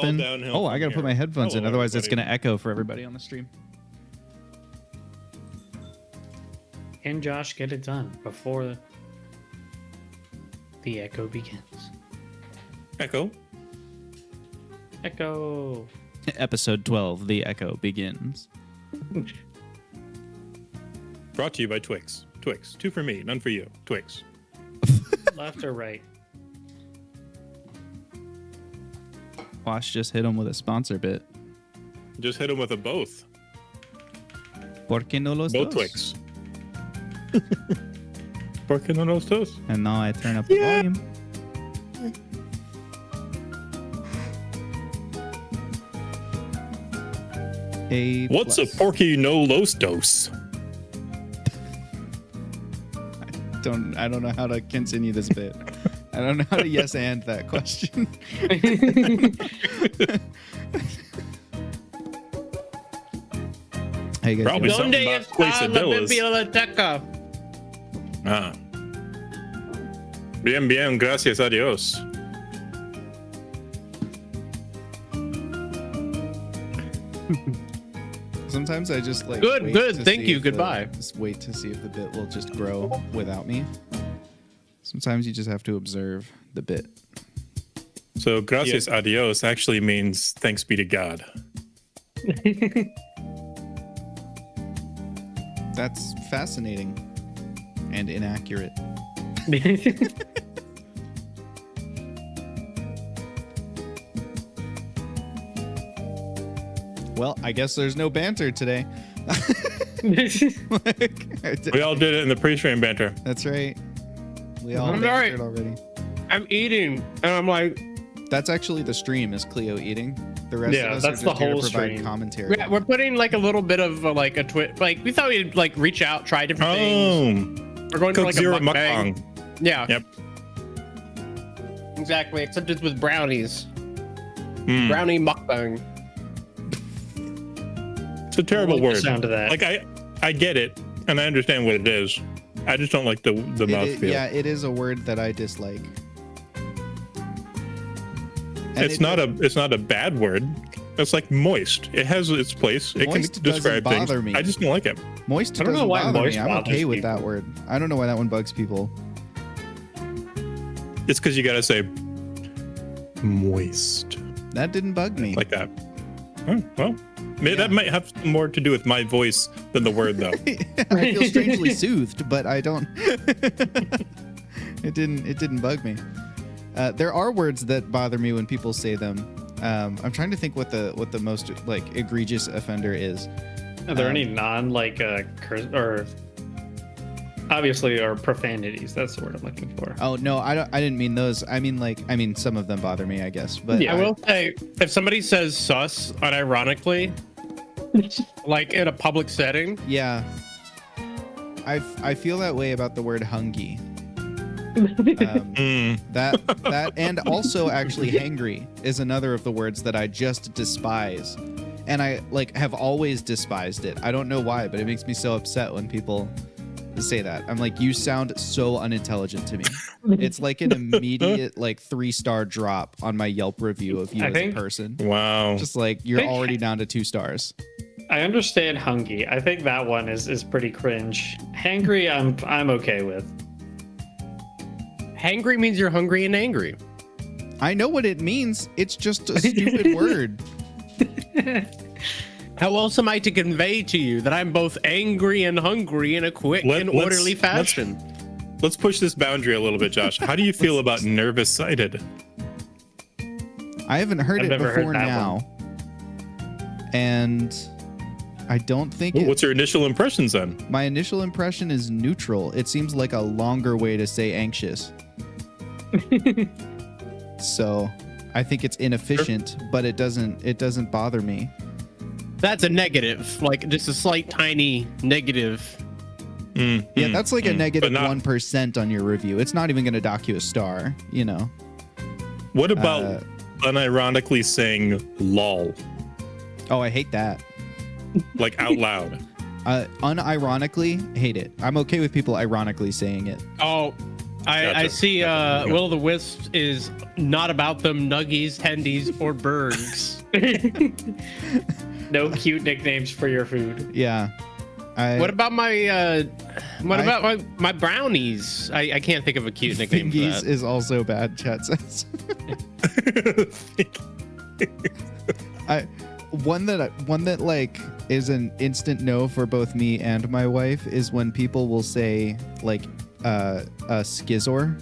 happen. downhill Oh, I from gotta put here. my headphones in, Hello, otherwise it's everybody. gonna echo for everybody on the stream. Can Josh get it done before the echo begins? Echo. Echo. Episode 12, the echo begins. Brought to you by Twix. Twix. 2 for me, none for you. Twix. Left or right? Wash just hit him with a sponsor bit. Just hit him with a both. ¿Por qué no los Both dos? Twix. ¿Por qué no los dos? And now I turn up the volume. A What's plus. a porky no los dos? I don't know how to continue this bit. I don't know how to yes and that question. How you guys Probably doing? something about quesadillas. Ah. Bien, bien, gracias a Dios. Sometimes I just like Good, wait good. to Thank see you. if the- Goodbye. Just wait to see if the bit will just grow without me. Sometimes you just have to observe the bit. So, gracias a Dios actually means thanks be to God. That's fascinating and inaccurate. Well, I guess there's no banter today. We all did it in the pre-stream banter. That's right. We all I'm bantered sorry. already. I'm eating, and I'm like, That's actually the stream, is Cleo eating. The rest Yeah, of us that's are the just here to whole provide stream. commentary. we're putting like a little bit of like a twist. Like we thought we'd like reach out, try different things. Oh, We're going for Coke like a Zero mukbang. mukbang. Yeah. Yep. Exactly. Except it's with brownies. Mm. Brownie mukbang. It's a terrible I like the word. sound of that. Like I get it and I understand what it is. I just don't like the mouthfeel. Yeah, it is a word that I dislike. And It's not a bad word. It's like moist. It has its place. It Moist can doesn't describe things. bother me. I just don't like it. moist. I don't know doesn't why bother moist me. I'm okay bothers with that people. word. I don't know why that one bugs people. It's because you gotta say moist That didn't bug me. like that. Oh, well, maybe that might have more to do with my voice than the word, though. I feel strangely soothed, but I don't. It didn't bug me. There are words that bother me when people say them. I'm trying to think what the most like egregious offender is. Are there any non like curse or obviously or profanities? That's the word I'm looking for. Oh no, I didn't mean those. I mean some of them bother me, I guess. But Yeah. I will say, if somebody says sus unironically, like in a public setting, Yeah. I feel that way about the word hungy. That and also actually hangry is another of the words that I just despise. And I like have always despised it. I don't know why, but it makes me so upset when people say that. I'm like, you sound so unintelligent to me. It's like an immediate like 3-star drop on my Yelp review of you I as think- a person. Wow. Just like you're think- already down to 2 stars. I understand hungy. I think that one is pretty cringe. Hangry, I'm okay with. hangry means you're hungry and angry. I know what it means. It's just a stupid word. How else am I to convey to you that I'm both angry and hungry in a quick and orderly fashion? Let's push this boundary a little bit, Josh. How do you feel about nervous sighted? I haven't heard I've it never heard before that now. And I don't think What's your initial impressions then? my initial impression is neutral. It seems like a longer way to say anxious. So I think it's inefficient, but it doesn't bother me. That's a negative, like just a slight tiny negative. Yeah, that's like a negative But not- 1% on your review. It's not even going to dock you a star, you know. What about unironically saying lol, Oh, I hate that. like out loud? Unironically, hate it. I'm okay with people ironically saying it. Oh, I Gotcha. see Gotcha. Will o' the Wisp is not about them nuggies, tendies, or bergs. No cute nicknames for your food. Yeah. What about my my brownies? I can't think of a cute nickname for Fingies that. is also bad, chat says. One that like is an instant no for both me and my wife is when people will say like a skizor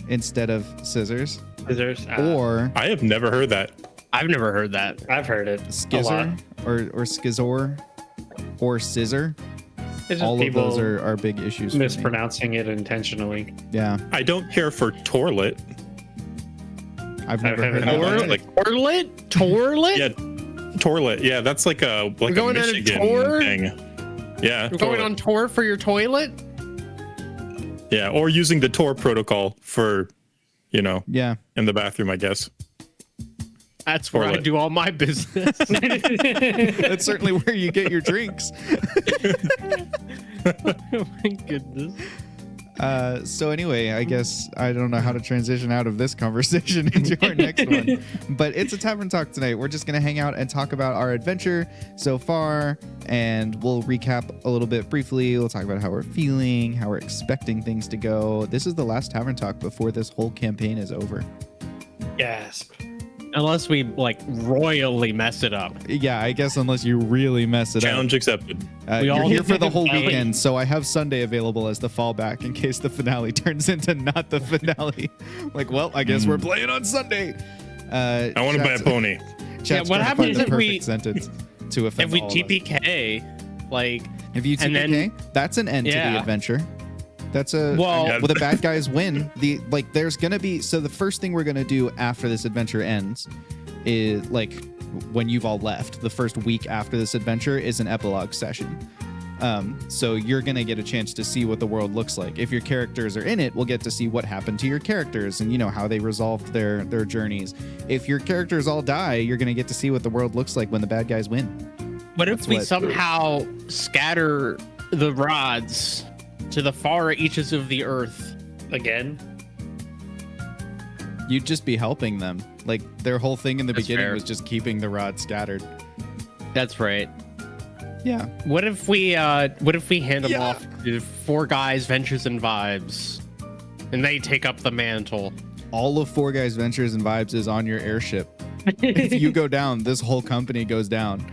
instead of scissors, Scissors. or I have never heard that. I've never heard that. I've heard it. A lot. skizzer or skizor or scissor. It's just All of people those are big issues for me. mispronouncing it intentionally. Yeah, I don't care for torlet. I've never haven't heard heard that. of Like, Torlet? Torlet? yeah, torlet. Yeah, that's like a We're going on a Michigan tour? thing. Yeah, You're going torlet. on tour for your toilet? Yeah, or using the Tor protocol for, in Yeah. the bathroom, I guess. That's where I Toilet. do all my business. That's certainly where you get your drinks. Oh my goodness. So anyway, I guess I don't know how to transition out of this conversation into our next one, but it's a tavern talk tonight. We're just going to hang out and talk about our adventure so far, and we'll recap a little bit briefly. We'll talk about how we're feeling, how we're expecting things to go. This is the last tavern talk before this whole campaign is over. Gasp. Unless we like royally mess it up. Yeah, I guess unless you really mess it Challenge accepted. up. We You're all here for the whole finale. weekend, so I have Sunday available as the fallback in case the finale turns into not the finale. Like, well, I guess we're playing on Sunday. I want to buy a pony. Chat's what trying to happens find the if perfect we- sentence to offend If we all of us. TPK, like, If you and TPK, then- that's an end to the Yeah. adventure. That's a Well- Yeah. well, the bad guys win. There's gonna be the first thing we're gonna do after this adventure ends is like when you've all left. The first week after this adventure is an epilogue session. So you're gonna get a chance to see what the world looks like. If your characters are in it, we'll get to see what happened to your characters and how they resolved their journeys. If your characters all die, you're gonna get to see what the world looks like when the bad guys win. what if That's we what- somehow scatter the rods to the far reaches of the earth? Again. You'd just be helping them. Like their whole thing in the That's beginning fair. was just keeping the rod scattered. That's right. Yeah. What if we hand them Yeah. off to Four Guys Ventures and Vibes, and they take up the mantle? All of Four Guys Ventures and Vibes is on your airship. If you go down, this whole company goes down.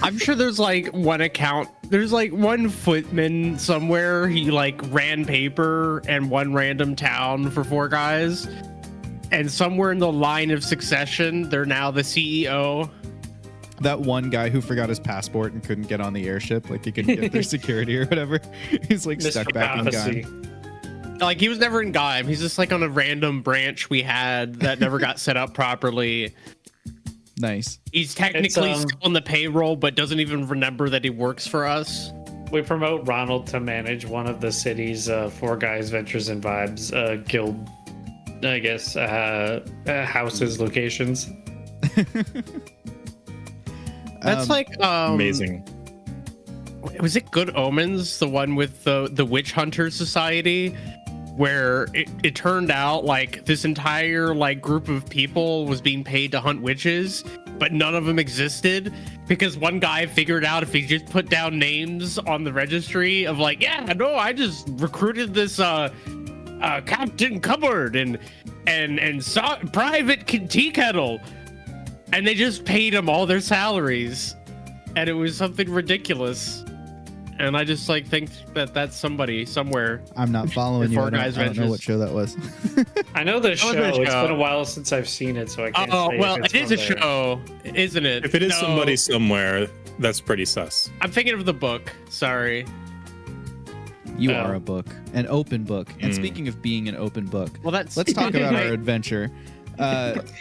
I'm sure there's like one account. There's like one footman somewhere. He like ran paper and one random town for Four Guys. And somewhere in the line of succession, they're now the CEO. That one guy who forgot his passport and couldn't get on the airship, like he couldn't get through security or whatever. He's like stuck Mr. back in Prophecy. Gaim. Like he was never in Gaim. He's just like on a random branch we had that never got set up properly. Nice. He's technically It's, still on the payroll, but doesn't even remember that he works for us. We promote Ronald to manage one of the city's Four Guys Ventures and Vibes guild, I guess, houses, locations. That's like Amazing. Was it Good Omens, the one with the Witch Hunter Society, where it turned out like this entire like group of people was being paid to hunt witches, but none of them existed because one guy figured out if he just put down names on the registry of like, yeah, no, I just recruited this Captain Cupboard and Private Tea Kettle, and they just paid him all their salaries, and it was something ridiculous. And I just like think that that's somebody somewhere. I'm not following you. Four I don't, Guys I don't know Ventures. what show that was. I know the show. the It's show. been a while since I've seen it, so I can't Oh say well, if it's it is a from there. show, isn't it? If it is No, somebody somewhere, that's pretty sus. I'm thinking of the book. Sorry. You Oh. are a book, an open book. And speaking of being an open book, Well, that's let's talk about our adventure.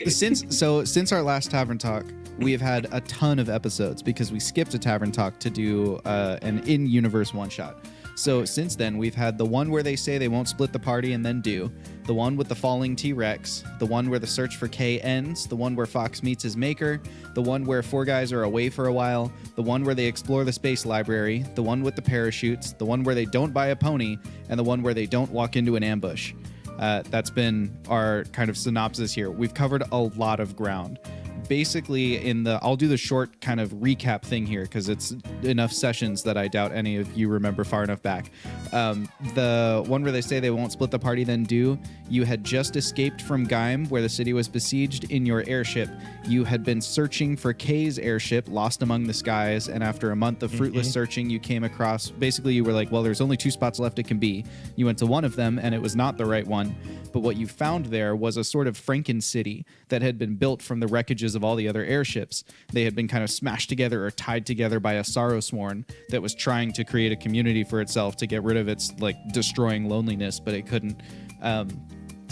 Since our last tavern talk, we have had a ton of episodes because we skipped a tavern talk to do an in-universe one-shot. So since then, we've had the one where they say they won't split the party and then do, the one with the falling T-Rex, the one where the search for K ends, the one where Fox meets his maker, the one where four guys are away for a while, the one where they explore the space library, the one with the parachutes, the one where they don't buy a pony, and the one where they don't walk into an ambush. That's been our kind of synopsis here. We've covered a lot of ground. Basically, I'll do the short kind of recap thing here because it's enough sessions that I doubt any of you remember far enough back. The one where they say they won't split the party then do, you had just escaped from Geim where the city was besieged in your airship. You had been searching for Kay's airship lost among the skies, and after a month of fruitless searching, you came across, basically you were like, well, there's only 2 spots left it can be. You went to one of them and it was not the right one, but what you found there was a sort of Franken city that had been built from the wreckages of all the other airships. They had been kind of smashed together or tied together by a Sorrowsworn that was trying to create a community for itself to get rid of its like destroying loneliness, but it couldn't.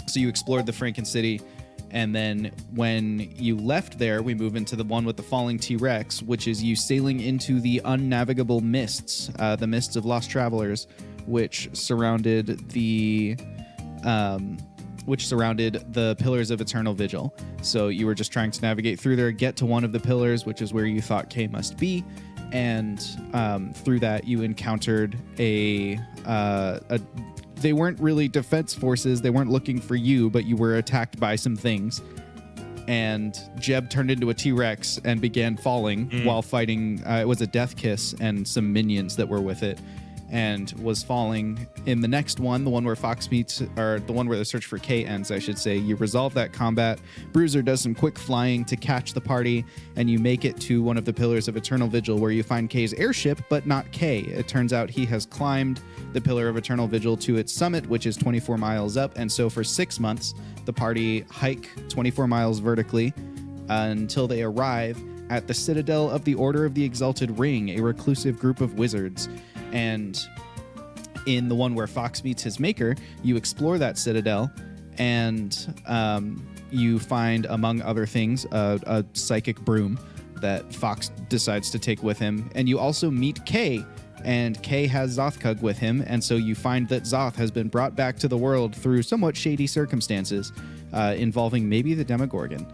So you explored the Franken city, and then when you left there, we move into the one with the falling T-Rex, which is you sailing into the unnavigable mists, the mists of lost travelers, which surrounded the Pillars of Eternal Vigil. So you were just trying to navigate through there, get to one of the pillars, which is where you thought K must be, and through that you encountered they weren't really defense forces, they weren't looking for you, but you were attacked by some things. And Jeb turned into a T-Rex and began falling while fighting, it was a death kiss and some minions that were with it, and was falling. In the next one, the one where Fox meets, or the one where the search for K ends, I should say, you resolve that combat. Bruiser does some quick flying to catch the party, and you make it to one of the Pillars of Eternal Vigil where you find K's airship, but not K. It turns out he has climbed the Pillar of Eternal Vigil to its summit, which is 24 miles up, and so for 6 months, the party hike 24 miles vertically until they arrive at the Citadel of the Order of the Exalted Ring, a reclusive group of wizards. And in the one where Fox meets his maker, you explore that citadel, and you find, among other things, a psychic broom that Fox decides to take with him. And you also meet Kay, and Kay has Zothkug with him, and so you find that Zoth has been brought back to the world through somewhat shady circumstances, involving maybe the Demogorgon.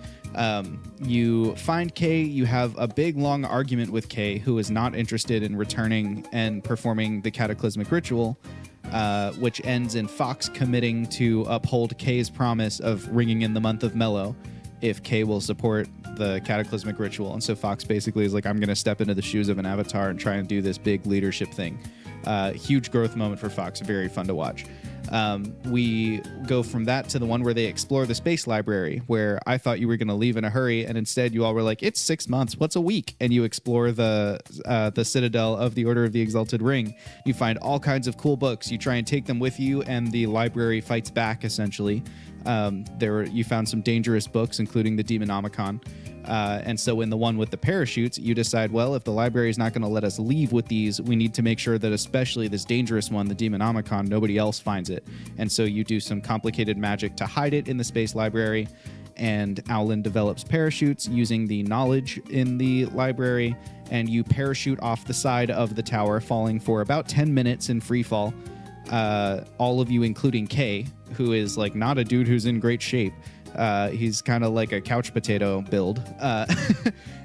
You find Kay, you have a big long argument with Kay, who is not interested in returning and performing the cataclysmic ritual, which ends in Fox committing to uphold Kay's promise of ringing in the month of Mellow if Kay will support the cataclysmic ritual. And so Fox basically is like, I'm going to step into the shoes of an avatar and try and do this big leadership thing. Huge growth moment for Fox, very fun to watch. We go from that to the one where they explore the space library, where I thought you were going to leave in a hurry, and instead you all were like, it's 6 months, what's a week? And you explore the Citadel of the Order of the Exalted Ring. You find all kinds of cool books. You try and take them with you, and the library fights back, essentially. You found some dangerous books, including the Demonomicon. And so in the one with the parachutes, you decide, well, if the library is not going to let us leave with these, we need to make sure that especially this dangerous one, the Demonomicon, nobody else finds it. And so you do some complicated magic to hide it in the space library. And Owlin develops parachutes using the knowledge in the library. And you parachute off the side of the tower, falling for about 10 minutes in free fall. All of you, including Kay, who is like not a dude who's in great shape. He's kind of like a couch potato build.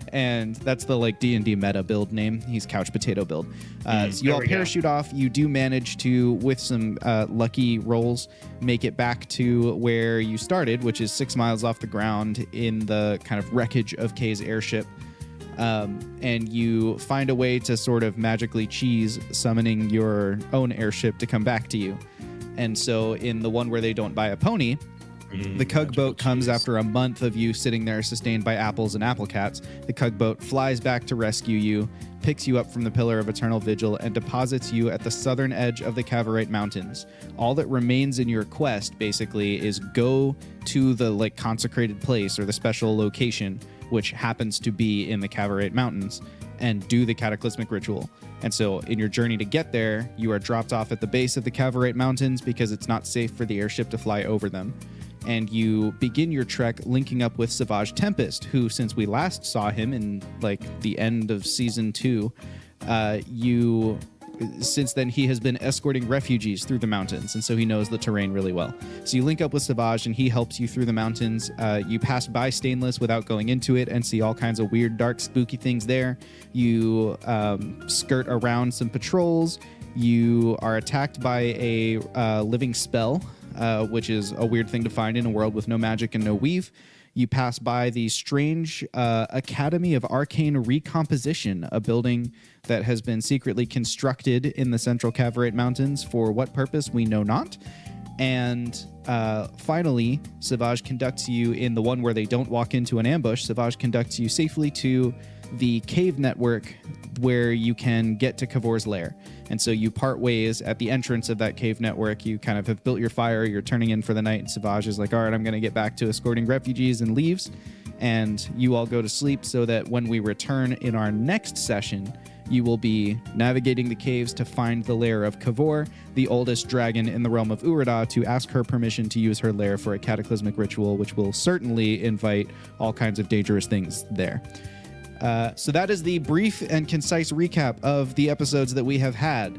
And that's the like D&D meta build name. He's couch potato build. So you all parachute off. You do manage to, with some lucky rolls, make it back to where you started, which is 6 miles off the ground in the kind of wreckage of Kay's airship. And you find a way to sort of magically cheese summoning your own airship to come back to you. And so in the one where they don't buy a pony, the Cug boat comes after a month of you sitting there sustained by apples and apple cats. The Cug boat flies back to rescue you, picks you up from the Pillar of Eternal Vigil, and deposits you at the southern edge of the Cavorite Mountains. All that remains in your quest, basically, is go to the like consecrated place or the special location, which happens to be in the Cavorite Mountains, and do the cataclysmic ritual. And so in your journey to get there, you are dropped off at the base of the Cavorite Mountains because it's not safe for the airship to fly over them. And you begin your trek linking up with Savage Tempest, who, since we last saw him in like the end of season 2, you since then, he has been escorting refugees through the mountains, and so he knows the terrain really well. So you link up with Savage, and he helps you through the mountains. You pass by Stainless without going into it and see all kinds of weird, dark, spooky things there. You skirt around some patrols. You are attacked by a living spell, which is a weird thing to find in a world with no magic and no weave. You pass by the strange Academy of Arcane Recomposition, a building that has been secretly constructed in the Central Cavorate Mountains. For what purpose, we know not. And finally, Savage conducts you in the one where they don't walk into an ambush. Savage conducts you safely to the cave network where you can get to Kavor's lair. And so you part ways at the entrance of that cave network. You kind of have built your fire. You're turning in for the night. And Savage is like, all right, I'm going to get back to escorting refugees, and leaves. And you all go to sleep so that when we return in our next session, you will be navigating the caves to find the lair of Kavor, the oldest dragon in the realm of Urada, to ask her permission to use her lair for a cataclysmic ritual, which will certainly invite all kinds of dangerous things there. So that is the brief and concise recap of the episodes that we have had.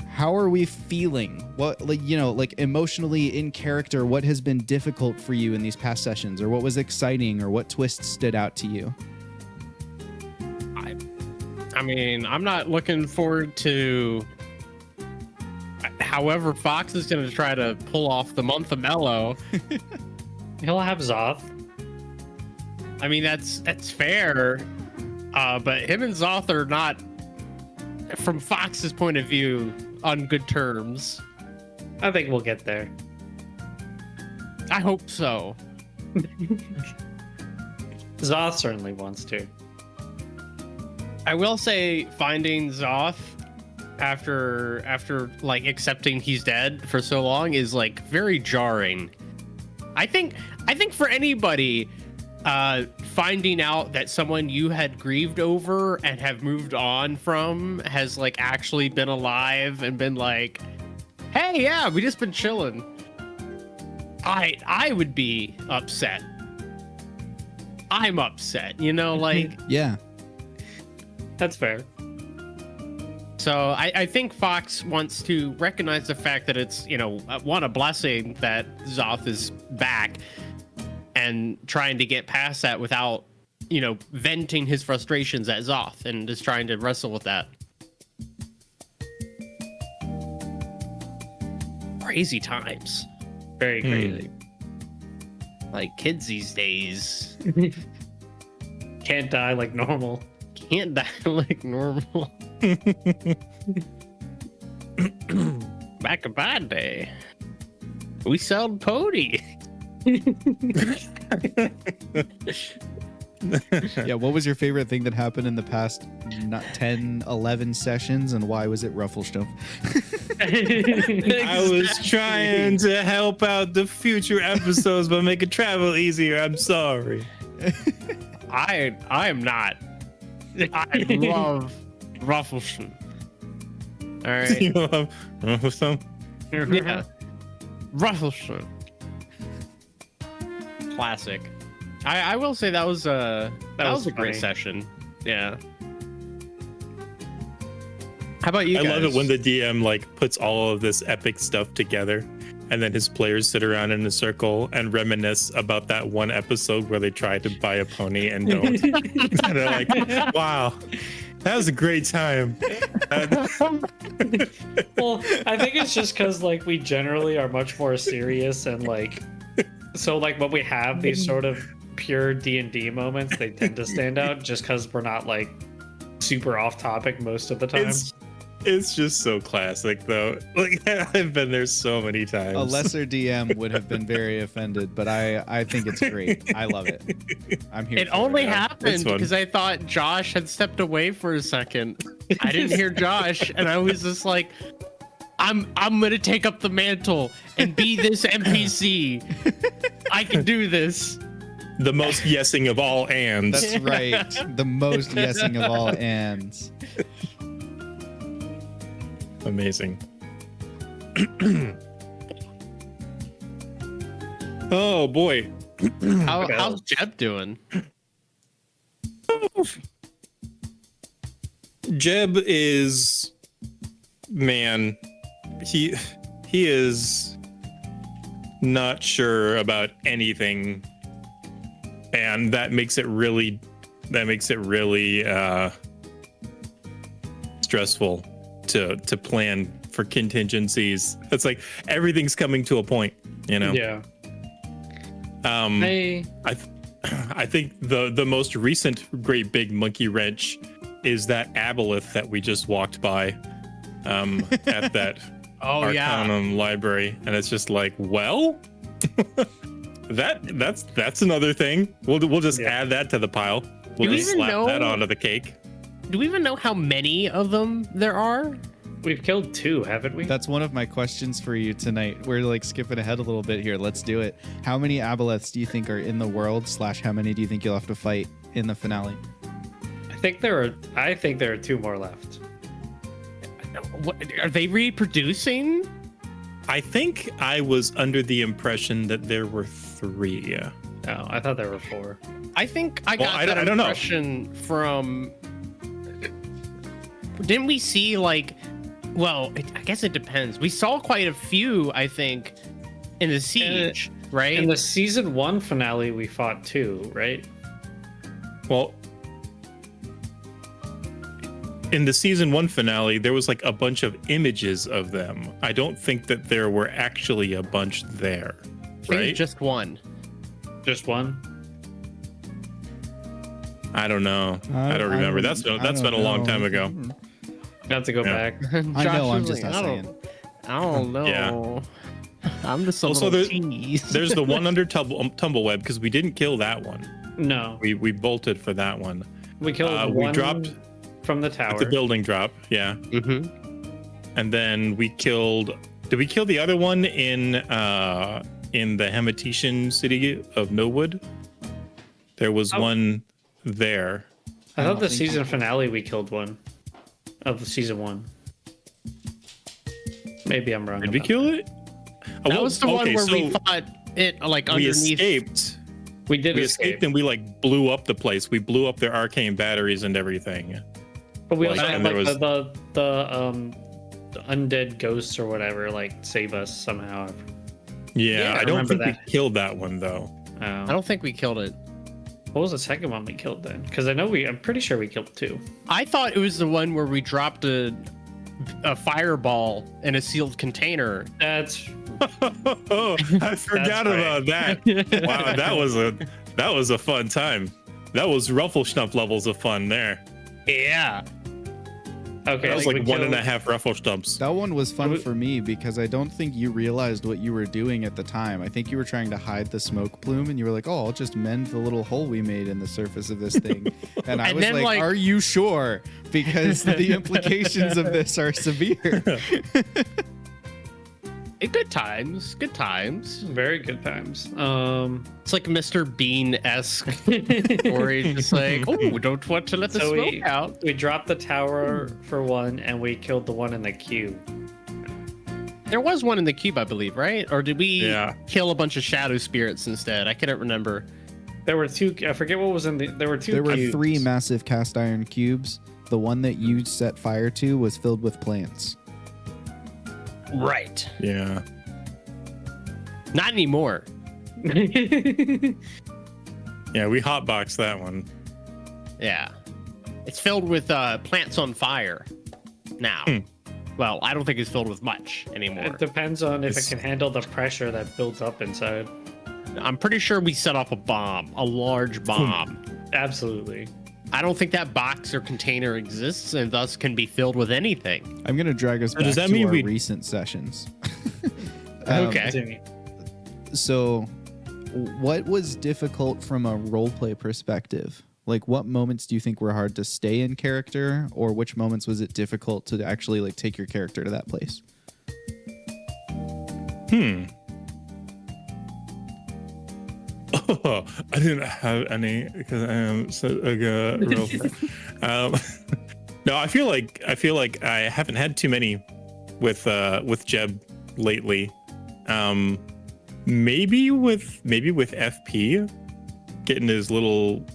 How are we feeling? What, like emotionally, in character, what has been difficult for you in these past sessions, or what was exciting, or what twists stood out to you? I mean, I'm not looking forward to however Fox is going to try to pull off the month of Mellow. He'll have Zoth. I mean, that's fair, but him and Zoth are not, from Fox's point of view, on good terms. I think we'll get there. I hope so. Zoth certainly wants to. I will say finding Zoth after like accepting he's dead for so long is like very jarring. I think for anybody, finding out that someone you had grieved over and have moved on from has like actually been alive and been like, hey, yeah, we just been chilling. I would be upset. I'm upset, like. Yeah. That's fair. So I think Fox wants to recognize the fact that it's, a blessing that Zoth is back, and trying to get past that without, venting his frustrations at Zoth, and just trying to wrestle with that. Crazy times. Very crazy. Like kids these days. Can't die like normal. Can't die like normal. Back in my day, we sold pony. Yeah, what was your favorite thing that happened in the past 10, 11 sessions, and why was it Rufflestump? I was trying to help out the future episodes by making travel easier. I'm sorry. I am not. I love Rufflestump. All right. You love Rufflestump? Yeah. Rufflestump. Classic. I will say that was a great funny. session. Yeah. How about you guys? I love it when the DM puts all of this epic stuff together, and then his players sit around in a circle and reminisce about that one episode where they tried to buy a pony and don't. And they're like, wow, that was a great time. Well, I think it's just because we generally are much more serious, and so when we have these sort of pure D&D moments, they tend to stand out just because we're not super off topic most of the time. It's just so classic, though. I've been there so many times. A lesser DM would have been very offended, but I think it's great. I love it. I'm here. It for only it. happened because I thought Josh had stepped away for a second. I didn't hear Josh, and I was just like, I'm gonna take up the mantle and be this NPC. I can do this. The most yesing of all ands. That's right. The most yesing of all ands. Amazing. Oh boy. How's Jeb doing? Jeb is man, he is not sure about anything, and that makes it really stressful to plan for contingencies. It's like everything's coming to a point, you know. Yeah. I think the most recent great big monkey wrench is that aboleth that we just walked by at that Arcanum library, and it's just like, well, that's another thing. We'll just add that to the pile. We'll just slap that onto the cake. Do we even know how many of them there are? We've killed 2, haven't we? That's one of my questions for you tonight. We're like skipping ahead a little bit here. Let's do it. How many aboleths do you think are in the world? / how many do you think you'll have to fight in the finale? I think there are 2 more left. What, are they reproducing? I think I was under the impression that there were 3. Oh, I thought there were 4. I think I got that impression from. Didn't we see like? Well, I guess it depends. We saw quite a few, I think, in the siege, right? In the season 1 finale, we fought 2, right? Well, in the season 1 finale, there was like a bunch of images of them. I don't think that there were actually a bunch there, right? Just one. Just one? I don't know. I don't remember. That's been a long time ago. I have to go back. I know. I'm just not saying. I don't know. Yeah. I'm just also, tease. There's the one under Tumbleweb because we didn't kill that one. No. We bolted for that one. We killed one. We dropped from the tower. The building drop. Yeah. Mm-hmm. And then we killed. Did we kill the other one in the Hamatetian city of Nowood? There was one there. I thought the season finale we killed one of season 1. Maybe I'm wrong. Did we kill it? That was the one where we fought it like underneath. We escaped. We escaped and we like blew up the place. We blew up their arcane batteries and everything. But we also had like the undead ghosts or whatever like save us somehow. Yeah, I don't think we killed that one though. I don't think we killed it. What was the second one we killed then? Because I'm pretty sure we killed 2. I thought it was the one where we dropped a fireball in a sealed container. That's. I forgot about that. Wow, that was a fun time. That was Rufflestump levels of fun there. Yeah. Okay. That was like 1.5 Rufflestumps. That one was fun for me because I don't think you realized what you were doing at the time. I think you were trying to hide the smoke plume and you were like, oh, I'll just mend the little hole we made in the surface of this thing. And I was like, are you sure? Because the implications of this are severe. Good times. Good times. Very good times. It's like Mr. Bean-esque story. Just like, oh, don't want to let the smoke out. We dropped the tower for one, and we killed the one in the cube. There was one in the cube, I believe, right? Or did we kill a bunch of shadow spirits instead? I couldn't remember. There were 2. I forget what was in the. There were 2. There were 3 massive cast iron cubes. The one that you set fire to was filled with plants. Right. Yeah. Not anymore. Yeah, we hotboxed that one. Yeah. It's filled with plants on fire now. Well, I don't think it's filled with much anymore. It depends on if it can handle the pressure that builds up inside. I'm pretty sure we set off a bomb, a large bomb. Absolutely. I don't think that box or container exists and thus can be filled with anything. I'm going to drag us back to our recent sessions. Okay. So what was difficult from a roleplay perspective? Like what moments do you think were hard to stay in character, or which moments was it difficult to actually like take your character to that place? Oh, I didn't have any because I am so real. No, I feel like I haven't had too many with Jeb lately. Maybe with FP getting his little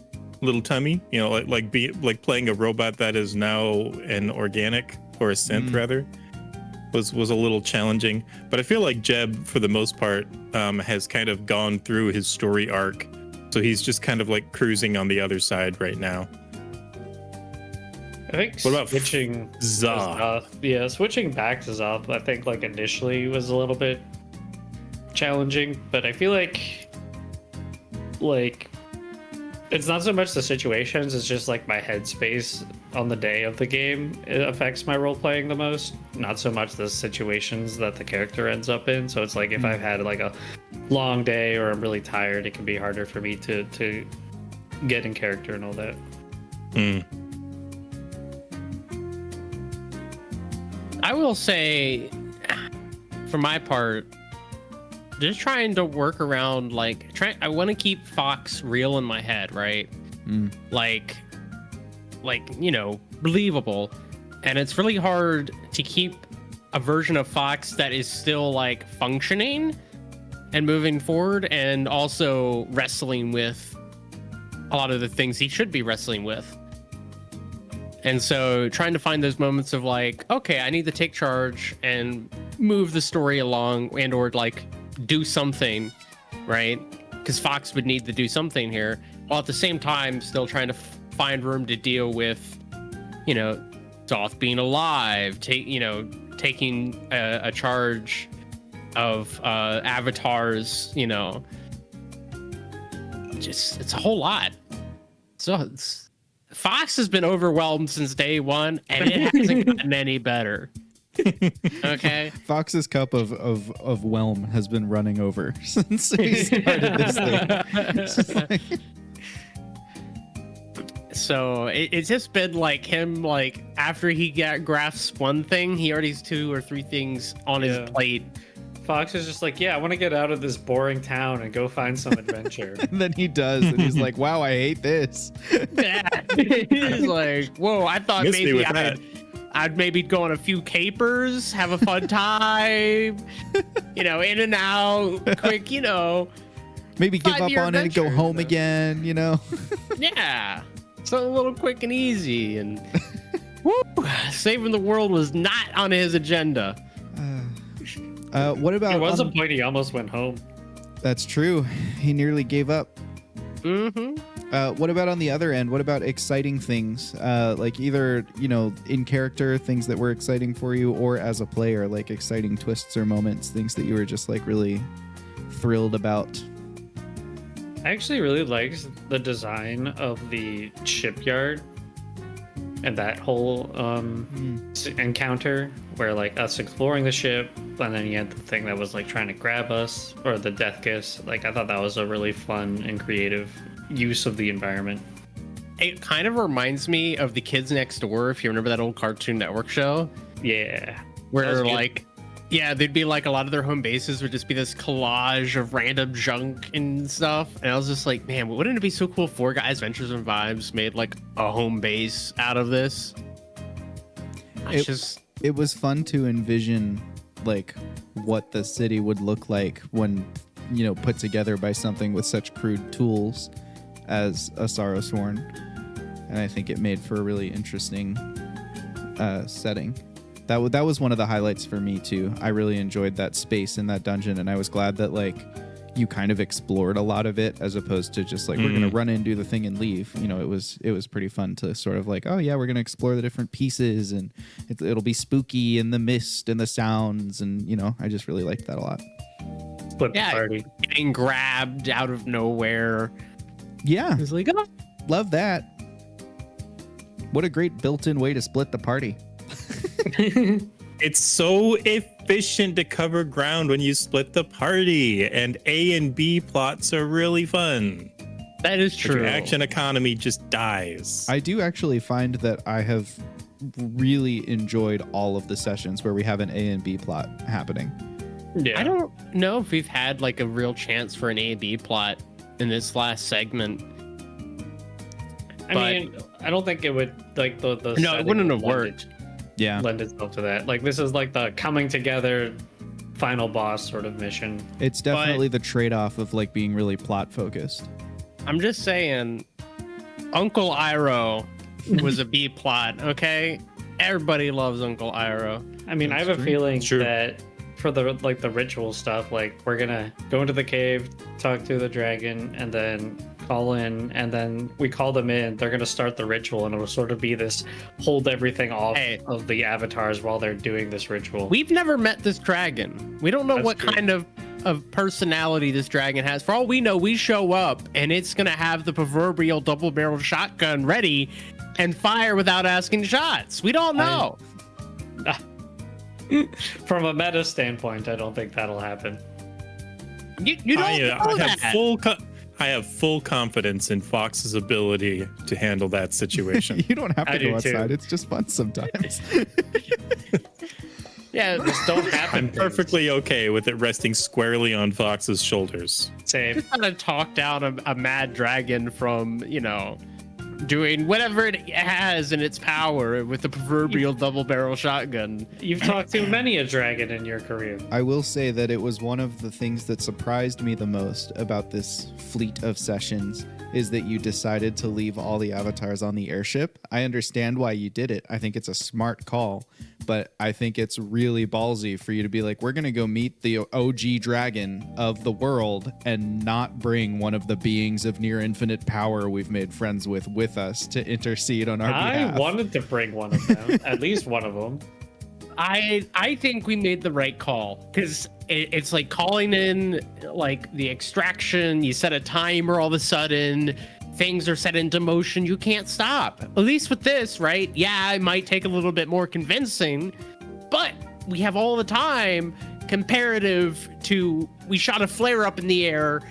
tummy, you know, like playing a robot that is now an organic or a synth rather. was a little challenging. But I feel like Jeb, for the most part, has kind of gone through his story arc, so he's just kind of like cruising on the other side right now. I think What about switching Zoth? yeah, switching back to Zoth, I think like initially was a little bit challenging, but I feel like it's not so much the situations, it's just like my headspace on the day of the game. It affects my role playing the most, not so much the situations that the character ends up in. So it's like if I've had like a long day or I'm really tired, it can be harder for me to get in character and all that. I will say, for my part, just trying to work around I want to keep Fox real in my head, right? Like believable, and it's really hard to keep a version of Fox that is still like functioning and moving forward, and also wrestling with a lot of the things he should be wrestling with. And so trying to find those moments of like, okay, I need to take charge and move the story along, and or like do something, right? Because Fox would need to do something here, while at the same time still trying to find room to deal with, Zoth being alive, taking a charge of avatars, it's a whole lot. So Fox has been overwhelmed since day one, and it hasn't gotten any better. Okay. Fox's cup of whelm has been running over since we started this thing. So it's just been like him, like after he grasps one thing, he already has 2 or 3 things on his plate. Fox is just like, I want to get out of this boring town and go find some adventure. And then he does, and he's like, wow, I hate this. Yeah. He's like, whoa, I thought Miss me maybe with that. I'd maybe go on a few capers, have a fun time, in and out, quick, Maybe give up 5-year on it and go adventure, home again, Yeah. So a little quick and easy, and woo, saving the world was not on his agenda. What about... There was a point he almost went home. That's true. He nearly gave up. Mm-hmm. What about on the other end? What about exciting things? Like either, in character, things that were exciting for you, or as a player, like exciting twists or moments, things that you were just like really thrilled about. I actually really liked the design of the shipyard and that whole encounter where like us exploring the ship, and then you had the thing that was like trying to grab us, or the death kiss. Like I thought that was a really fun and creative use of the environment. It kind of reminds me of The Kids Next Door, if you remember that old Cartoon Network show. Yeah. That Where was good. like, they'd be like, a lot of their home bases would just be this collage of random junk and stuff. And I was just like, man, wouldn't it be so cool if 4 Guys Ventures and Vibes made like a home base out of this? It was fun to envision like what the city would look like when, put together by something with such crude tools as a Sorrow Sworn. And I think it made for a really interesting setting. That was one of the highlights for me too. I really enjoyed that space in that dungeon, and I was glad that like you kind of explored a lot of it as opposed to just like we're gonna run in, do the thing, and leave. It was pretty fun to sort of like, oh yeah, we're gonna explore the different pieces, and it'll be spooky, and the mist and the sounds, and I just really liked that a lot. Split the party. Getting grabbed out of nowhere. Yeah, It was like, oh. love that. What a great built-in way to split the party. It's so efficient to cover ground when you split the party, and A and B plots are really fun. That is But true. your action economy just dies. I do actually find that I have really enjoyed all of the sessions where we have an A and B plot happening. Yeah. I don't know if we've had like a real chance for an A-B plot in this last segment. I mean, I don't think it would like the No, it setting wouldn't would have worked. Yeah, lend itself to that. Like this is like the coming together final boss sort of mission. it's definitely the trade-off of like being really plot focused. I'm just saying, Uncle Iroh was a B plot, okay? Everybody loves Uncle Iroh. I mean, I have That's a true. feeling True. that for the ritual stuff, like we're gonna go into the cave, talk to the dragon, and then call in, and then we call them in. They're gonna start the ritual, and it'll sort of be this hold everything off Hey. of the avatars while they're doing this ritual. We've never met this dragon. We don't know That's what true. kind of personality this dragon has. For all we know, we show up and it's gonna have the proverbial double-barreled shotgun ready and fire without asking shots. We don't know. From a meta standpoint, I don't think that'll happen. You don't know I that. have full confidence in Fox's ability to handle that situation. You don't have I to do go too. outside. It's just fun sometimes. Yeah, Just don't happen. I'm perfectly okay with it resting squarely on Fox's shoulders. Same. just gotta talk down a mad dragon from, doing whatever it has in its power with the proverbial double-barrel shotgun. You've talked to many a dragon in your career. I will say that it was one of the things that surprised me the most about this fleet of sessions is that you decided to leave all the avatars on the airship. I understand why you did it. I think it's a smart call, but I think it's really ballsy for you to be like, we're going to go meet the OG dragon of the world and not bring one of the beings of near infinite power we've made friends with us to intercede on our behalf. I wanted to bring one of them, at least one of them. I think we made the right call because it's like calling in like the extraction. You set a timer, all of a sudden things are set into motion. You can't stop. At least with this, right? Yeah, it might take a little bit more convincing, but we have all the time comparative to we shot a flare up in the air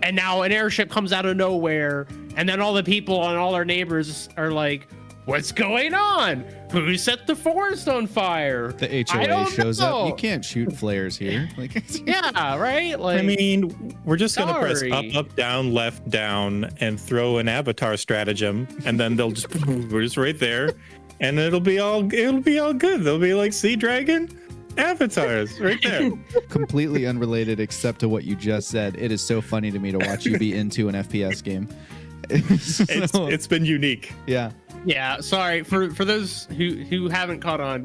and now an airship comes out of nowhere and then all the people and all our neighbors are like, what's going on? Who set the forest on fire? The I HOA don't shows know. up. You can't shoot flares here. Like, Yeah, right? Like, I mean, we're just gonna press Sorry. up, down, left, down, and throw an avatar stratagem, and then they'll just we're just right there, and it'll be all good. They'll be like, see, dragon, avatars right there. completely unrelated except to what you just said. It is so funny to me to watch you be into an FPS game. So, It's been unique. yeah. yeah, sorry for those who haven't caught on.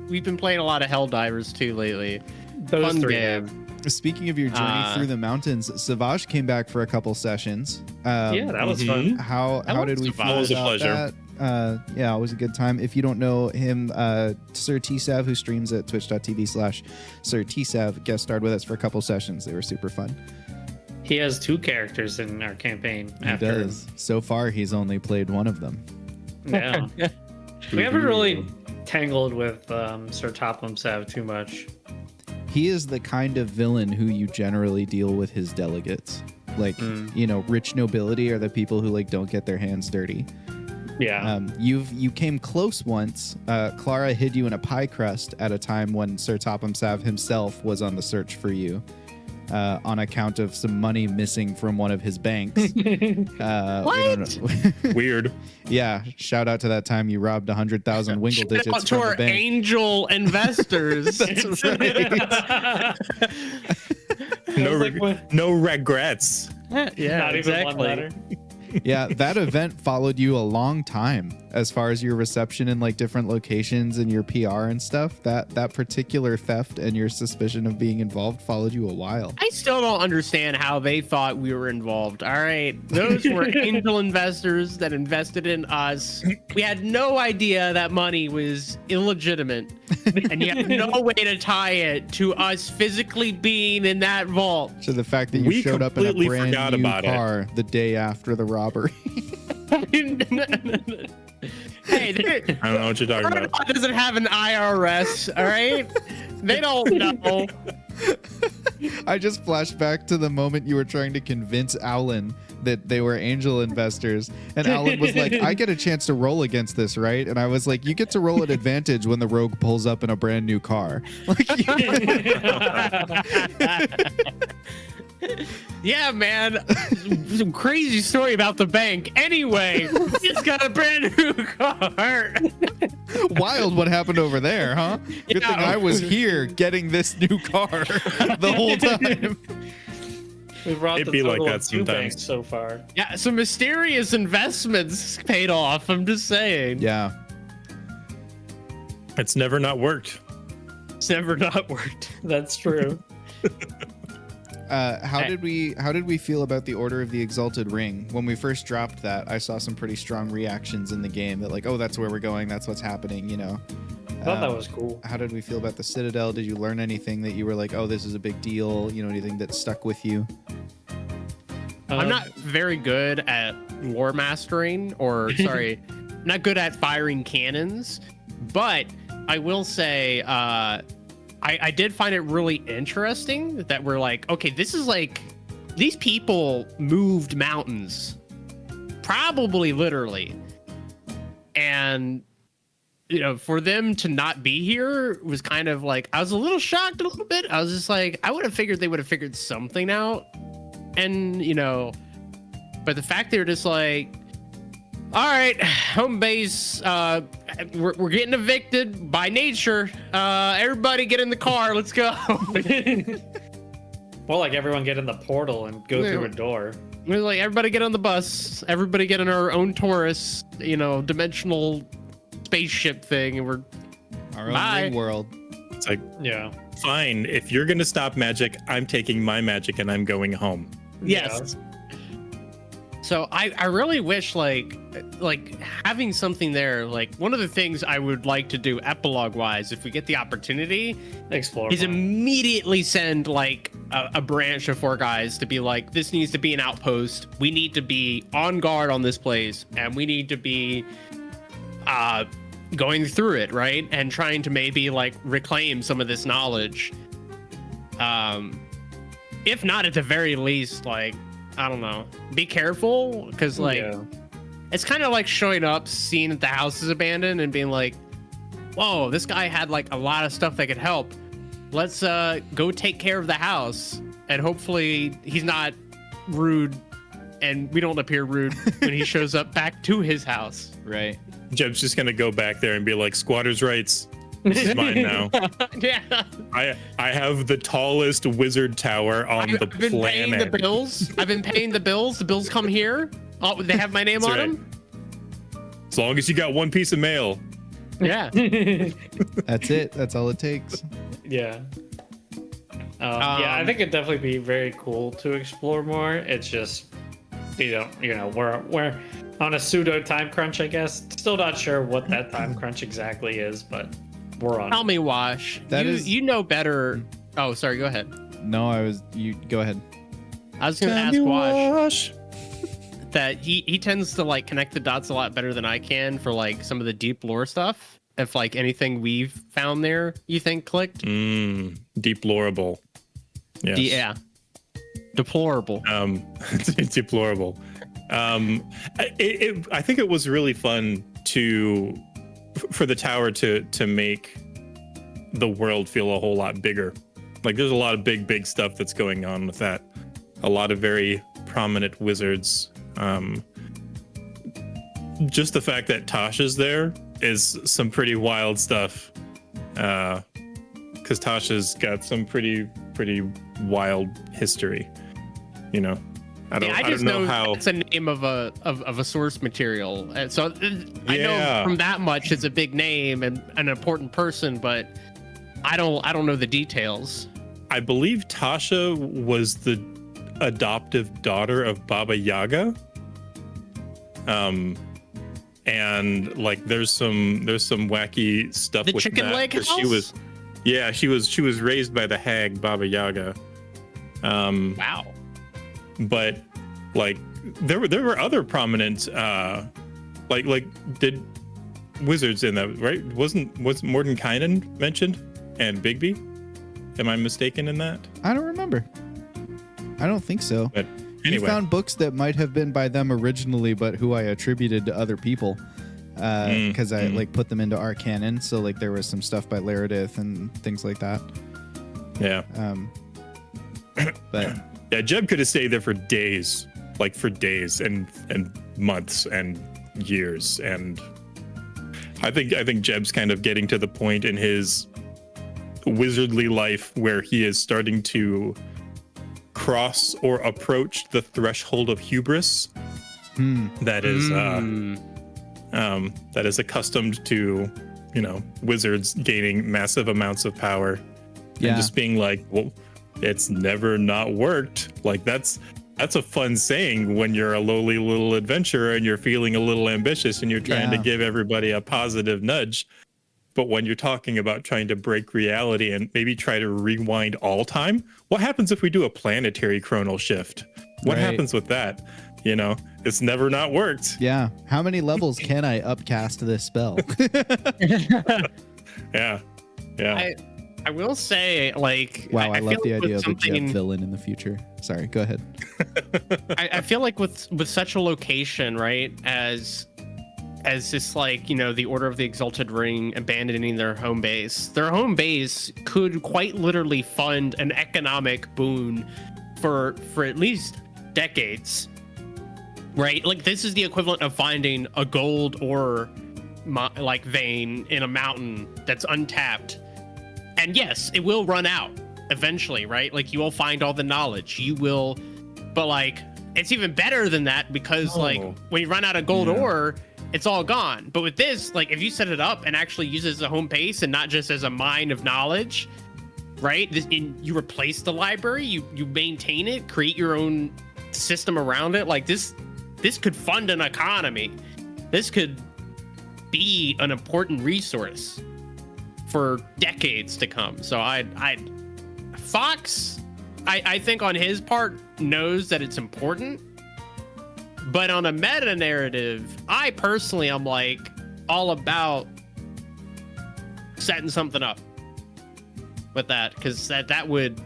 We've been playing a lot of Helldivers too lately. Those Fun three game. Speaking of your journey through the mountains, Savage came back for a couple sessions. Yeah, that was fun. How I did we love feel Savage. It was a about pleasure. that? Yeah, it was a good time. If you don't know him, Sir Tsav, who streams at twitch.tv/Sir Tsav, guest starred with us for a couple sessions. They were super fun. He has two characters in our campaign. He does. So far, he's only played one of them. Yeah. We haven't really tangled with Sir Topham Sav too much. He is the kind of villain who you generally deal with his delegates. Like, rich nobility are the people who like don't get their hands dirty. Yeah. You came close once. Clara hid you in a pie crust at a time when Sir Topham Sav himself was on the search for you. On account of some money missing from one of his banks. What? Weird. Yeah, shout out to that time you robbed 100,000 wingle digits Shout out to from the our bank. angel investors. That's right. No, like what- no regrets. Yeah, Not even one exactly. letter. Yeah, that event followed you a long time as far as your reception in like different locations and your PR and stuff. That particular theft and your suspicion of being involved followed you a while. I still don't understand how they thought we were involved. All right. Those were angel investors that invested in us. We had no idea that money was illegitimate. And you have no way to tie it to us physically being in that vault. So the fact that you We showed up in a completely brand forgot new about it. car the day after the robbery. Hey, there- I don't know what you're talking about. Florida doesn't have an IRS, all right? They don't know. I just flashed back to the moment you were trying to convince Alan that they were angel investors. And Alan was like, I get a chance to roll against this, right? And I was like, you get to roll at advantage when the rogue pulls up in a brand new car. Like, Yeah, man. Some crazy story about the bank. Anyway, it's got a brand new car. wild what happened over there, huh? Good thing I was here getting this new car the whole time. We've robbed It'd the be like total that of two sometimes. banks so far. Yeah, some mysterious investments paid off. I'm just saying. Yeah. It's never not worked. It's never not worked. That's true. How did we feel about the Order of the Exalted Ring? When we first dropped that, I saw some pretty strong reactions in the game that like, oh, that's where we're going, that's what's happening, you know. I thought that was cool. How did we feel about the Citadel? Did you learn anything that you were like, oh, this is a big deal? You know, anything that stuck with you? I'm not very good at lore mastering, or sorry, not good at firing cannons, but I will say I did find it really interesting that we're like, okay, this is like, these people moved mountains, probably literally. And, you know, for them to not be here was kind of like, I was a little shocked a little bit. I was just like, I would have figured they would have figured something out. And, you know, but the fact they're just like, all right, home base, we're getting evicted by nature. Everybody get in the car. Let's go. Well, like everyone get in the portal and go through a door. We're like, everybody get on the bus. Everybody get in our own Taurus, you know, dimensional spaceship thing. And we're Our own Bye. ring world. It's like, Yeah. fine, if you're gonna stop magic, I'm taking my magic and I'm going home. yes. So I really wish like having something there, like one of the things I would like to do epilogue wise, if we get the opportunity, Explore. is more. immediately send like a branch of 4 guys to be like, this needs to be an outpost. We need to be on guard on this place, and we need to be going through it, right? And trying to maybe like reclaim some of this knowledge. If not, at the very least, like, I don't know, be careful, because like Yeah. it's kind of like showing up, seeing that the house is abandoned, and being like, whoa, this guy had like a lot of stuff that could help. Let's go take care of the house, and hopefully he's not rude and we don't appear rude when he shows up back to his house. Right. Jeb's just gonna go back there and be like, squatters' rights. This is mine now. Yeah. I have the tallest wizard tower on the I've been paying the planet. bills. I've been paying the bills. The bills come here. Oh, they have my name That's on right. them. As long as you got one piece of mail. Yeah. That's it. That's all it takes. Yeah. Yeah, I think it'd definitely be very cool to explore more. It's just, you know, we're on a pseudo time crunch, I guess. Still not sure what that time crunch exactly is, but we're on. Tell me, Wash. You know better. Oh, sorry. Go ahead. No, you go ahead. I was gonna ask Wash that he tends to like connect the dots a lot better than I can for like some of the deep lore stuff. If like anything we've found there you think clicked. Deplorable. Yes. Yeah. Deplorable. Deplorable. I think it was really fun for the tower to make the world feel a whole lot bigger. Like there's a lot of big stuff that's going on with that. A lot of very prominent wizards. Just the fact that Tasha's there is some pretty wild stuff. Because Tasha's got some pretty wild history. You know. I just don't know how it's a name of a source material, and so I know Yeah. from that much it's a big name and an important person, but I don't know the details. I believe Tasha was the adoptive daughter of Baba Yaga. And like there's some wacky stuff The with chicken that, leg 'cause house? she was raised by the hag Baba Yaga. Wow. But like there were other prominent like did wizards in that, right? Was Mordenkainen mentioned and Bigby? Am I mistaken in that? I don't remember. I don't think so. But You anyway, found books that might have been by them originally, but who I attributed to other people. Because I like put them into our canon. So like there was some stuff by Laredith and things like that. yeah. But Yeah, Jeb could have stayed there for days, and months and years, and I think Jeb's kind of getting to the point in his wizardly life where he is starting to cross or approach the threshold of hubris that is accustomed to wizards gaining massive amounts of power Yeah. and just being like, well, it's never not worked. Like that's a fun saying when you're a lowly little adventurer and you're feeling a little ambitious and you're trying to Yeah. give everybody a positive nudge. But when you're talking about trying to break reality and maybe try to rewind all time, what happens if we do a planetary chronal shift? What Right. happens with that? It's never not worked. Yeah. How many levels can I upcast this spell? Yeah. Yeah. I will say, like, Wow, I love feel the like idea with of a jet something. villain in the future. Sorry, go ahead. I feel like with such a location, right, as this, like, the Order of the Exalted Ring abandoning their home base could quite literally fund an economic boon for at least decades, right? Like, this is the equivalent of finding a gold ore like vein in a mountain that's untapped, and yes, it will run out eventually, right? Like, you will find all the knowledge, but like, it's even better than that, because like, when you run out of gold ore, it's all gone. But with this, like, if you set it up and actually use it as a home base and not just as a mine of knowledge, right? You replace the library, you maintain it, create your own system around it. Like, this could fund an economy. This could be an important resource for decades to come. So Fox, I think on his part knows that it's important. But on a meta narrative, I personally am like all about setting something up with that, because that would,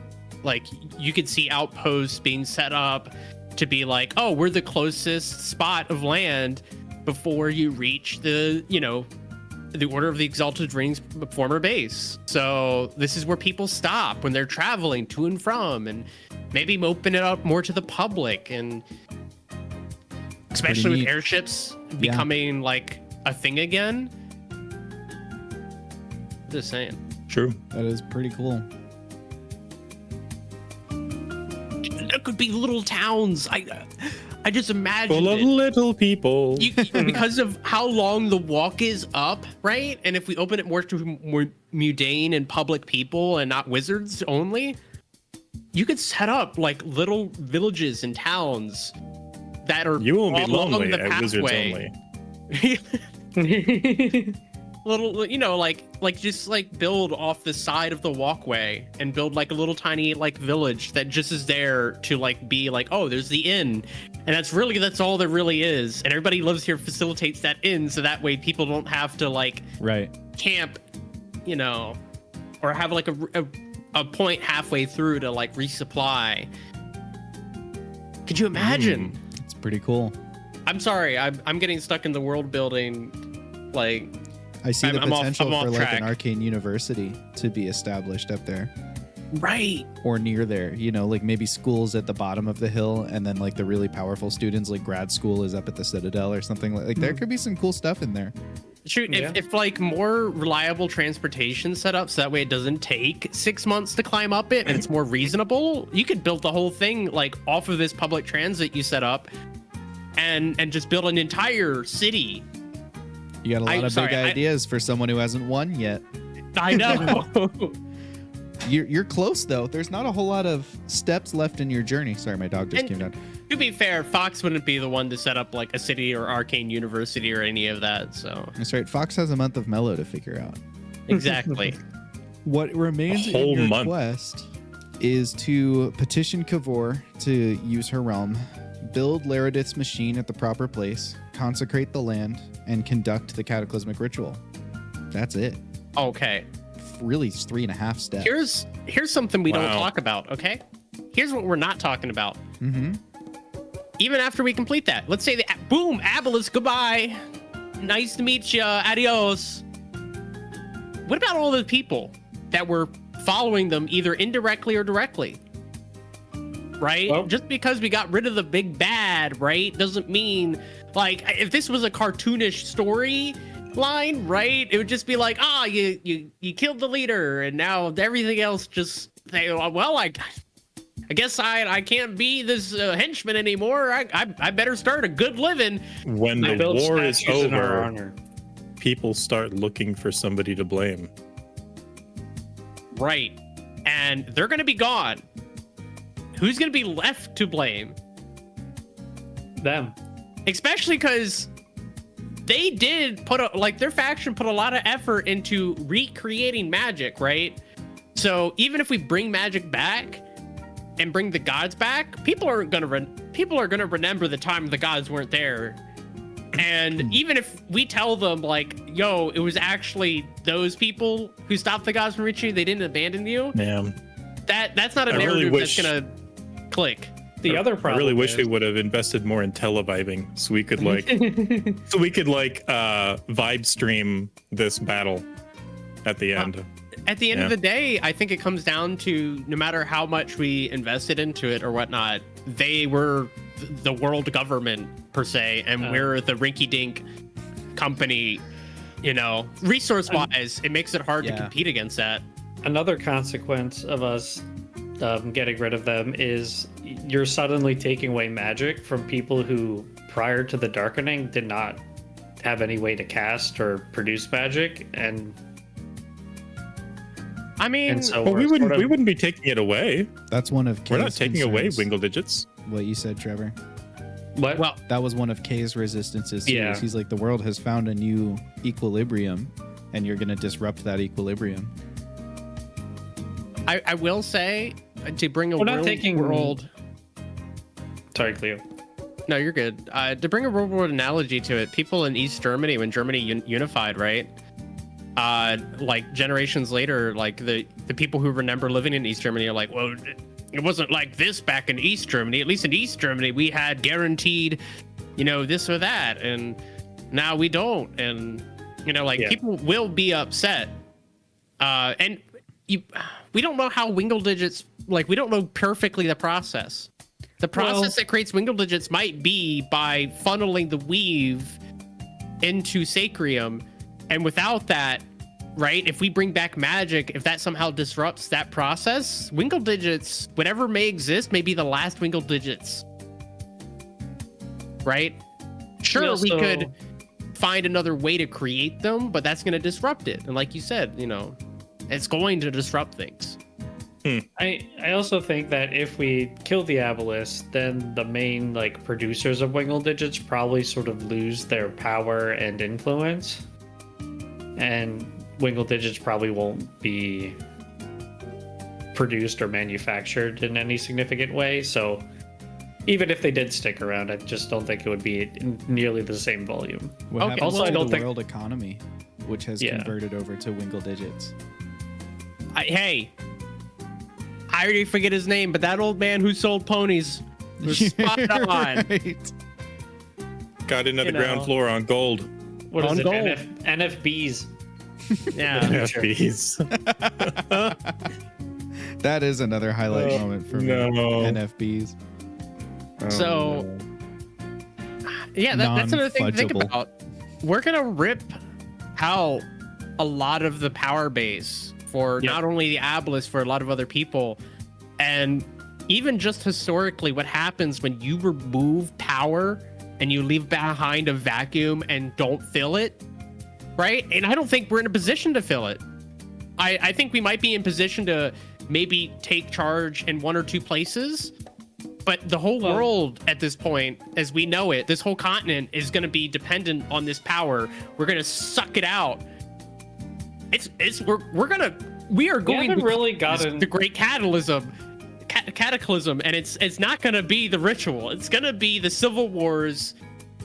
like, you could see outposts being set up to be like, oh, we're the closest spot of land before you reach the Order of the Exalted Ring's former base. So this is where people stop when they're traveling to and from, and maybe open it up more to the public, and especially with neat. airships becoming like a thing again. Just saying. True. That is pretty cool. There could be little towns. I just imagine Full of little people. because of how long the walk is up, right? And if we open it more to more mundane and public people and not wizards only, you could set up like little villages and towns that are You won't be along lonely the at Wizards pathway. Only. Little, like just like build off the side of the walkway and build like a little tiny like village that just is there to like be like, oh, there's the inn, and that's all there really is, and everybody lives here, facilitates that inn, so that way people don't have to like Right. camp, or have like a point halfway through to like resupply. Could you imagine? It's pretty cool. I'm sorry, I'm getting stuck in the world building, like. I see the I'm off potential for like track. an arcane university to be established up there Right. or near there. Like maybe schools at the bottom of the hill, and then like the really powerful students, like grad school, is up at the Citadel or something. Like there could be some cool stuff in there. Shoot, Yeah. if like more reliable transportation set up so that way it doesn't take 6 months to climb up it and it's more reasonable, you could build the whole thing like off of this public transit you set up, and just build an entire city. You got a lot of big ideas for someone who hasn't won yet. I know. You're close though. There's not a whole lot of steps left in your journey. Sorry, my dog just came down. To be fair, Fox wouldn't be the one to set up like a city or arcane university or any of that. So That's right. Fox has a month of Mellow to figure out. exactly. What remains A in whole your month. quest is to petition Kavor to use her realm, build Laredith's machine at the proper place, consecrate the land, and conduct the cataclysmic ritual. That's it. Okay. Really, it's 3.5 steps. Here's something we don't Wow. talk about. Okay. Here's what we're not talking about. Mm-hmm. Even after we complete that, let's say boom, Abolus, goodbye. Nice to meet you. Adios. What about all the people that were following them either indirectly or directly? Right? Well- Just because we got rid of the big bad, right, doesn't mean, like, if this was a cartoonish story line, right, it would just be like, you killed the leader and now everything else just, well, I guess I can't be this henchman anymore. I better start a good living. When They the build war is statues in our over, honor. people start looking for somebody to blame. Right. And they're going to be gone. Who's going to be left to blame? Them. Especially because they did their faction put a lot of effort into recreating magic, right? So even if we bring magic back and bring the gods back, people are gonna remember the time the gods weren't there. And even if we tell them like, yo, it was actually those people who stopped the gods from reaching you, they didn't abandon you. Yeah. That's not a I narrative really that's gonna click. The other problem I really wish is, we would have invested more in televibing so we could vibe stream this battle at the end. At the end of the day, I think it comes down to no matter how much we invested into it or whatnot, they were the world government per se, and we're the rinky-dink company. You know, resource-wise, it makes it hard to compete against that. Another consequence of us getting rid of them is you're suddenly taking away magic from people who, prior to the Darkening, did not have any way to cast or produce magic, and I mean, and so we wouldn't be taking it away. That's one of We're not Kay's taking away concerns. Wingle digits. What you said, Trevor. What? well, That was one of Kay's resistances. Yeah. He's like, the world has found a new equilibrium, and you're going to disrupt that equilibrium. I will say to bring a We're not taking- world. Sorry, Cleo. No, you're good. To bring a real world analogy to it, people in East Germany, when Germany unified, right? Like generations later, like the people who remember living in East Germany are like, well, it wasn't like this back in East Germany. At least in East Germany, we had guaranteed, this or that, and now we don't. And people will be upset. And we don't know how Wingle digits. Like, we don't know perfectly the process. The process that creates Wingle digits might be by funneling the weave into Sacrium. And without that, right, if we bring back magic, if that somehow disrupts that process, Wingle digits, whatever may exist, may be the last Wingle digits. Right? Sure, we could find another way to create them, but that's going to disrupt it. And like you said, it's going to disrupt things. I also think that if we kill the Aboleth, then the main producers of Wingle digits probably sort of lose their power and influence, and Wingle digits probably won't be produced or manufactured in any significant way. So even if they did stick around, I just don't think it would be in nearly the same volume. What happens Also, to I don't the think world economy, which has converted over to Wingle digits? Hey, I already forget his name, but that old man who sold ponies was spot on. Right. Got into the ground floor on gold. What is On it? gold. NFBs. Yeah. NFBs. That is another highlight moment for me. No. NFBs. So, yeah, that's another thing to think Non-fudgeable. about. We're going to rip out a lot of the power base for not only the Aboleths, for a lot of other people. And even just historically, what happens when you remove power and you leave behind a vacuum and don't fill it, right? And I don't think we're in a position to fill it. I think we might be in position to maybe take charge in one or two places, but the whole world at this point, as we know it, this whole continent is going to be dependent on this power. We're going to suck it out. We are going haven't really gotten the great cataclysm, and it's not going to be the ritual. It's going to be the civil wars.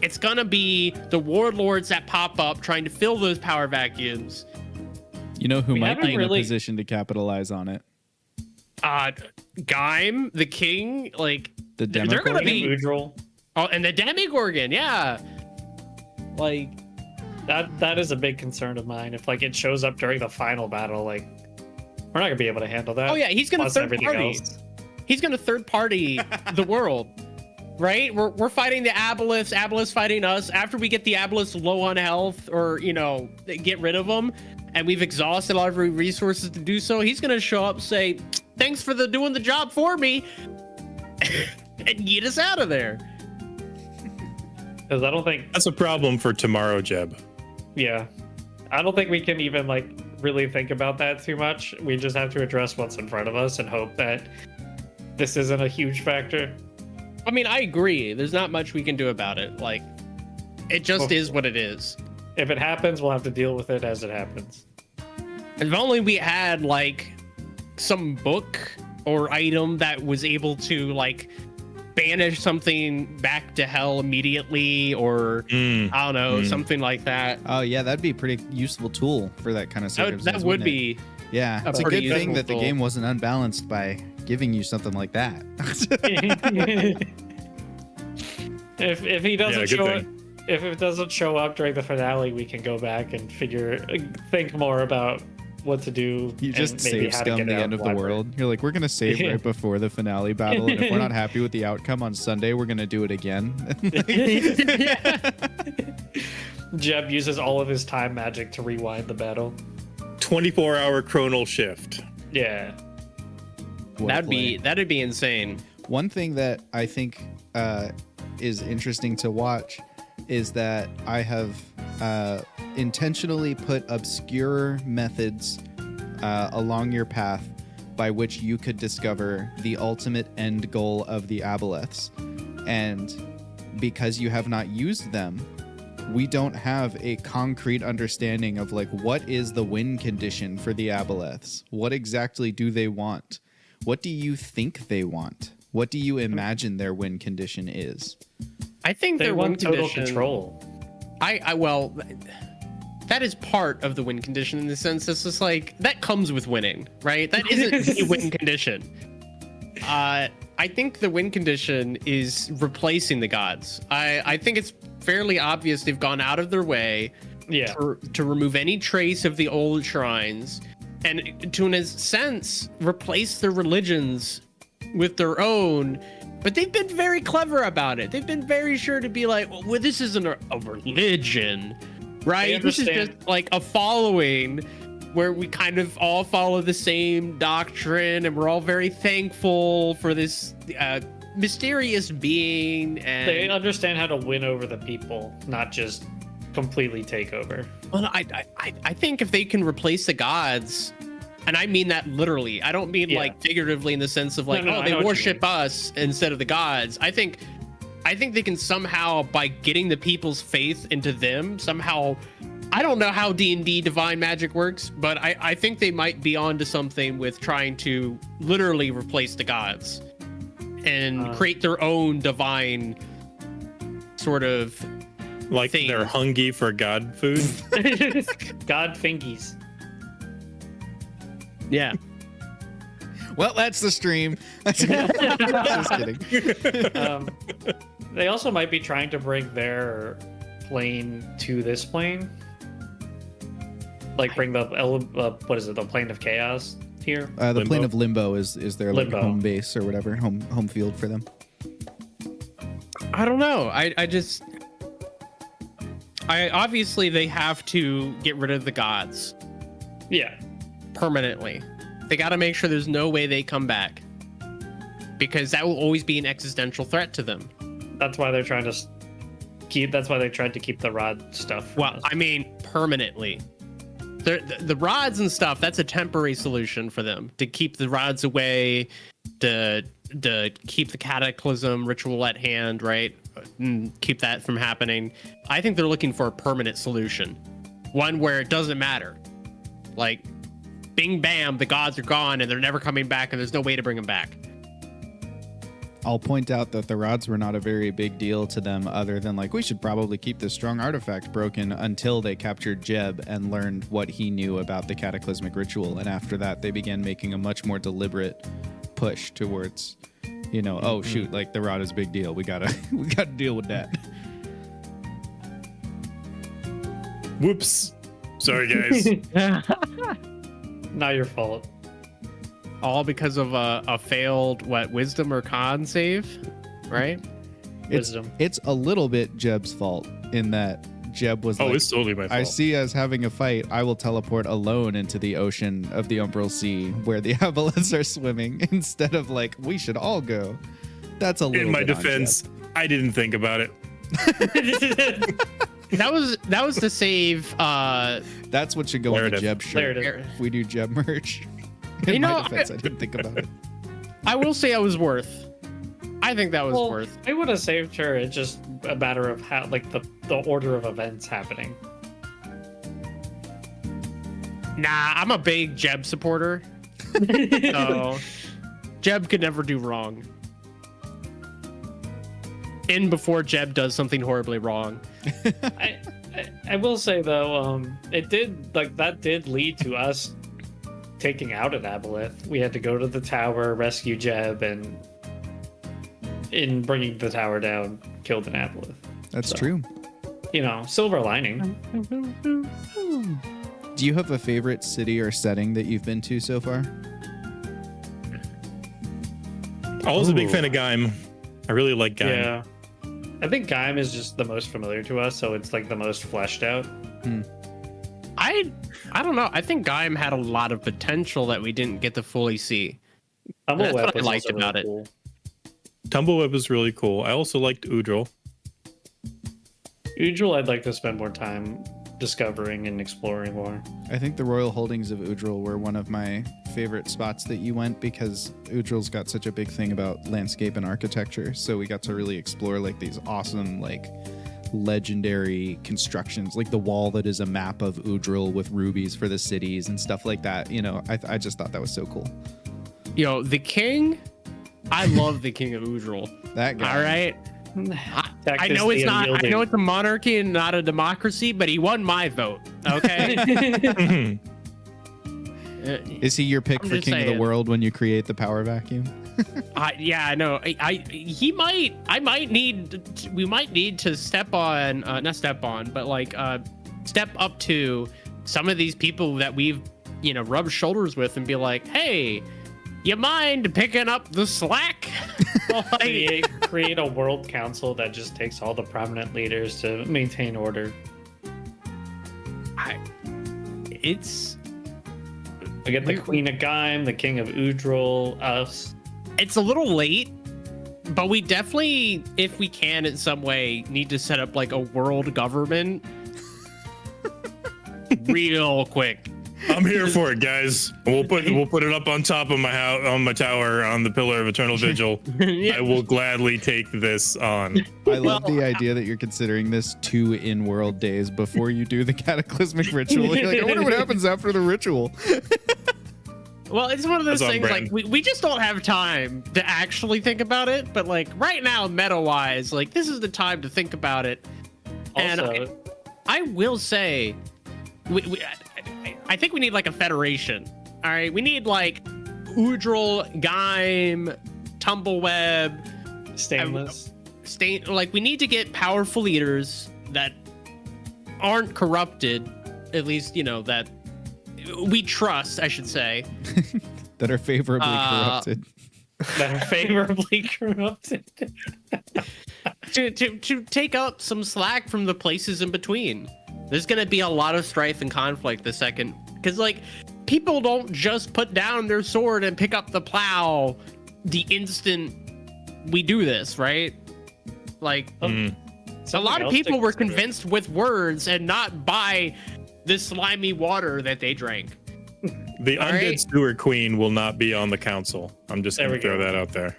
It's going to be the warlords that pop up trying to fill those power vacuums. You know who We might be haven't in really- a position to capitalize on it? Gaim, the king, The they're going to Demogorgon? be. Udril. Oh, and the Demigorgon, yeah. That is a big concern of mine. If it shows up during the final battle, we're not gonna be able to handle that. Oh yeah, he's gonna plus third everything party. else. He's gonna third party the world, right? We're fighting the Aboleths. Aboleths fighting us. After we get the Aboleths low on health, or get rid of them, and we've exhausted all of our resources to do so, he's gonna show up, say, "Thanks for doing the job for me," and get us out of there. Because I don't think. That's a problem for tomorrow, Jeb. Yeah. I don't think we can even like really think about that too much. We just have to address what's in front of us and hope that this isn't a huge factor. I mean, I agree. There's not much we can do about it. Like, it just is what it is. If it happens, we'll have to deal with it as it happens. If only we had like some book or item that was able to like banish something back to hell immediately, or I don't know, something like that. Oh yeah, that'd be a pretty useful tool for that kind of circumstance. That would wouldn't it? be. Yeah, it's a pretty good thing useful that the tool. game wasn't unbalanced by giving you something like that. If he doesn't good show it, thing. if it doesn't show up during the finale, we can go back and think more about what to do. You just and maybe save how to scum get the out end of the library. world. You're like, we're gonna save Yeah. right before the finale battle, and if we're not happy with the outcome on Sunday, we're gonna do it again. Jeb uses all of his time magic to rewind the battle. 24-hour chronal shift. Yeah. Well played. That'd be insane. One thing that I think is interesting to watch is that I have intentionally put obscure methods along your path by which you could discover the ultimate end goal of the aboleths. And because you have not used them, we don't have a concrete understanding of like what is the win condition for the aboleths. What exactly do they want? What do you think they want? What do you imagine their win condition is? I think They their want win total condition, control. well, that is part of the win condition in the sense it's just like that comes with winning, right? That isn't the win condition. I think the win condition is replacing the gods. I think it's fairly obvious they've gone out of their way Yeah. to remove any trace of the old shrines and to, in a sense, replace their religions with their own. But they've been very clever about it. They've been very sure to be like, well, this isn't a religion, right? This is understand. just like a following where we kind of all follow the same doctrine and we're all very thankful for this mysterious being. And They understand how to win over the people, not just completely take over. well, I think if they can replace the gods, and I mean that literally, I don't mean Yeah. like figuratively in the sense of like, No, oh, I they know what you worship us instead of the gods. I think they can somehow, by getting the people's faith into them, somehow. I don't know how D&D divine magic works, but I think they might be onto something with trying to literally replace the gods and create their own divine sort of Like thing. they're hungry for god food. God fingies. Yeah. Well, that's the stream. Just kidding. They also might be trying to bring their plane to this plane. Like bring the what is it? The plane of chaos here. The Limbo? plane of limbo is their like Limbo. home base or whatever, home field for them. I don't know. I obviously they have to get rid of the gods Yeah. permanently. They got to make sure there's no way they come back, because that will always be an existential threat to them. That's why they're trying to keep. That's why they tried to keep the rod stuff. from Well, us. I mean, permanently. The rods and stuff, that's a temporary solution for them to keep the rods away, to keep the cataclysm ritual at hand, right? And keep that from happening. I think they're looking for a permanent solution, one where it doesn't matter. Like, bing bam, the gods are gone and they're never coming back, and there's no way to bring them back. I'll point out that the rods were not a very big deal to them, other than like, we should probably keep this strong artifact broken, until they captured Jeb and learned what he knew about the cataclysmic ritual. And after that, they began making a much more deliberate push towards, oh shoot, like the rod is a big deal. We gotta deal with that. Whoops. Sorry, guys. Not your fault. All because of a failed, wisdom or con save, right? Wisdom. It's a little bit Jeb's fault in that Jeb was Oh, like, it's totally my fault. I see us having a fight. I will teleport alone into the ocean of the Umbral Sea where the aboleths are swimming, instead of like, we should all go. That's a little In my bit on defense, Jeb. I didn't think about it. That was to save. That's what should go on the Narrative. Jeb shirt. Narrative. If we do Jeb merch. In You know, my defense, I didn't think about it. I will say I was worth. I think that was Well, worth. I would have saved her. It's just a matter of how, like the order of events happening. Nah, I'm a big Jeb supporter. So Jeb could never do wrong. In before Jeb does something horribly wrong. I will say though, it did that did lead to us taking out an aboleth. We had to go to the tower, rescue Jeb, and in bringing the tower down, killed an aboleth. That's So. true. You know, silver lining. Do you have a favorite city or setting that you've been to so far? I was a big Ooh. fan of Gaim. I really like Gaim. Yeah. I think Gaim is just the most familiar to us, so it's like the most fleshed out. I don't know. I think Gaim had a lot of potential that we didn't get to fully see. That's what I was liked also about it. cool. Tumbleweb was really cool. I also liked Udril. Udril, I'd like to spend more time discovering and exploring more. I think the royal holdings of Udril were one of my favorite spots that you went because Udril's got such a big thing about landscape and architecture. So we got to really explore like these awesome, like legendary constructions, like the wall that is a map of Udril with rubies for the cities and stuff like that. You know, I just thought that was so cool. You know, the king. I love the king of Udril. That guy. All right. Tech I is know it's the not. I unyielding. know it's a monarchy and not a democracy, but he won my vote. Okay. Is he your pick I'm for just king of the saying. world when you create the power vacuum? Yeah, I know. He might. I might need. We might need to step on. Not step on, but like step up to some of these people that we've rubbed shoulders with and be like, hey, you mind picking up the slack? Like, create a world council that just takes all the prominent leaders to maintain order. it's We get the Queen of Gaim, the King of Udril, us. it's a little late, but we definitely, if we can in some way, need to set up like a world government real quick. I'm here for it, guys. We'll put it up on top of my house, on my tower, on the pillar of eternal vigil. Yeah. I will gladly take this on. I love the idea that you're considering this 2 in-world days before you do the cataclysmic ritual. You're like, I wonder what happens after the ritual. Well, it's one of those That's on things brand. like we just don't have time to actually think about it. But like right now, meta-wise, like this is the time to think about it. And Also, I will say, I think we need like a federation. All right, we need like Udril, Gaim, Tumbleweb, stainless. Like we need to get powerful leaders that aren't corrupted, at least that we trust, I should say. That are favorably corrupted. That are favorably corrupted. to take up some slack from the places in between. There's gonna be a lot of strife and conflict the second, because like people don't just put down their sword and pick up the plow the instant we do this, right? Like a lot of people were convinced with words and not by the slimy water that they drank. The All undead right. sewer queen will not be on the council. I'm just There going to we throw go. that out there.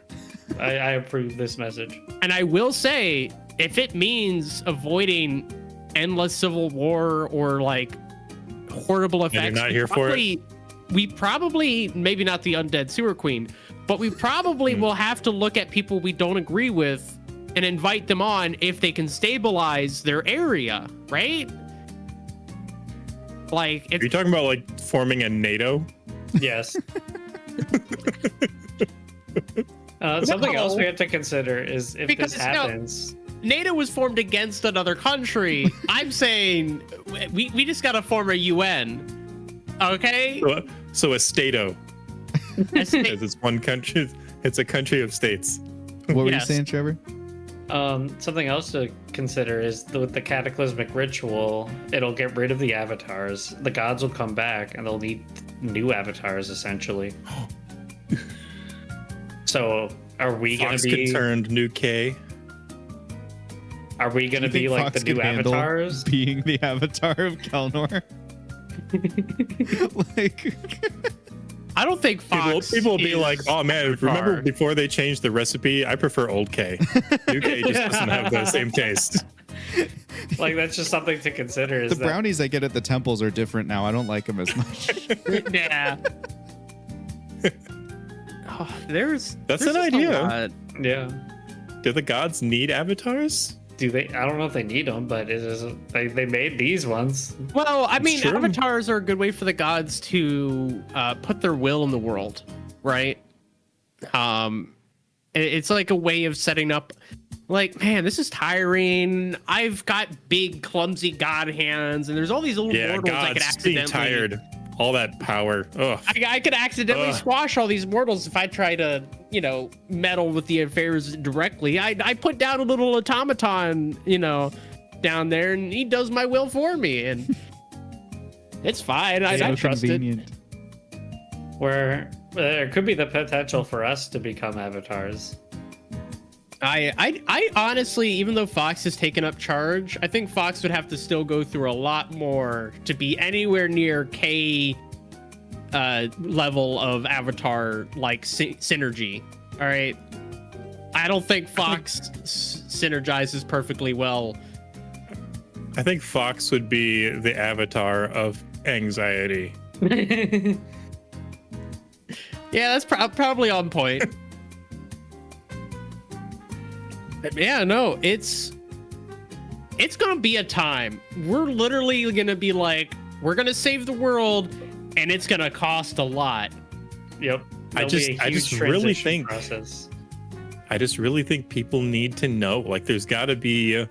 I approve this message. And I will say, if it means avoiding endless civil war or like horrible effects, you're not here for it? We probably, maybe not the undead sewer queen, but we probably will have to look at people we don't agree with and invite them on if they can stabilize their area, right? Like, Are you it's, talking about like forming a NATO? Yes. Something else we have to consider is if Because, this no, happens. NATO was formed against another country. I'm saying we just gotta form a UN, okay? So a stato, A state- because it's one country. It's a country of states. What were you Yes. saying, Trevor? Something else to consider is with the cataclysmic ritual, it'll get rid of the avatars. The gods will come back and they'll need new avatars essentially. So are we gonna Fox be turned new K. Are we gonna Do you be think like Fox the new could handle avatars? being the avatar of Kelnor? Like, I don't think Fox. People will be is like, oh man, Avatar. remember before they changed the recipe? I prefer old K. New K just doesn't have the same taste. Like that's just something to consider. Is the that brownies I get at the temples are different now. I don't like them as much. Yeah. Oh, That's there's an just a idea. lot. yeah. Do the gods need avatars? Do they? I don't know if they need them, but it is. They made these ones. Well, I mean, true. avatars are a good way for the gods to put their will in the world, right? It's like a way of setting up. Like, man, this is tiring. I've got big, clumsy god hands, and there's all these little Yeah, mortals I could gods being accidentally. tired. All that power. Ugh. I could accidentally Ugh. squash all these mortals if I try to, meddle with the affairs directly. I put down a little automaton, down there, and he does my will for me, and it's fine. I So trust it. convenient. Where there could be the potential for us to become avatars. I honestly, even though Fox has taken up charge, I think Fox would have to still go through a lot more to be anywhere near K level of avatar like synergy. All right, I don't think Fox synergizes perfectly well. I think Fox would be the avatar of anxiety. Yeah, that's probably on point. But yeah, no, it's gonna be a time. We're literally gonna be like, we're gonna save the world, and it's gonna cost a lot. Yep. I There'll be a just huge really transition think- process. I just really think people need to know. Like, there's got to be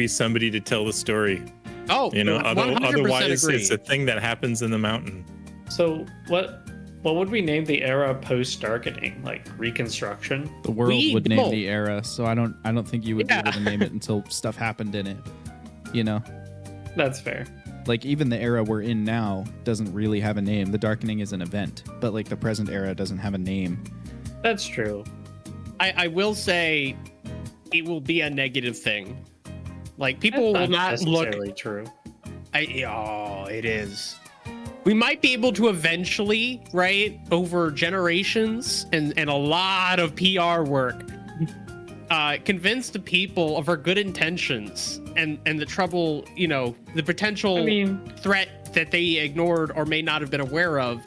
somebody to tell the story. Oh, You know, 100% otherwise agree. it's a thing that happens in the mountain. So what would we name the era post darkening? Like Reconstruction? The world We would name don't. the era, so I don't think you would Yeah. be able to name it until stuff happened in it. You know, That's fair. like even the era we're in now doesn't really have a name. The darkening is an event, but like the present era doesn't have a name. That's true. I will say it will be a negative thing. Like people That's will not look. necessarily true. It is. We might be able to eventually, right, over generations and a lot of PR work, convince the people of our good intentions and the trouble, the potential threat that they ignored or may not have been aware of.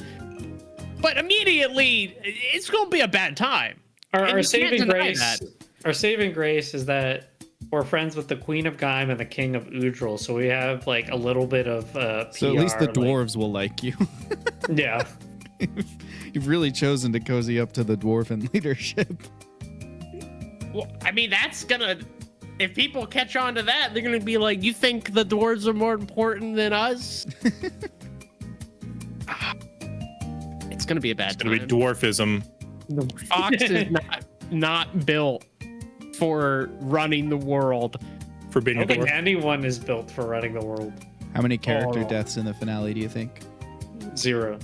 But immediately, it's going to be a bad time. And Our you saving can't deny grace. that. Our saving grace is that we're friends with the Queen of Gaim and the King of Udril, so we have like a little bit of PR. So at least the like- dwarves will like you. yeah. You've really chosen to cozy up to the dwarven leadership. Well, I mean, that's gonna. If people catch on to that, they're gonna be like, "You think the dwarves are more important than us?" It's gonna be a bad It's going to time. be dwarfism. Fox is not built for running the world. For being I a don't think dwarf. anyone is built for running the world. How many character Oh. deaths in the finale do you think? 0.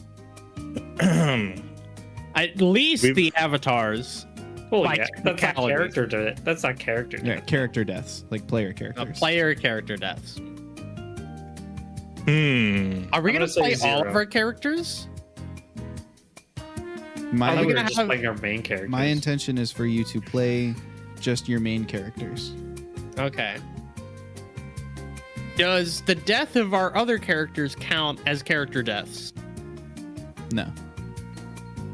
At least We've- the avatars, Well, By yeah, that's not technicality. character death. That's not character Yeah, death. character deaths, like player characters. player character deaths. Are we I'm gonna gonna say play all 0. of our characters? I My thought we we were gonna just have- playing our main characters. my intention is for you to play just your main characters. Okay. Does the death of our other characters count as character deaths? No,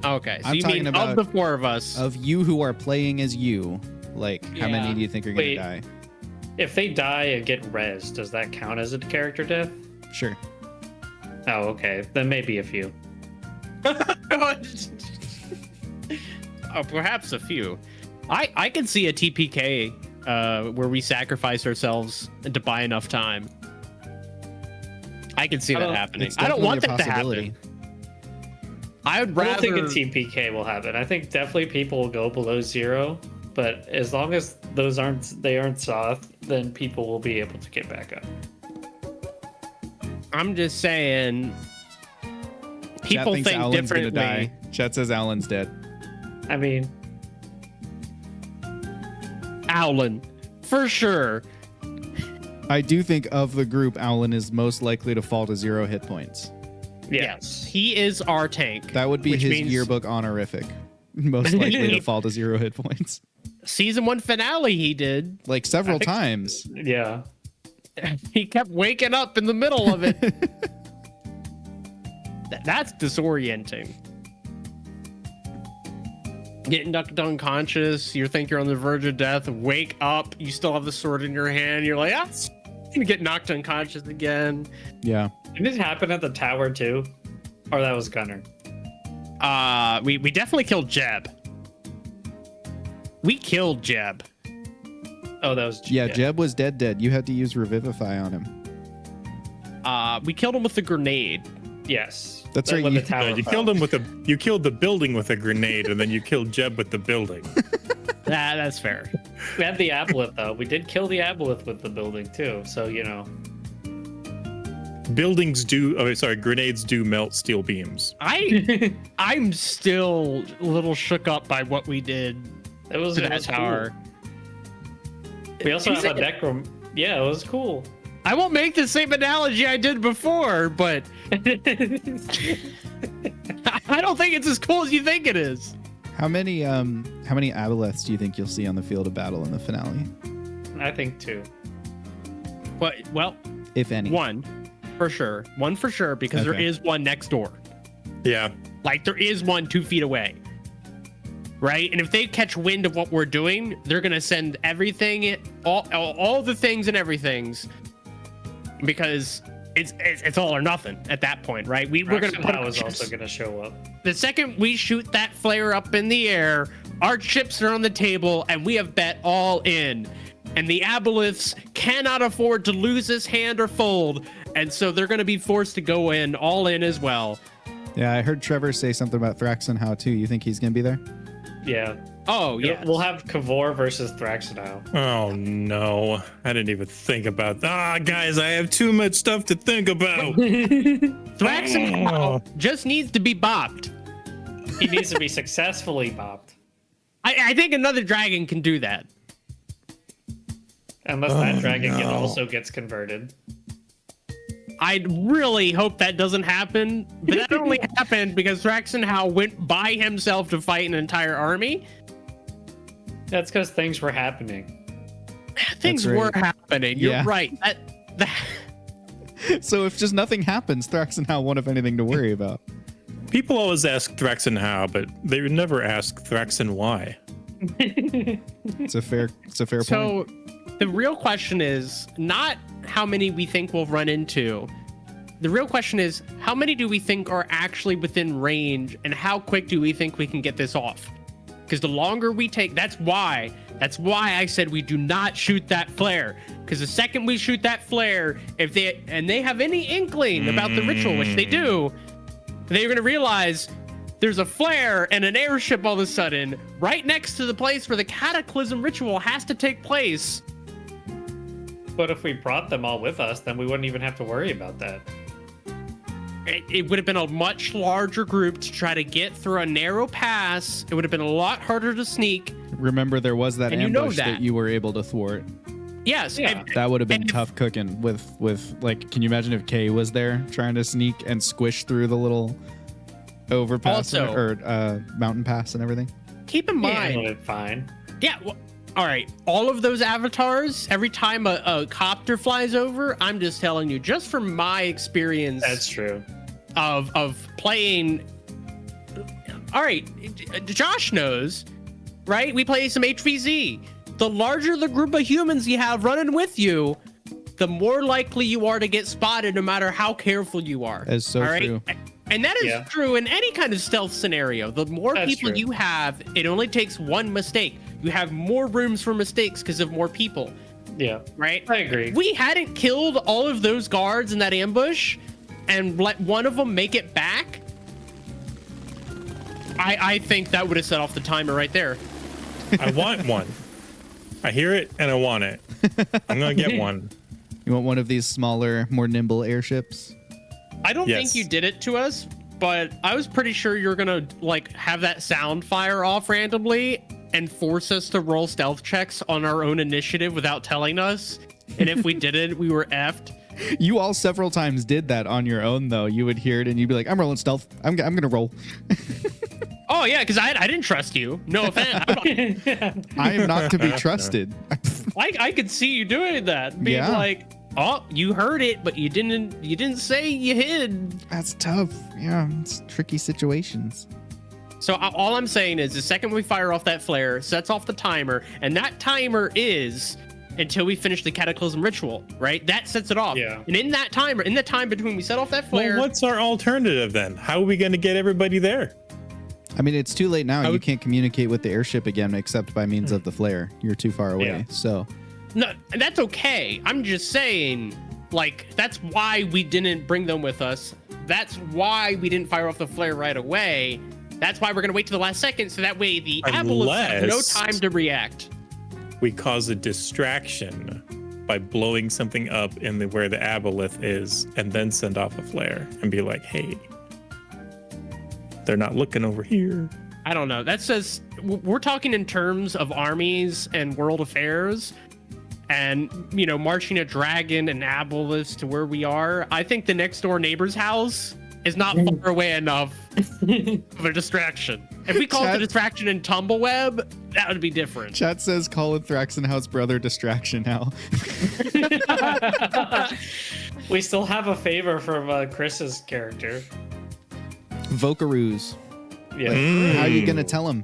Okay, so I'm you talking mean about- of the four of us? of you who are playing as you, like how Yeah. many do you think are Wait. gonna die? If they die and get res, does that count as a character death? Sure. Oh, okay. Then maybe a few. Oh, perhaps a few. I can see a TPK where we sacrifice ourselves to buy enough time. I can see I that don't- happening. It's I don't want definitely that a to possibility. happen. I would I don't rather. think a TPK will happen. I think definitely people will go below 0, but as long as they aren't soft, then people will be able to get back up. I'm just saying. Chat People thinks think Alan's gonna differently. die. Chat says Alan's dead. I mean, Alan, for sure. I do think of the group, Owlin is most likely to fall to 0 hit points. Yes, he is our tank. That would be which his means yearbook honorific. Most likely to fall to 0 hit points. Season 1 finale he did. Like several times. Yeah. He kept waking up in the middle of it. That's disorienting. Getting knocked unconscious, you think you're on the verge of death, wake up, you still have the sword in your hand, you're like, you get knocked unconscious again. Yeah. Did it happen at the tower too? Or that was Gunner? We definitely killed Jeb. We killed Jeb. Oh, that was Yeah, Jeb was dead. You had to use Revivify on him. We killed him with a grenade. Yes. That's When right. the tower You fell. killed him you killed the building with a grenade, and then you killed Jeb with the building. That's fair. We had the aboleth though. We did kill the aboleth with the building too. So Grenades do melt steel beams. I'm still a little shook up by what we did it was to it that was cool. tower. We also Is have a it- necrom. Yeah, it was cool. I won't make the same analogy I did before, but I don't think it's as cool as you think it is. How many aboleths do you think you'll see on the field of battle in the finale? I think too. Well, If any. one for sure. One for sure, because there Okay. is one next door. Yeah. Like there is one 2 feet away. Right? And if they catch wind of what we're doing, they're gonna send everything, all the things and everythings, because it's all or nothing at that point, right? We're gonna put That was chips. also gonna show up. The second we shoot that flare up in the air, our chips are on the table and we have bet all in. And the aboleths cannot afford to lose this hand or fold, and so they're gonna be forced to go in all in as well. Yeah, I heard Trevor say something about Thraxenhow too. You think he's gonna be there? Yeah. Oh yeah. We'll have Kavor versus Thraxenhow. Oh no, I didn't even think about that. Guys, I have too much stuff to think about. Thraxenhow just needs to be bopped. He needs to be successfully bopped. I think another dragon can do that. Unless that dragon no. also gets converted. I really hope that doesn't happen, but that only happened because Thraxenhow went by himself to fight an entire army. That's because things were happening. Things right. were happening. You're Yeah. right. That So if just nothing happens, Thraxenhow won't have anything to worry about. People always ask Thraxen how, but they would never ask Thraxen why. It's a fair point. So the real question is not how many we think we'll run into. The real question is how many do we think are actually within range, and how quick do we think we can get this off? Because the longer we take, that's why I said we do not shoot that flare. Because the second we shoot that flare, if they have any inkling about the ritual, which they do, they're going to realize there's a flare and an airship all of a sudden right next to the place where the cataclysm ritual has to take place. But if we brought them all with us, then we wouldn't even have to worry about that. It would have been a much larger group to try to get through a narrow pass. It would have been a lot harder to sneak. Remember, there was that And you know ambush that. that. you were able to thwart. Yes. Yeah. That would have been And if- tough cooking with like, can you imagine if Kay was there trying to sneak and squish through the little overpass Also- or mountain pass and everything? Keep in We handled mind. it fine. Yeah. Well, all right. All of those avatars, every time a copter flies over, I'm just telling you, just from my experience That's true. of playing. All right. Josh knows, right? We play some HVZ. The larger the group of humans you have running with you, the more likely you are to get spotted, no matter how careful you are. That is so All right? true. And that is Yeah. true in any kind of stealth scenario. The more That's people true. you have, it only takes one mistake. You have more rooms for mistakes because of more people, Yeah, right? I agree. If we hadn't killed all of those guards in that ambush and let one of them make it back, I think that would have set off the timer right there. I want one. I hear it and I want it. I'm gonna get one. You want one of these smaller, more nimble airships? I don't Yes. think you did it to us, but I was pretty sure you're gonna like have that sound fire off randomly, and force us to roll stealth checks on our own initiative without telling us. And if we didn't, we were effed. You all several times did that on your own, though. You would hear it and you'd be like, I'm rolling stealth. I'm going to roll. Oh, yeah, because I didn't trust you. No offense. I am not to be trusted. I could see you doing that. Being like, oh, you heard it, but you didn't say you hid. That's tough. Yeah, it's tricky situations. So all I'm saying is the second we fire off that flare, sets off the timer, and that timer is until we finish the cataclysm ritual, right? That sets it off. Yeah. And in that timer, in the time between we set off that flare. Well, what's our alternative then? How are we going to get everybody there? I mean, it's too late now. You can't communicate with the airship again except by means of the flare. You're too far away. Yeah. So No, that's okay. I'm just saying, like, that's why we didn't bring them with us. That's why we didn't fire off the flare right away. That's why we're going to wait to the last second, so that way the aboleths have no time to react. We cause a distraction by blowing something up in where the aboleth is, and then send off a flare and be like, hey, they're not looking over here. I don't know. That says we're talking in terms of armies and world affairs and, you know, marching a dragon and aboleths to where we are. I think the next door neighbor's house is not far away enough of a distraction. If we call it a distraction in Tumbleweb, that would be different. Chat says Colin Thraxenhouse brother distraction now. We still have a favor from Chris's character. Vocaroos. Yeah. Like, how are you gonna tell him?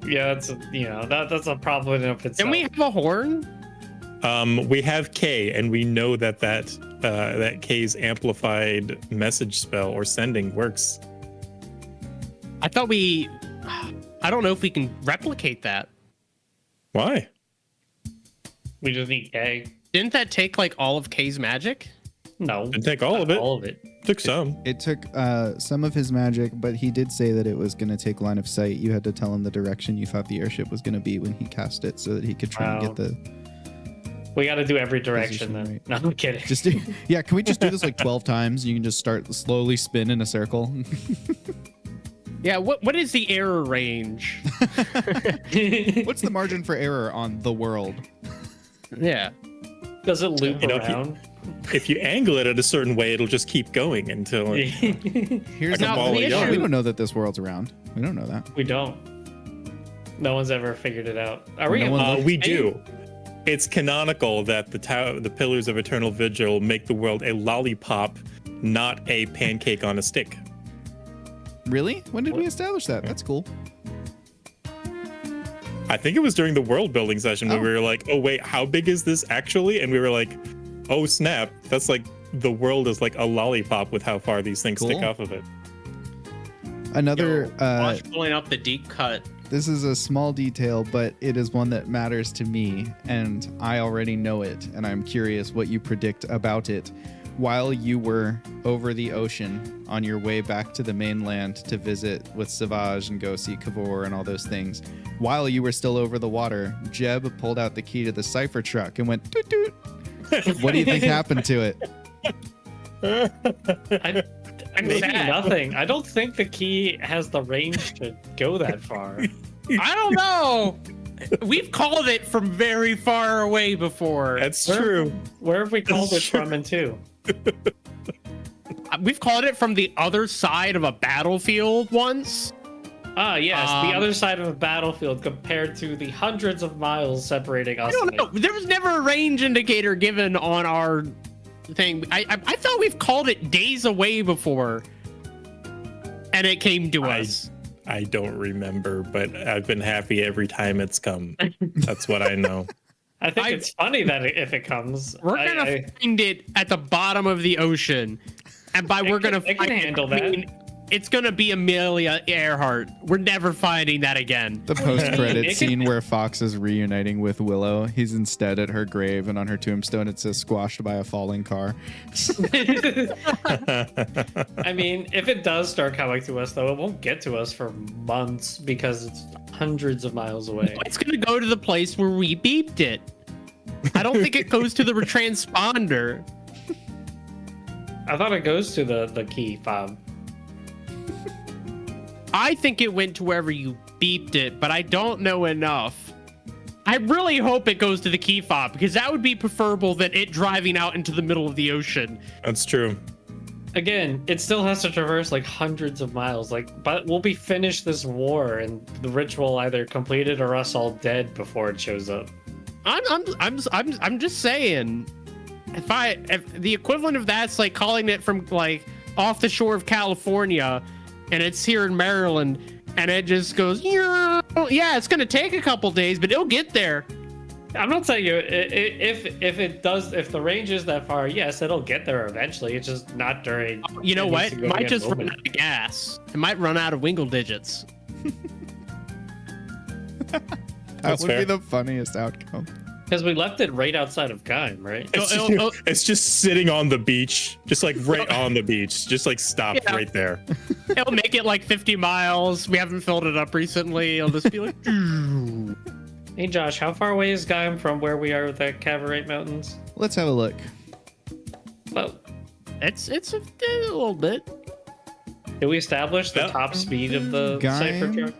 Yeah, it's that's a problem in of itself. And we have a horn. We have K, and we know that K's amplified message spell or sending works. I thought I don't know if we can replicate that. Why? We just need K. Didn't that take like all of K's magic? No. Didn't take all of it. All of it. Took some. It took some of his magic, but he did say that it was going to take line of sight. You had to tell him the direction you thought the airship was going to be when he cast it, so that he could try and get the. We got to do every direction Position then. right. No, I'm kidding. Just do, yeah. Can we just do this like 12 times? You can just start slowly spin in a circle. Yeah. What is the error range? What's the margin for error on the world? Yeah. Does it loop You know, around? If you angle it at a certain way, it'll just keep going until it, Here's like the a ball of the yarn. We don't know that this world's around. We don't know that. We don't. No one's ever figured it out. Are we? No one- We do. It's canonical that the Pillars of Eternal Vigil make the world a lollipop, not a pancake on a stick. Really? When did we establish that? That's cool. I think it was during the world building session where Oh. we were like, oh wait, how big is this actually? And we were like, oh snap, that's like the world is like a lollipop with how far these things stick Cool. off of it. Another. Watch pulling up the deep cut. This is a small detail, but it is one that matters to me, and I already know it, and I'm curious what you predict about it. While you were over the ocean on your way back to the mainland to visit with Savage and go see Kavor and all those things, while you were still over the water, Jeb pulled out the key to the cipher truck and went doot doot. What do you think happened to it? Maybe sad. nothing. I don't think the key has the range to go that far. I don't know. We've called it from very far away before. That's true. Where have we called it That's from and to? We've called it from the other side of a battlefield once. Ah, yes, the Um, other side of a battlefield compared to the hundreds of miles separating us. I don't and know. There was never a range indicator given on our thing. I thought we've called it days away before, and it came to us. I don't remember, but I've been happy every time it's come. That's what I know. I think it's funny that if it comes, We're gonna find it at the bottom of the ocean, and by we're gonna it can find handle I that. mean, it's gonna be Amelia Earhart. We're never finding that again. The post-credit It can- scene where Fox is reuniting with Willow. He's instead at her grave, and on her tombstone it says "squashed by a falling car." I mean, if it does start coming to us, though, it won't get to us for months because it's hundreds of miles away. It's gonna go to the place where we beeped it. I don't think it goes to the transponder. I thought it goes to the key fob. I think it went to wherever you beeped it, but I don't know enough. I really hope it goes to the key fob, because that would be preferable than it driving out into the middle of the ocean. That's true. Again, it still has to traverse like hundreds of miles. Like, but we'll be finished this war, and the ritual either completed or us all dead before it shows up. I'm just saying, if the equivalent of that's like calling it from like off the shore of California, and it's here in Maryland, and it just goes, yeah, it's gonna take a couple days, but it'll get there. I'm not saying if the range is that far, yes, it'll get there eventually. It's just not during. You know what? It might just run out of gas. It might run out of wingle digits. That would fair. be the funniest outcome. Because we left it right outside of Gaim, right? It's just sitting on the beach, just like right on the beach, just like stopped right there. It'll make it like 50 miles. We haven't filled it up recently. It'll just be like. Hey Josh, how far away is Gaim from where we are with the Cavorite Mountains? Let's have a look. Well, It's a little bit. did we establish the top speed of the Gaim? cipher truck?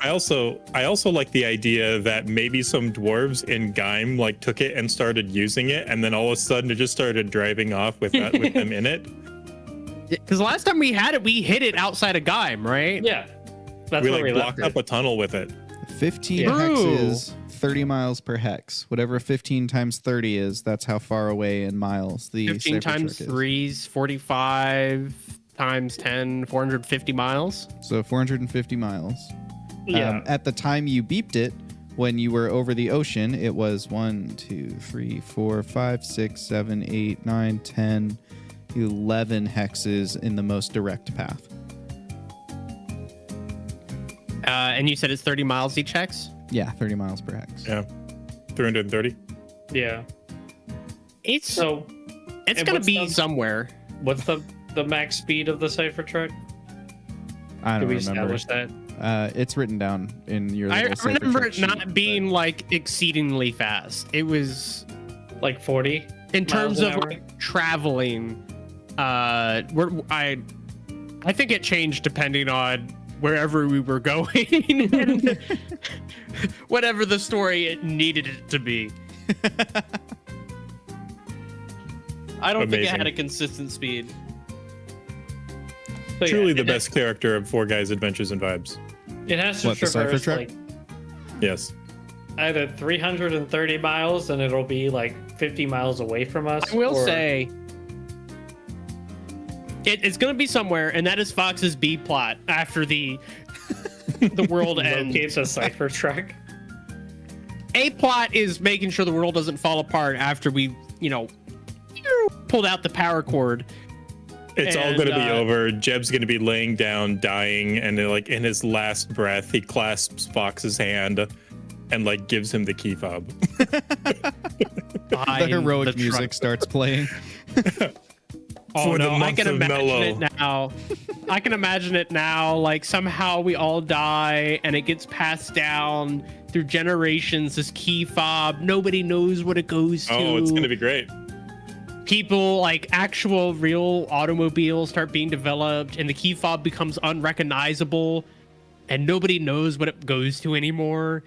I also like the idea that maybe some dwarves in Gaim like took it and started using it, and then all of a sudden it just started driving off with that with them in it. Because last time we had it, we hit it outside of Gaim, right? Yeah, that's We where like we blocked left up a tunnel with it. 15 Yeah. hexes, 30 miles per hex. Whatever 15 times 30 is, that's how far away in miles the 15 cipher times truck is. 3 is 45 times 10, 450 miles. So 450 miles. Yeah. At the time you beeped it, when you were over the ocean, it was 1, 2, 3, 4, 5, 6, 7, 8, 9, 10, 11 hexes in the most direct path. And you said it's 30 miles each hex? Yeah, 30 miles per hex. Yeah, 330. Yeah. It's So, it's and gonna what's be the- somewhere. what's the max speed of the cipher truck? I Did don't we remember. establish that? It's written down in your I little cipher remember truck it not sheet, being but- like exceedingly fast. It was Like 40? in terms Miles an of hour? like traveling. I think it changed depending on wherever we were going and whatever the story it needed it to be. I don't think it Amazing. had a consistent speed. So, yeah, Truly the it- best character of Four Guys Adventures and Vibes. It has to What, the cipher traverse truck? like Yes. either 330 miles and it'll be like 50 miles away from us. I will or- say it's going to be somewhere, and that is Fox's B plot after the world ends. locates a cipher truck. A plot is making sure the world doesn't fall apart after we, pulled out the power cord. It's all And, going to be over. Jeb's going to be laying down, dying, and then, like in his last breath, he clasps Fox's hand and like gives him the key fob. The heroic music starts playing. Oh For the no, I month can of imagine mellow. it now. I can imagine it now. Like somehow we all die and it gets passed down through generations. This key fob, nobody knows what it goes to. Oh, it's going to be great. People like actual real automobiles start being developed and the key fob becomes unrecognizable and nobody knows what it goes to anymore.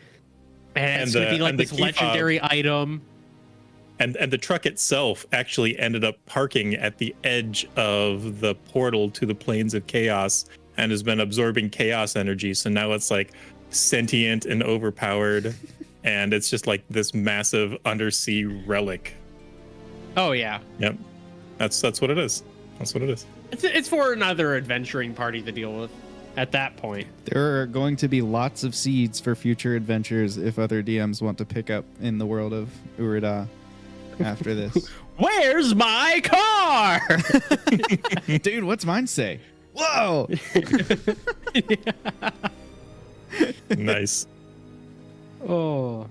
And it's going to be like and the this key fob- legendary item. And the truck itself actually ended up parking at the edge of the portal to the planes of chaos and has been absorbing chaos energy. So now it's like sentient and overpowered. And it's just like this massive undersea relic. Oh yeah. Yep. That's what it is. That's what it is. It's for another adventuring party to deal with at that point. There are going to be lots of seeds for future adventures if other DMs want to pick up in the world of Urida after this. Where's my car? Dude, what's mine say? Whoa! Nice. Oh.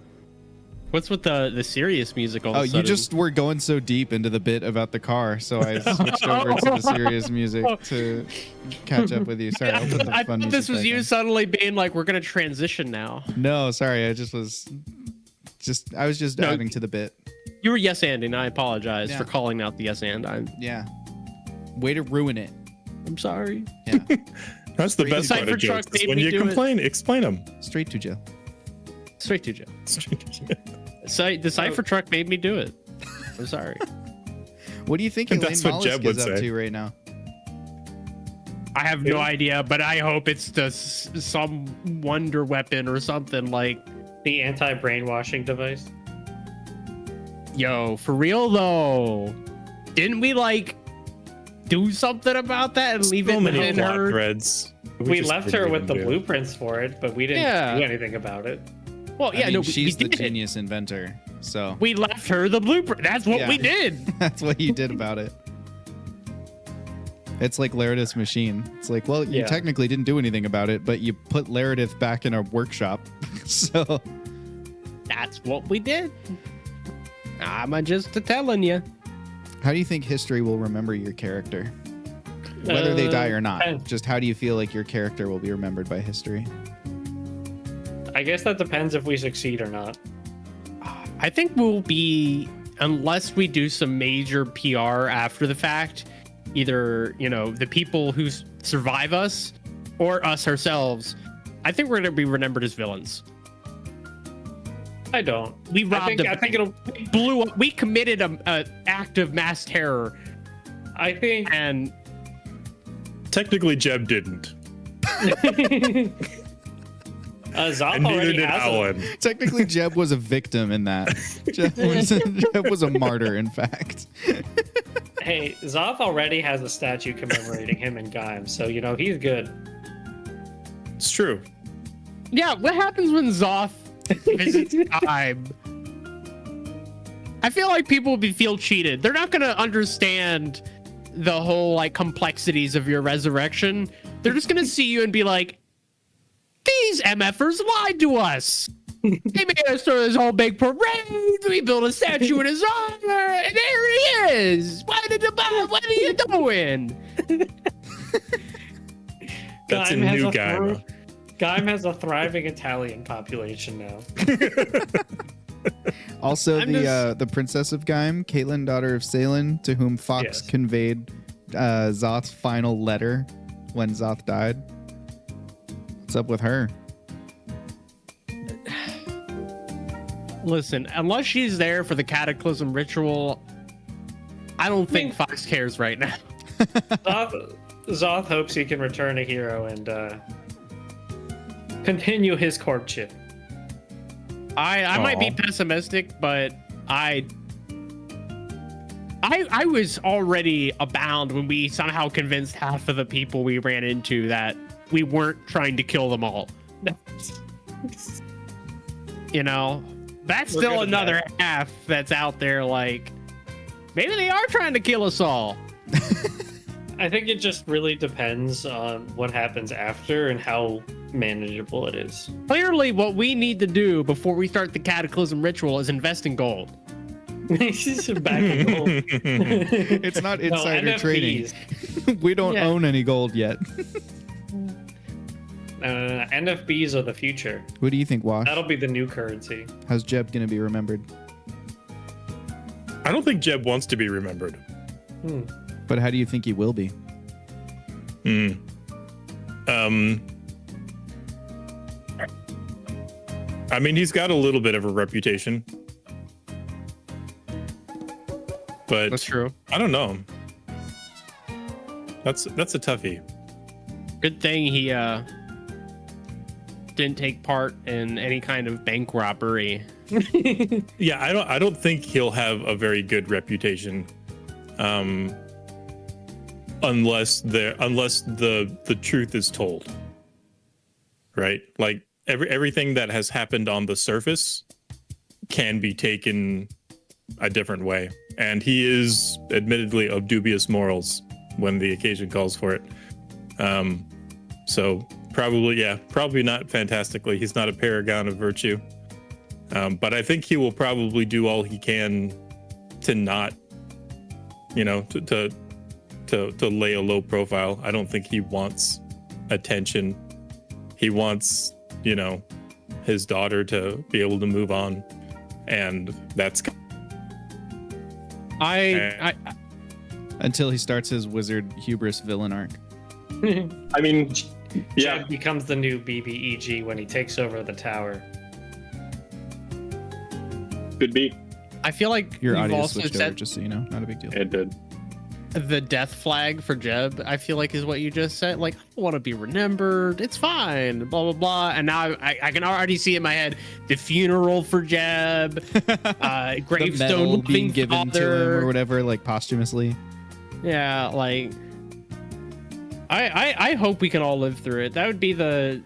What's with the serious music all of Oh, a you sudden? just were going so deep into the bit about the car, so I switched over to the serious music to catch up with you. Sorry, I'll put the I fun thought music this was back you in. suddenly being like, we're gonna transition now. No, sorry, I was just No. adding to the bit. You were yes anding. I apologize Yeah. for calling out the yes and. Yeah. Way to ruin it. I'm sorry. Yeah. That's the Straight best to part of Cypher jokes. truck Is made when me you do it. complain, explain them. Straight to jail. Straight to jail. So the cipher truck made me do it. I'm sorry. What do you think And Elaine that's what Mollusk Jeb would is up say. to right now? I have no idea, but I hope it's some wonder weapon or something like. The anti-brainwashing device. Yo, for real though, didn't we like do something about that and leave So it many within plot her? threads. We just left didn't her with the even do. blueprints for it, but we didn't Yeah. do anything about it. Well, I yeah, mean, no, she's we the did. genius inventor, so We left her the blueprint. That's what Yeah. we did. that's what you did about it. It's like Laredith's machine. It's like, well, you Yeah. technically didn't do anything about it, but you put Laredith back in a workshop. So That's what we did. I'm just telling you. how do you think history will remember your character? Whether they die or not. depends. Just how do you feel like your character will be remembered by history? I guess that depends if we succeed or not. I think we'll be, unless we do some major PR after the fact, either, the people who survive us or us ourselves, I think we're going to be remembered as villains. I don't. We robbed I think it'll. we blew up, we committed a act of mass terror, I think. and Technically, Jeb didn't. Zoth And neither already did has Alan. Technically, Jeb was a victim in that. Jeb was a martyr, in fact. Hey, Zoth already has a statue commemorating him and Gaim, so he's good. It's true. yeah, what happens when Zoth visits time? I feel like people will feel cheated. They're not going to understand the whole complexities of your resurrection. They're just going to see you and be like, these MFers lied to us. They made us throw this whole big parade. We built a statue in his honor, and there he is. What are you doing? That's a Gaim has new guy. Gaim has a thriving Italian population now. Also, I'm the Princess of Gaim, Caitlin, daughter of Salen, to whom Fox Yes. conveyed Zoth's final letter when Zoth died. What's up with her? Listen, unless she's there for the Cataclysm ritual, I don't think Fox cares right now. Zoth hopes he can return a hero and continue his courtship. I might be Aw. pessimistic, but I was already abound when we somehow convinced half of the people we ran into that we weren't trying to kill them all. That's We're still good at another half that's out there like, maybe they are trying to kill us all. I think it just really depends on what happens after and how manageable it is. Clearly, what we need to do before we start the Cataclysm ritual is invest in gold. He's back in gold. It's not insider NFTs. trading. We don't Yeah. own any gold yet. NFBs are the future. Who do you think, Wash? That'll be the new currency. How's Jeb going to be remembered? I don't think Jeb wants to be remembered. But how do you think he will be? I mean, he's got a little bit of a reputation, but That's true. I don't know. That's a toughie. Good thing he didn't take part in any kind of bank robbery. Yeah, I don't think he'll have a very good reputation, unless the truth is told. Right? Like everything that has happened on the surface can be taken a different way, and he is admittedly of dubious morals when the occasion calls for it. So probably not fantastically. He's not a paragon of virtue. But I think he will probably do all he can to not, to lay a low profile. I don't think he wants attention. He wants, his daughter to be able to move on, and that's. Until he starts his wizard hubris villain arc. I mean, Yeah. Jeb becomes the new BBEG when he takes over the tower. Could be. I feel like Your we've audio also switched over, set just so you know. Not a big deal. It did. the death flag for Jeb. I feel like is what you just said. Like, I don't want to be remembered. It's fine. Blah blah blah. And now I can already see in my head the funeral for Jeb, The gravestone medal being living given to him father. or whatever, like posthumously. Yeah, like I hope we can all live through it. That would be the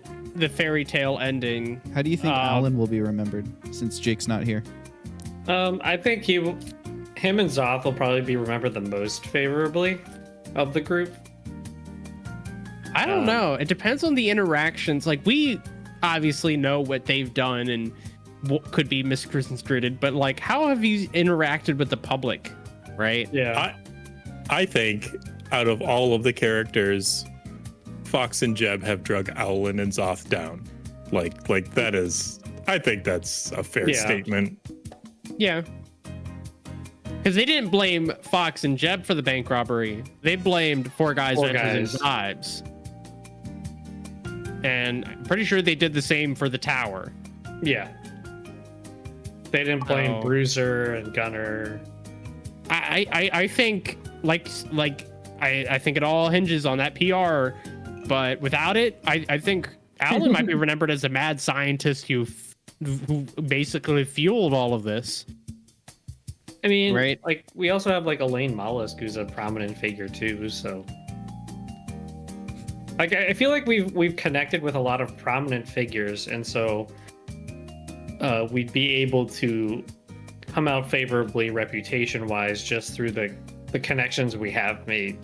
fairy tale ending. How do you think Alan will be remembered since Jake's not here? I think him and Zoth will probably be remembered the most favorably of the group. I don't know. It depends on the interactions. Like, we obviously know what they've done and what could be misconstrued, but like, how have you interacted with the public, right? Yeah. I think out of all of the characters, Fox and Jeb have drug Owlin and Zoth down. Like that is, I think that's a fair statement. Yeah. Because they didn't blame Fox and Jeb for the bank robbery. They blamed Four Guys, Ventures, and Vibes. And I'm pretty sure they did the same for the tower. Yeah. They didn't blame Bruiser and Gunner. I think I think it all hinges on that PR, but without it, I think Alan might be remembered as a mad scientist who basically fueled all of this. I mean, right? Like, we also have like Elaine Mollusk, who's a prominent figure too. So, like, I feel like we've connected with a lot of prominent figures, and so we'd be able to come out favorably reputation-wise just through the connections we have made.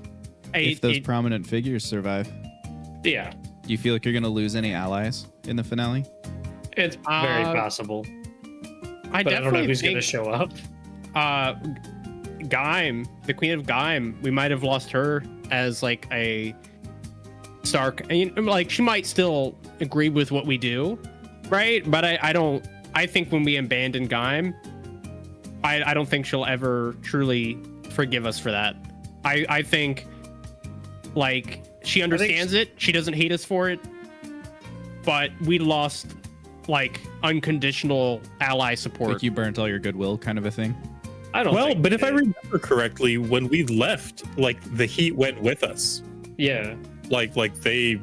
If those prominent figures survive. Yeah. Do you feel like you're going to lose any allies in the finale? It's very possible. I don't know who's going to think show up. Gaim, the Queen of Gaim, we might have lost her as like a Stark. And, like, she might still agree with what we do, right? But I think when we abandon Gaim, I don't think she'll ever truly forgive us for that. I think, like, she understands it. She doesn't hate us for it. But we lost, like, unconditional ally support. Like you burnt all your goodwill, kind of a thing. I don't. Well, but if I remember correctly, when we left, like, the heat went with us. Yeah. Like they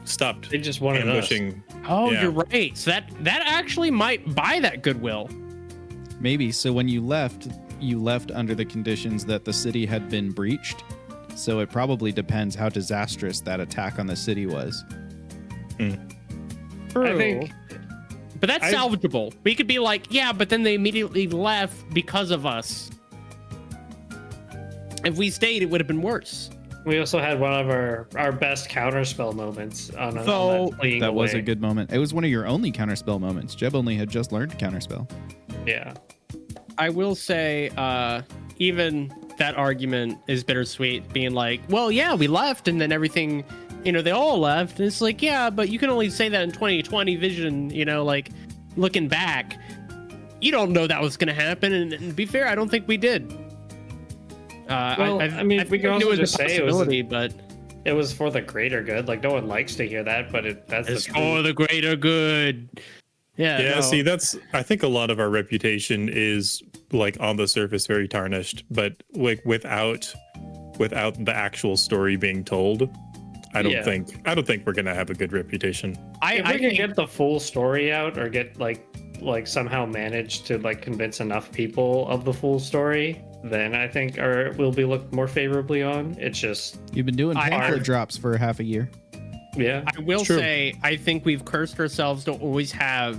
stopped. They just wanted ambushing. Oh, Yeah. you're right. So that actually might buy that goodwill. Maybe. So when you left under the conditions that the city had been breached. So it probably depends how disastrous that attack on the city was. I think. But that's salvageable. We could be like, yeah, but then they immediately left because of us. If we stayed, it would have been worse. We also had one of our best counterspell moments on So- that fleeing That was away. a good moment. It was one of your only counterspell moments. Jeb only had just learned counterspell. Yeah. I will say, even that argument is bittersweet, being like, well, yeah, we left, and then everything, they all left. And it's like, yeah, but you can only say that in 2020 vision, like, looking back. You don't know that was going to happen, and to be fair, I don't think we did. Well, I mean, we can think also it was just a say it was possibility, but it was for the greater good. Like, no one likes to hear that, but that's it's the for truth. the greater good. Yeah, no. see, I think a lot of our reputation is, like, on the surface very tarnished, but like without the actual story being told, I don't think we're gonna have a good reputation. If we can get the full story out, or get like somehow manage to like convince enough people of the full story, then I think we'll be looked more favorably on. It's just You've been doing pamphlet drops for half a year. yeah. I will say, I think we've cursed ourselves to always have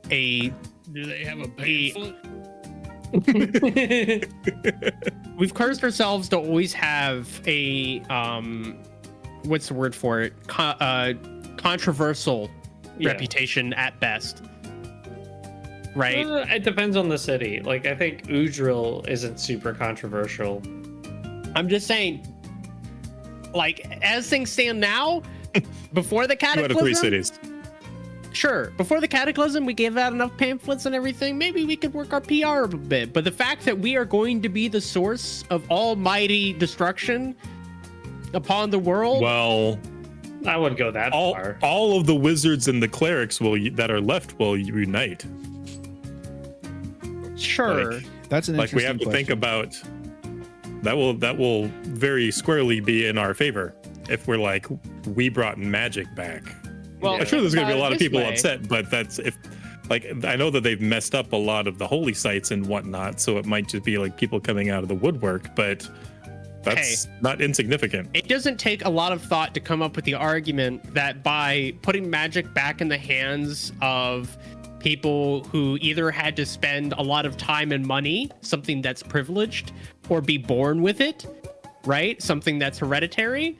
a. Do they have a pamphlet? We've cursed ourselves to always have a what's the word for it? Controversial reputation at best. Right? It depends on the city. Like, I think Udril isn't super controversial. I'm just saying, like, as things stand now, before the 2 out cataclysm, of 3 cities. sure, before the cataclysm, we gave out enough pamphlets and everything. Maybe we could work our PR a bit. But the fact that we are going to be the source of almighty destruction upon the world. Well, I wouldn't go that far. all of the wizards and the clerics that are left will unite. Sure. Like, That's an like interesting we have to question. think about that will very squarely be in our favor if we're like, we brought magic back. Well, I'm sure there's going to be a lot of this people way. upset, but that's if like I know that they've messed up a lot of the holy sites and whatnot, so it might just be like people coming out of the woodwork, but that's not insignificant. It doesn't take a lot of thought to come up with the argument that by putting magic back in the hands of people who either had to spend a lot of time and money, something that's privileged, or be born with it, right? Something that's hereditary.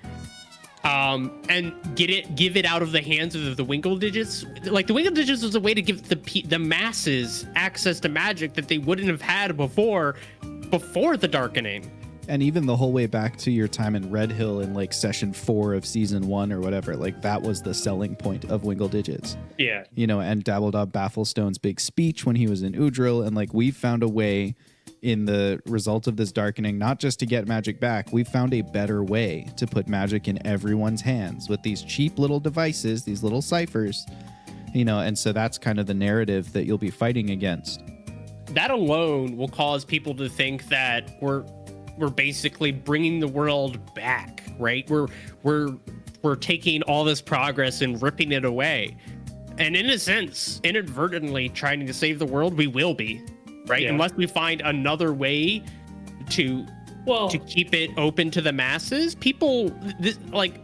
And give it out of the hands of the Winkle Digits. Like the Winkle Digits was a way to give the masses access to magic that they wouldn't have had before the Darkening. And even the whole way back to your time in Red Hill in like session 4 of season 1 or whatever, like that was the selling point of Wingle Digits. Yeah. You know, and Dabbledob Bafflestone's big speech when he was in Udril, and like we've found a way in the result of this darkening, not just to get magic back, we've found a better way to put magic in everyone's hands with these cheap little devices, these little ciphers, you know, and so that's kind of the narrative that you'll be fighting against. That alone will cause people to think that we're basically bringing the world back, right? We're taking all this progress and ripping it away. And in a sense, inadvertently trying to save the world, we will be, right? Yeah. Unless we find another way to keep it open to the masses. People, like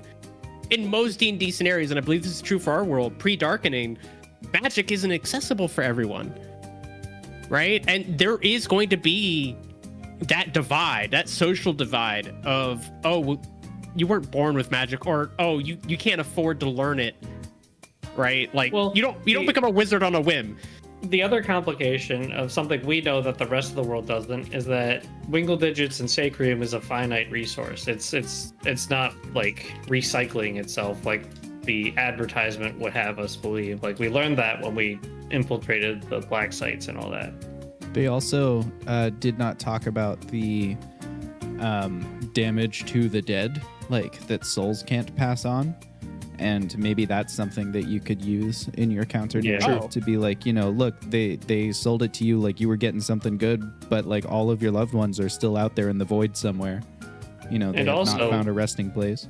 in most D&D scenarios, and I believe this is true for our world, pre-darkening, magic isn't accessible for everyone, right? And there is going to be that divide, that social divide of, oh, you weren't born with magic, or oh, you can't afford to learn it, right? Like, Well, you don't become a wizard on a whim. The other complication of something we know that the rest of the world doesn't is that Wingle Digits and Sacrium is a finite resource. It's not like recycling itself like the advertisement would have us believe. Like we learned that when we infiltrated the black sites and all that. They also did not talk about the damage to the dead, like that souls can't pass on. And maybe that's something that you could use in your counter narrative to be like, you know, look, they sold it to you like you were getting something good, but like all of your loved ones are still out there in the void somewhere. You know, they And have also- not found a resting place.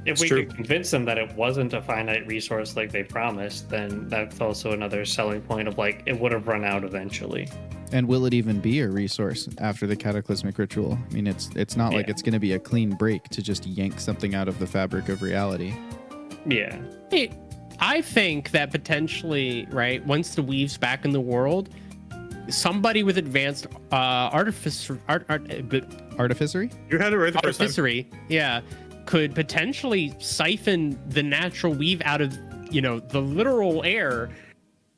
If It's we true. could convince them that it wasn't a finite resource like they promised, then that's also another selling point of like it would have run out eventually. And will it even be a resource after the cataclysmic ritual? I mean, it's not like Yeah. it's going to be a clean break to just yank something out of the fabric of reality. Yeah. I think that potentially, right, once the weave's back in the world, somebody with advanced Artificery? You had it right the first time. artificery, yeah, could potentially siphon the natural weave out of, you know, the literal air,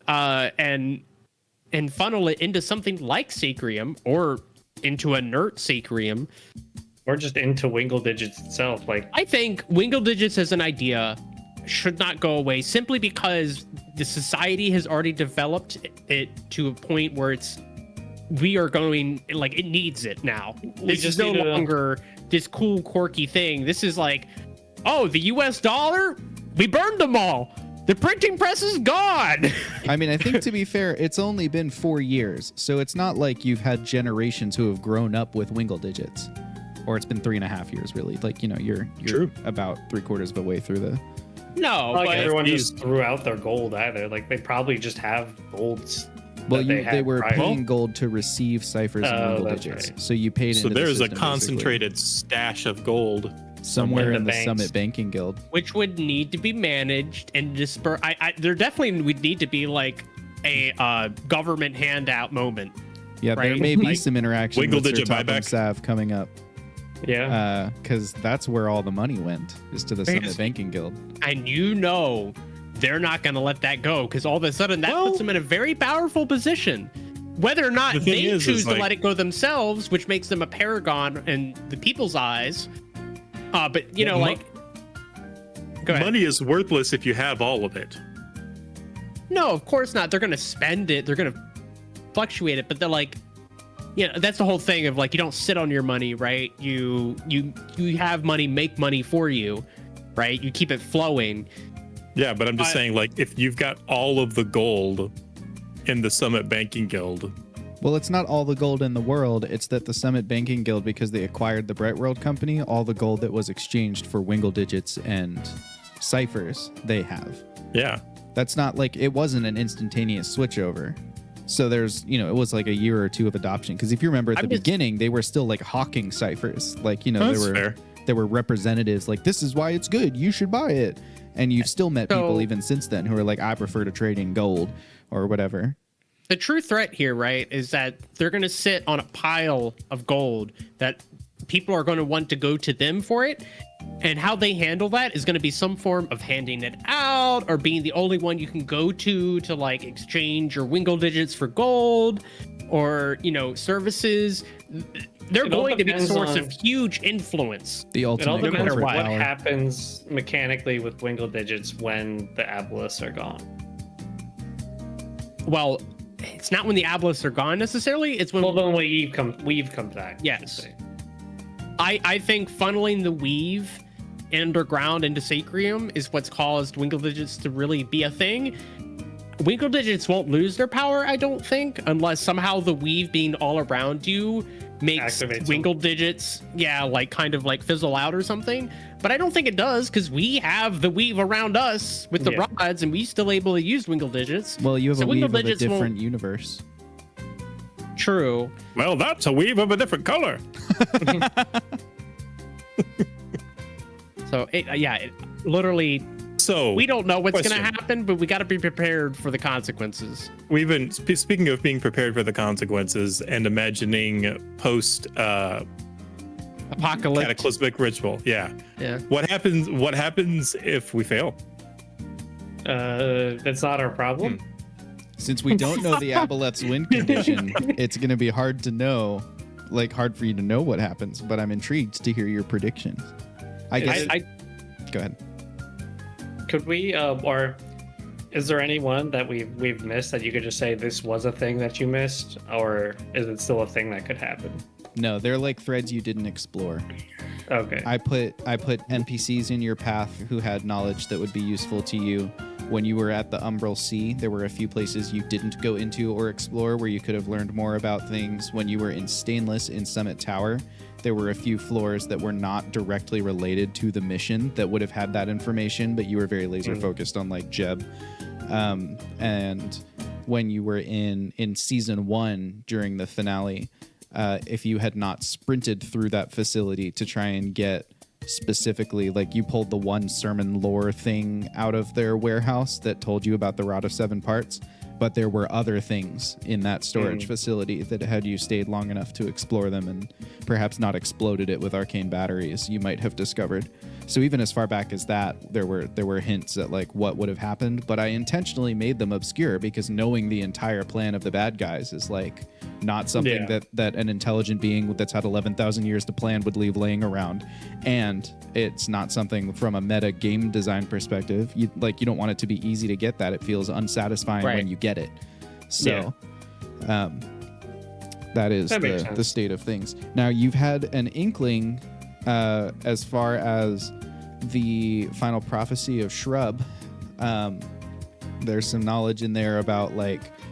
and funnel it into something like Sacrium or into inert Sacrium. Or just into Wingle Digits itself. Like I think Wingle Digits as an idea should not go away simply because the society has already developed it to a point where we are going, like, it needs it now. This is just no need to- longer this cool, quirky thing. This is like, oh, the US dollar? We burned them all. The printing press is gone. I mean, I think to be fair, it's only been 4 years, so it's not like you've had generations who have grown up with Wingle Digits. Or it's been 3.5 years, really. Like, you know, you're True. about 3/4 of a way through the... No, like but everyone these- just threw out their gold either. Like they probably just have golds. Well, that they had were prior. paying gold to receive ciphers and Oh, Wingle that's Digits. right. So you paid So into the there's a system, concentrated stash of gold. basically, somewhere in in the the banks. Summit Banking Guild. which would need to be managed and disperse. There definitely would need to be like a government handout moment. Yeah, there Right. may be Like, some interaction Wingle with Sir Digit Topham buyback? Sav coming up. Yeah. Because that's where all the money went, is to the Yes. Summit Banking Guild. And you know they're not going to let that go because all of a sudden that Well- puts them in a very powerful position. Whether or not The thing they is choose to like- let it go themselves, which makes them a paragon in the people's eyes. But you know, Mo- like, go ahead. Money is worthless if you have all of it. No, of course not. They're going to spend it. They're going to fluctuate it, but they're like, you know, that's the whole thing of like, you don't sit on your money, right? You have money, make money for you. right? You keep it flowing. Yeah, but I'm just saying, like, if you've got all of the gold in the Summit Banking Guild, Well, it's not all the gold in the world. It's that the Summit Banking Guild, because they acquired the Bright World Company, all the gold that was exchanged for Wingle digits and ciphers, they have. yeah, That's not like, it wasn't an instantaneous switchover. So there's, it was like a year or two of adoption. Because if you remember at the beginning, they were still like hawking ciphers. Like, that's fair. there were representatives like, this is why it's good. You should buy it. And you've still met people even since then who are like, I prefer to trade in gold or whatever. The true threat here, right, is that they're going to sit on a pile of gold that people are going to want to go to them for it. And how they handle that is going to be some form of handing it out or being the only one you can go to like exchange your Wingle digits for gold or, services. They're going to be a source of huge influence. The It all ultimate depends on corporate what power. happens mechanically with Wingle digits when the abelisks are gone. Well, it's not when the abelisks are gone necessarily. It's when Then weave comes back. Yes. I think funneling the weave underground into Sacrium is what's caused Wingle digits to really be a thing. Wingle digits won't lose their power, I don't think, unless somehow the weave being all around you makes Activates Wingle digits, kind of like fizzle out or something. But I don't think it does because we have the weave around us with the rods, and we still able to use Wingle digits. Well, you have a weave Wingle of a digits won't- different universe. True. Well, that's a weave of a different color. So literally. So We don't know what's going question. to happen, but we got to be prepared for the consequences. we've been speaking of being prepared for the consequences and imagining post Apocalypse. cataclysmic ritual. Yeah. Yeah. What happens if we fail? That's not our problem. Since we don't know the Aboleth's win condition, it's going to be hard to know, hard for you to know what happens. But I'm intrigued to hear your predictions. I guess. Go ahead. Could we, or is there anyone that we've missed that you could just say this was a thing that you missed, or is it still a thing that could happen? No, they're like threads you didn't explore. Okay. I put NPCs in your path who had knowledge that would be useful to you. When you were at the Umbral Sea, there were a few places you didn't go into or explore where you could have learned more about things. When you were in Stainless in Summit Tower, there were a few floors that were not directly related to the mission that would have had that information, but you were very laser focused on Jeb. And when you were in season 1 during the finale, if you had not sprinted through that facility to try and get specifically, you pulled the one sermon lore thing out of their warehouse that told you about the Rod of Seven Parts, but there were other things in that storage facility that had you stayed long enough to explore them and perhaps not exploded it with arcane batteries, you might have discovered. So even as far back as that, there were hints at what would have happened, but I intentionally made them obscure because knowing the entire plan of the bad guys is not something that an intelligent being that's had 11,000 years to plan would leave laying around, and it's not something from a meta game design perspective. You don't want it to be easy to get that. It feels unsatisfying when you get it. So that is the state of things. Now you've had an inkling as far as the final prophecy of Shrub. There's some knowledge in there about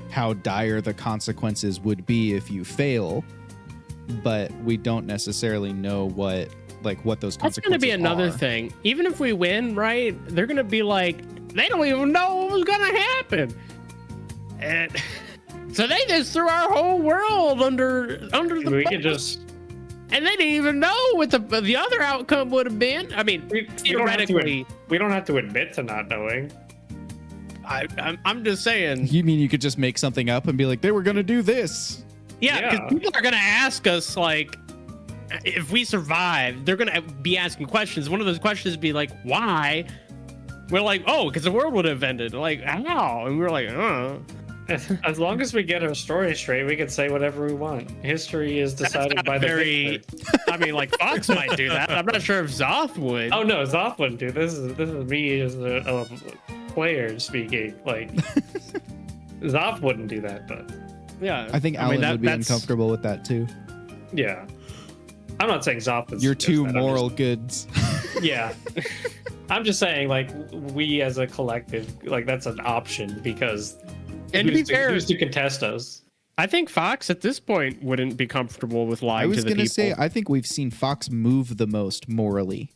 how dire the consequences would be if you fail, but we don't necessarily know what those consequences That's going to be another thing. Even if we win, right? They're going to be they don't even know what was going to happen. And so they just threw our whole world under the We bus. could just. And they didn't even know what the other outcome would have been. I mean, theoretically, We don't have to admit to not knowing. I'm just saying. You mean you could just make something up and be like, they were going to do this? Yeah, because people are going to ask us, if we survive, they're going to be asking questions. One of those questions would be why? We're because the world would have ended. How? And we're As long as we get our story straight, we can say whatever we want. History is decided by the victor. I mean, Fox might do that. I'm not sure if Zoth would. Oh no, Zoth wouldn't do this. This is me as a player speaking. Zoth wouldn't do that, but yeah, I think Alan would be uncomfortable with that too. Yeah, I'm not saying Zoth is. You're two moral goods. Yeah, I'm just saying, like, we as a collective, like, that's an option because And to be fair, who's to contest us? I think Fox at this point wouldn't be comfortable with lying I was to the gonna people. say I think we've seen Fox move the most morally,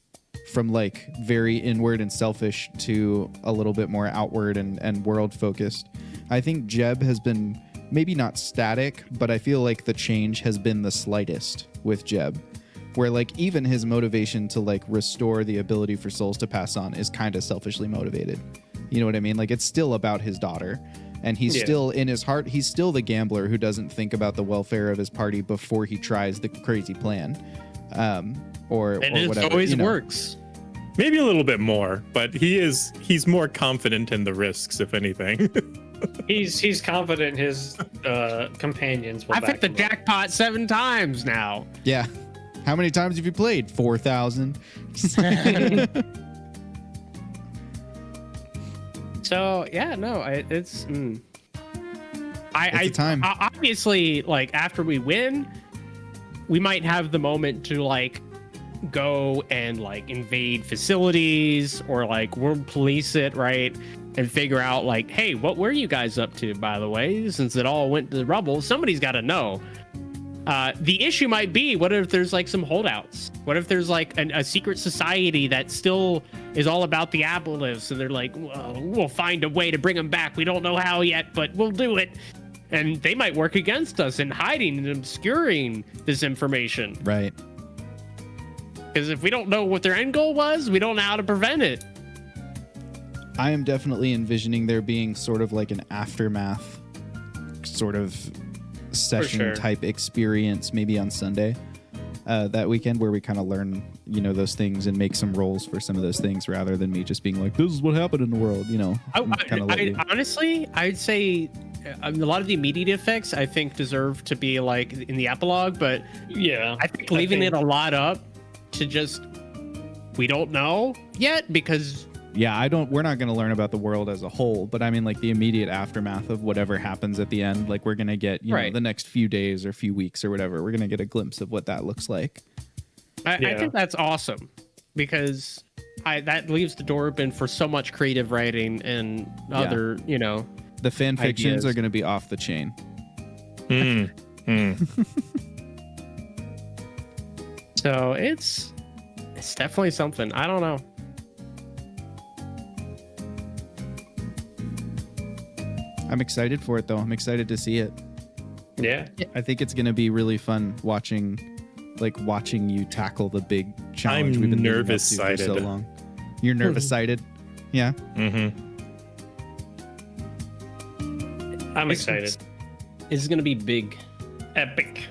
from like very inward and selfish to a little bit more outward and world focused. I think Jeb has been maybe not static, but I feel like the change has been the slightest with Jeb, where like even his motivation to like restore the ability for souls to pass on is kind of selfishly motivated. You know what I mean? Like it's still about his daughter. And he's still, in his heart, he's still the gambler who doesn't think about the welfare of his party before he tries the crazy plan, or it whatever. always works. Maybe a little bit more, but he's more confident in the risks, if anything. He's confident his companions will I've back hit the him up. jackpot 7 times now. Yeah. How many times have you played? 4,000. So yeah, no, it's. It's a time. Obviously, like after we win, we might have the moment to like go and like invade facilities or like world police it, right? And figure out like, hey, what were you guys up to, by the way? Since it all went to rubble, somebody's got to know. The issue might be, what if there's like some holdouts? What if there's like a secret society that still is all about the Aboliths? So they're like, well, we'll find a way to bring them back. We don't know how yet, but we'll do it. And they might work against us in hiding and obscuring this information. Right. Because if we don't know what their end goal was, we don't know how to prevent it. I am definitely envisioning there being sort of like an aftermath sort of session sure. type experience maybe on Sunday that weekend where we kind of learn, you know, those things and make some roles for some of those things rather than me just being like, this is what happened in the world, you know. Honestly, I'd say a lot of the immediate effects I think deserve to be like in the epilogue, but Yeah, I think leaving it a lot up to just we don't know yet because Yeah, we're not going to learn about the world as a whole, but I mean like the immediate aftermath of whatever happens at the end, like we're going to get, you know, the next few days or few weeks or whatever, we're going to get a glimpse of what that looks like. I think that's awesome because that leaves the door open for so much creative writing and other, you know, the fan fictions ideas. are going to be off the chain. So it's definitely something. I don't know. I'm excited for it though. I'm excited to see it. yeah. I think it's going to be really fun watching you tackle the big challenge I'm we've been leading up to nervous-sighted. for so long. You're nervous-sighted? Yeah. I'm excited. It's gonna be big. Epic.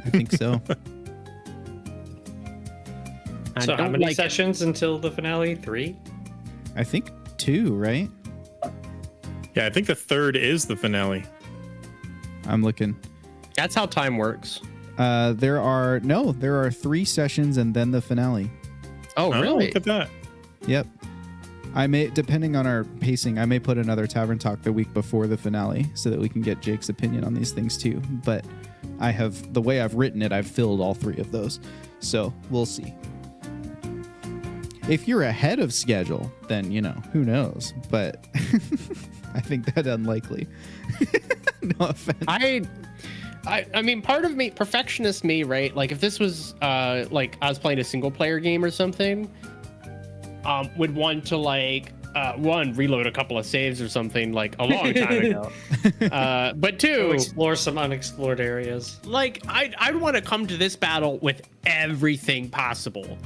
I think so. So how many sessions until the finale? 3? I think 2, right? Yeah, I think the third is the finale. I'm looking. That's how time works. There are 3 sessions and then the finale. Oh, really? Look at that. Yep. I may, depending on our pacing, I may put another Tavern Talk the week before the finale so that we can get Jake's opinion on these things too. But the way I've written it, I've filled all 3 of those. So we'll see. If you're ahead of schedule, then, you know, who knows? But I think that's unlikely. No offense. I mean, part of me, perfectionist me, right? Like if this was like I was playing a single player game or something, would want to like one, reload a couple of saves or something like a long time ago. But 2, explore some unexplored areas. like I'd want to come to this battle with everything possible,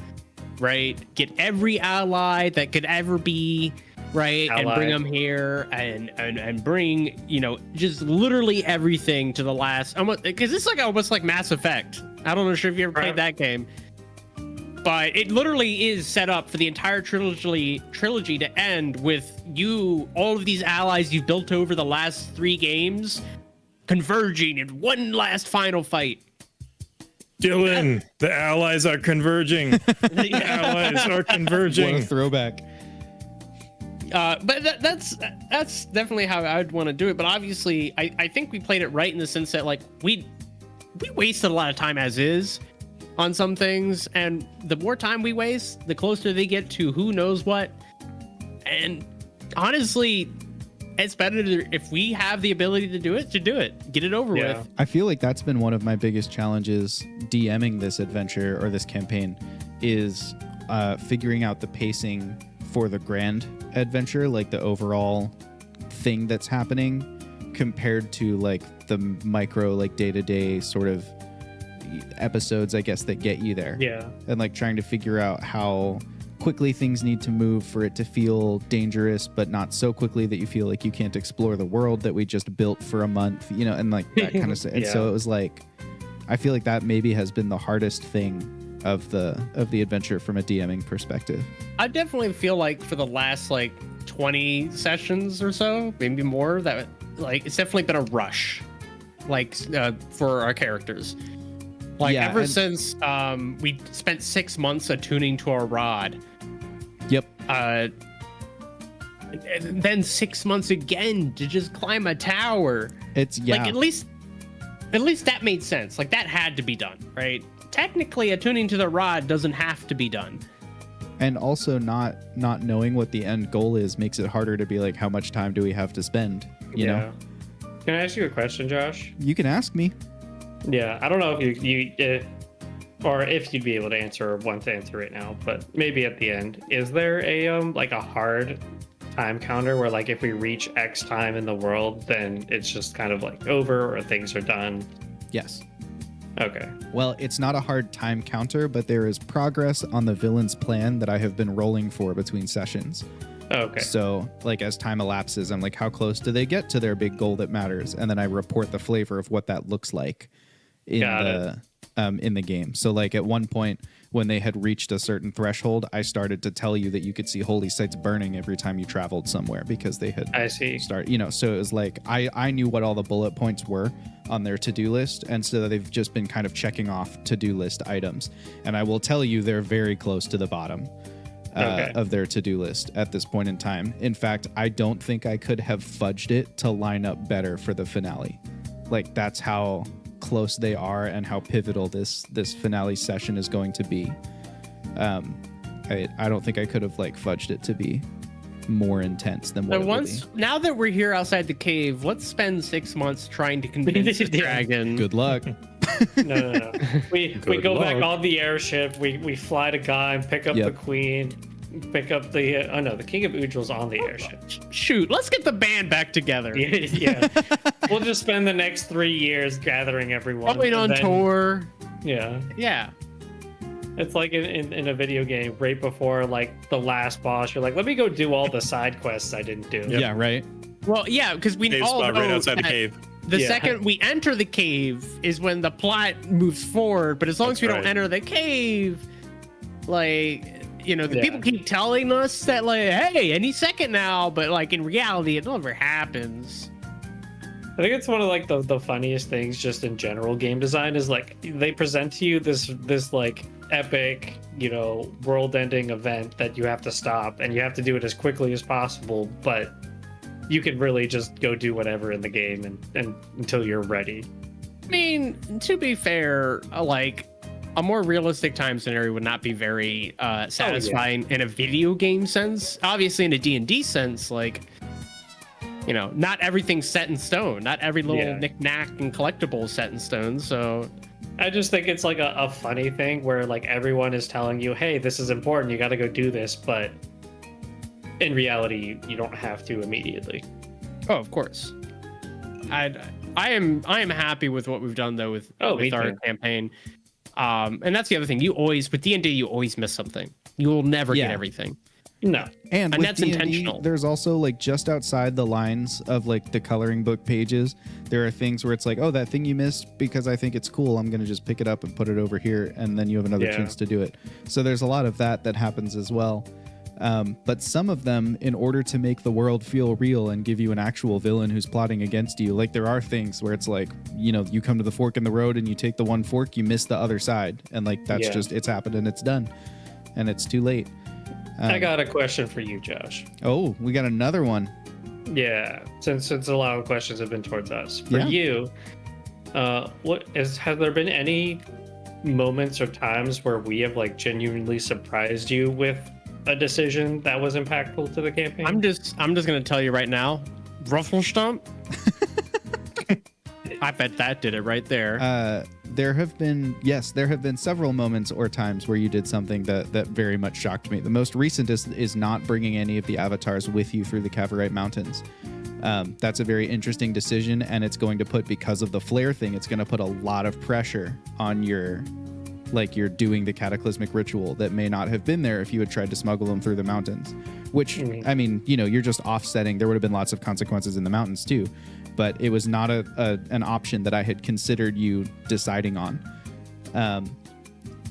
right? Get every ally that could ever be, right? And bring them here and bring, you know, just literally everything to the last, almost, because it's like almost like Mass Effect. I don't know if you ever played that game, but it literally is set up for the entire trilogy to end with all of these allies you've built over the last 3 games converging in one last final fight. Dylan, the allies are converging. The allies are converging. What a throwback. But that's definitely how I'd want to do it. But obviously, I think we played it right in the sense that like we wasted a lot of time as is. on some things, and the more time we waste, the closer they get to who knows what. And honestly, it's better if we have the ability to do it, get it over with. I feel like that's been one of my biggest challenges DMing this adventure or this campaign is figuring out the pacing for the grand adventure, like the overall thing that's happening compared to like the micro, like day-to-day sort of episodes, I guess, that get you there. Yeah. And like trying to figure out how quickly things need to move for it to feel dangerous, but not so quickly that you feel like you can't explore the world that we just built for a month, you know, and like that kind of stuff. And so it was like, I feel like that maybe has been the hardest thing of the adventure from a DMing perspective. I definitely feel like for the last like 20 sessions or so, maybe more, that like it's definitely been a rush, like for our characters. Like ever since we spent 6 months attuning to our rod. Yep. And then 6 months again to just climb a tower. It's like at least that made sense. Like that had to be done, right? Technically, attuning to the rod doesn't have to be done. And also not knowing what the end goal is makes it harder to be like, how much time do we have to spend? You know? Can I ask you a question, Josh? You can ask me. Yeah, I don't know if you or if you'd be able to answer or want to answer right now, but maybe at the end. Is there a like a hard time counter where like if we reach X time in the world, then it's just kind of like over or things are done? Yes. Okay. Well, it's not a hard time counter, but there is progress on the villain's plan that I have been rolling for between sessions. Okay. So, like, as time elapses, I'm like, how close do they get to their big goal that matters? And then I report the flavor of what that looks like in the game. So, like, at one point, when they had reached a certain threshold, I started to tell you that you could see holy sites burning every time you traveled somewhere because they had so it was like I knew what all the bullet points were on their to-do list, and so they've just been kind of checking off to-do list items. And I will tell you they're very close to the bottom of their to-do list at this point in time. In fact, I don't think I could have fudged it to line up better for the finale. Like, that's how close they are and how pivotal this finale session is going to be. I don't think I could have like fudged it to be more intense than what it would be. Now that we're here outside the cave, let's spend 6 months trying to convince the dragon. Good luck. No. We go back on the airship. We fly to Gaim, pick up the queen, pick up the the King of Ujjal's on the airship. Shoot, let's get the band back together. Yeah. We'll just spend the next 3 years gathering everyone. Going on tour. Yeah. Yeah. It's like in a video game, right before like the last boss, you're like, let me go do all the side quests I didn't do. Yeah, right. Well, yeah, because we all know right outside the cave. The second we enter the cave is when the plot moves forward. But as long as we don't enter the cave, like, you know, the people keep telling us that, like, hey, any second now. But like in reality, it never happens. I think it's one of like the funniest things just in general game design is like they present to you this like epic, you know, world-ending event that you have to stop and you have to do it as quickly as possible, but you can really just go do whatever in the game and until you're ready. I mean, to be fair, like a more realistic time scenario would not be very satisfying in a video game sense. Obviously, in a D&D sense, like, you know, not everything's set in stone. Not every little knick-knack and collectible is set in stone. So I just think it's like a funny thing where like everyone is telling you, hey, this is important, you got to go do this, but in reality, you don't have to immediately. Oh, of course. I am happy with what we've done though with our campaign. And that's the other thing. You always with D&D, you always miss something. You will never get everything. No. And that's D&D, intentional. There's also like just outside the lines of like the coloring book pages, there are things where it's like, oh, that thing you missed because I think it's cool, I'm going to just pick it up and put it over here. And then you have another chance to do it. So there's a lot of that happens as well. But some of them, in order to make the world feel real and give you an actual villain who's plotting against you, like there are things where it's like, you know, you come to the fork in the road and you take the one fork, you miss the other side. And like, that's just, it's happened and it's done and it's too late. I got a question for you, Josh. Oh, we got another one. Yeah, since a lot of questions have been towards us. For you, has there been any moments or times where we have like genuinely surprised you with a decision that was impactful to the campaign? I'm just gonna tell you right now, Rufflestump. I bet that did it right there. There have been several moments or times where you did something that very much shocked me. The most recent is not bringing any of the avatars with you through the Cavorite Mountains. That's a very interesting decision, and it's going to put, because of the flare thing, it's going to put a lot of pressure on you're doing the cataclysmic ritual that may not have been there if you had tried to smuggle them through the mountains. Which, I mean, you're just offsetting. There would have been lots of consequences in the mountains too, but it was not an option that I had considered you deciding on.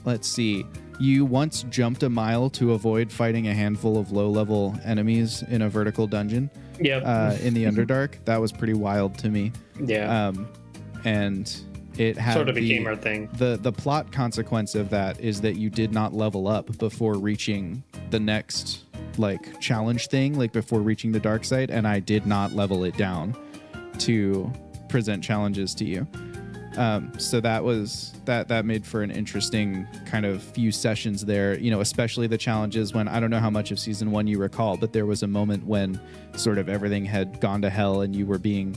Let's see. You once jumped a mile to avoid fighting a handful of low-level enemies in a vertical dungeon. Yep. In the Underdark. That was pretty wild to me. Yeah. And it had sort of became our thing. The plot consequence of that is that you did not level up before reaching the next challenge thing, before reaching the dark side, and I did not level it down to present challenges to you. So that made for an interesting kind of few sessions there, especially the challenges when, I don't know how much of season 1 you recall, but there was a moment when sort of everything had gone to hell and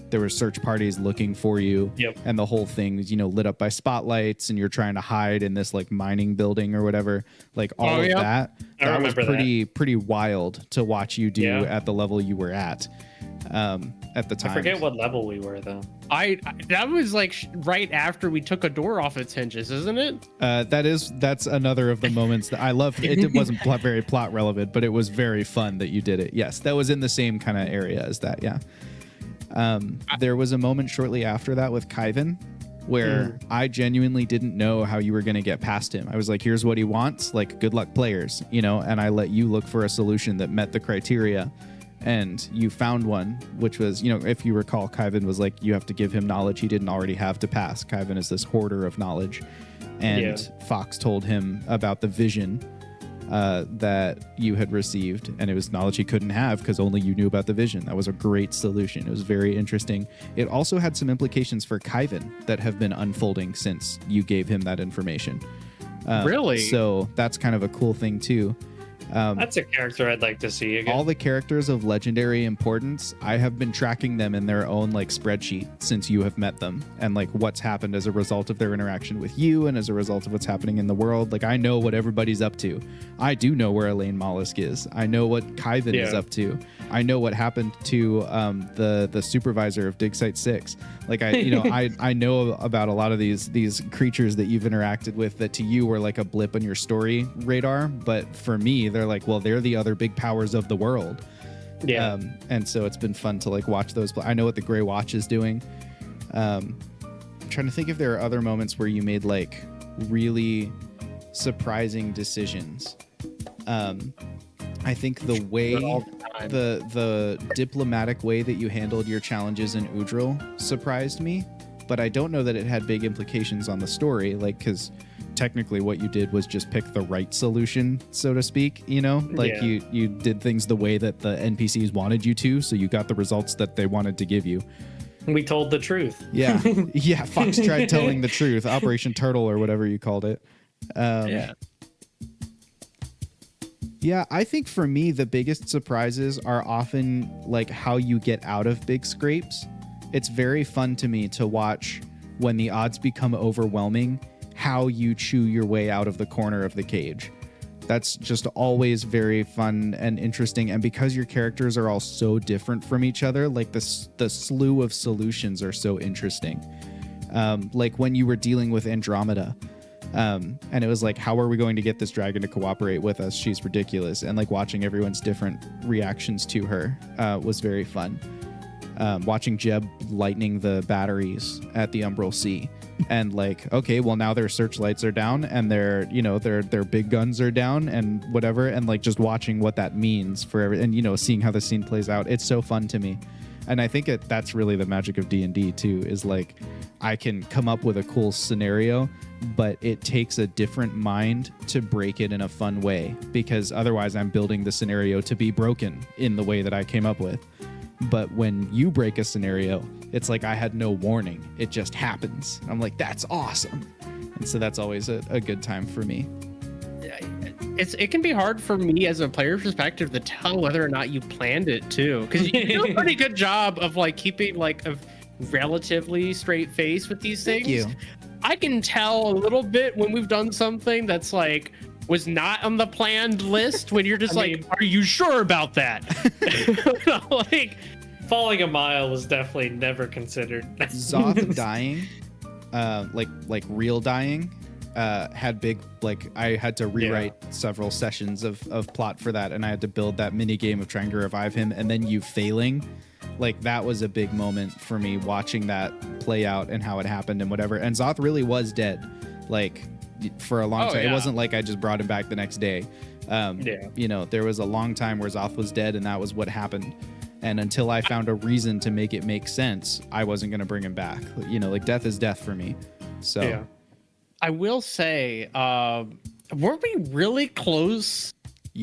there were search parties looking for you. Yep. And the whole thing was, lit up by spotlights, and you're trying to hide in this mining building or whatever, all of that. That was pretty wild to watch you do at the level you were at the time. I forget what level we were though. That was right after we took a door off its hinges, isn't it? That's another of the moments that I loved. It wasn't very plot relevant, but it was very fun that you did it. Yes, that was in the same kind of area as that. Yeah. There was a moment shortly after that with Kyvan where I genuinely didn't know how you were going to get past him. I was like, here's what he wants. Good luck, players, and I let you look for a solution that met the criteria. And you found one, which was, if you recall, Kyvan was you have to give him knowledge he didn't already have to pass. Kyvan is this hoarder of knowledge. And Fox told him about the vision that you had received. And it was knowledge he couldn't have because only you knew about the vision. That was a great solution. It was very interesting. It also had some implications for Kyvan that have been unfolding since you gave him that information. Really? So that's kind of a cool thing, too. That's a character I'd like to see again. All the characters of legendary importance, I have been tracking them in their own spreadsheet since you have met them, and what's happened as a result of their interaction with you and as a result of what's happening in the world. I know what everybody's up to. I do know where Elaine Mollusk is. I know what Kyvan is up to. I know what happened to the supervisor of Dig Site 6. I know about a lot of these creatures that you've interacted with that to you were a blip on your story radar, but for me they're the other big powers of the world. Yeah. And so it's been fun to watch those. I know what the Grey Watch is doing. I'm trying to think if there are other moments where you made really surprising decisions. I think the way the diplomatic way that you handled your challenges in Udril surprised me, but I don't know that it had big implications on the story, because technically what you did was just pick the right solution, so to speak. You did things the way that the NPCs wanted you to, so you got the results that they wanted to give you. We told the truth. Yeah. Fox tried telling the truth. Operation Turtle or whatever you called it. Yeah, I think for me, the biggest surprises are often how you get out of big scrapes. It's very fun to me to watch when the odds become overwhelming, how you chew your way out of the corner of the cage. That's just always very fun and interesting. And because your characters are all so different from each other, the slew of solutions are so interesting. When you were dealing with Andromeda, and it was how are we going to get this dragon to cooperate with us? She's ridiculous. And watching everyone's different reactions to her was very fun. Watching Jeb lightning the batteries at the Umbral Sea, and okay, well now their searchlights are down and their big guns are down and whatever, and just watching what that means for and seeing how the scene plays out. It's so fun to me. And I think that's really the magic of D&D too, is I can come up with a cool scenario, but it takes a different mind to break it in a fun way, because otherwise I'm building the scenario to be broken in the way that I came up with. But when you break a scenario, it's I had no warning. It just happens. I'm that's awesome. So that's always a good time for me. It can be hard for me as a player perspective to tell whether or not you planned it too, because you do a pretty good job of like keeping like a relatively straight face with these things. Thank you. I can tell a little bit when we've done something that's like was not on the planned list, when you're just are you sure about that? Like falling a mile was definitely never considered. Zoth dying, like real dying, had big, like I had to rewrite several sessions of plot for that, and I had to build that mini game of trying to revive him, and then you failing. Like that was a big moment for me, watching that play out and how it happened and whatever. And Zoth really was dead, like for a long time. It wasn't like I just brought him back the next day. You know, there was a long time where Zoth was dead, and that was what happened. And until I found a reason to make it make sense, I wasn't going to bring him back. You know, like death is death for me. So I will say, weren't we really close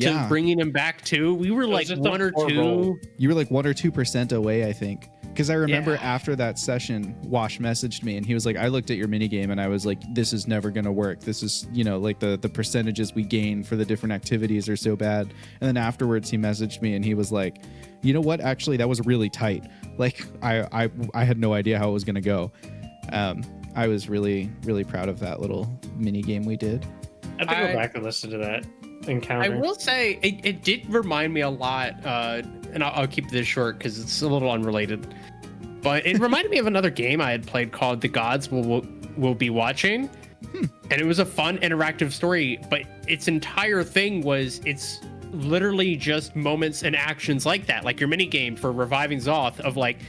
to bringing him back too? We were like 1 or 2. You were like 1 or 2% away, I think. Because I remember after that session, Wash messaged me and he was like, I looked at your minigame and I was like, this is never going to work. This is, you know, like the percentages we gain for the different activities are so bad. And then afterwards he messaged me and he was like, you know what? Actually, that was really tight. Like I had no idea how it was going to go. I was really, really proud of that little mini game we did. I have to go back and listen to that encounter. I will say it did remind me a lot, and I'll keep this short because it's a little unrelated. But it reminded me of another game I had played called The Gods Will Be Watching. And it was a fun, interactive story, but its entire thing was it's literally just moments and actions like that, like your mini game for reviving Zoth of like,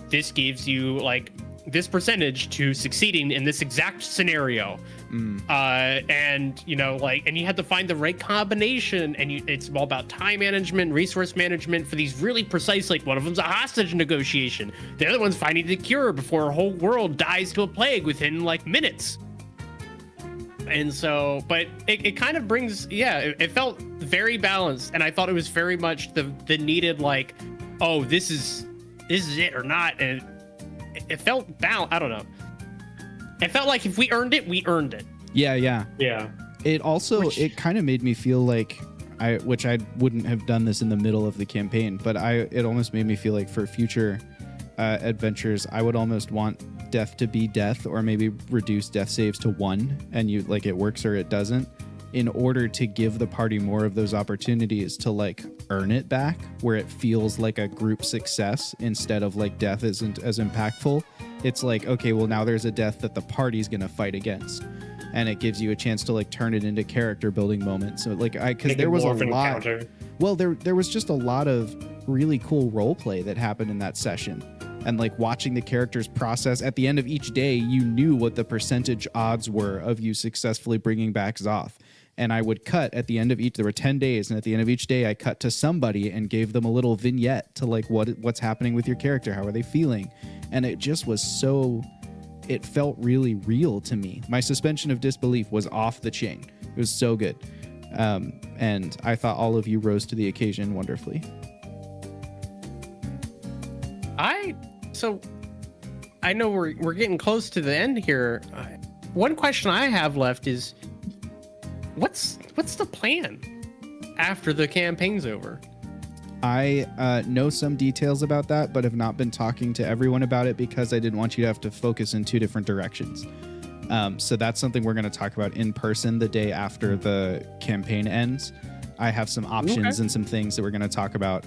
this gives you like this percentage to succeeding in this exact scenario. And you know, like, and you had to find the right combination, and it's all about time management, resource management for these really precise, like one of them's a hostage negotiation, the other one's finding the cure before a whole world dies to a plague within like minutes. And so, but it kind of brings, it felt very balanced, and I thought it was very much the needed, like, oh, this is it or not, and it felt balanced. I don't know. It felt like if we earned it, we earned it. Yeah. It also, it kind of made me feel like which I wouldn't have done this in the middle of the campaign, but it almost made me feel like for future adventures, I would almost want death to be death, or maybe reduce death saves to 1, and you like it works or it doesn't, in order to give the party more of those opportunities to like earn it back, where it feels like a group success instead of like death isn't as impactful. It's like, okay, well now there's a death that the party's gonna fight against, and it gives you a chance to like turn it into character building moments. So like because there was a lot. Well, there was just a lot of really cool role play that happened in that session. And like watching the characters process at the end of each day, you knew what the percentage odds were of you successfully bringing back Zoth. And I would cut at the end of each, there were 10 days. And at the end of each day, I cut to somebody and gave them a little vignette to like what's happening with your character. How are they feeling? And it just was it felt really real to me. My suspension of disbelief was off the chain. It was so good. And I thought all of you rose to the occasion wonderfully. So I know we're getting close to the end here. One question I have left is, what's the plan after the campaign's over? I know some details about that, but have not been talking to everyone about it because I didn't want you to have to focus in 2 different directions. So that's something we're going to talk about in person the day after the campaign ends. I have some options and some things that we're going to talk about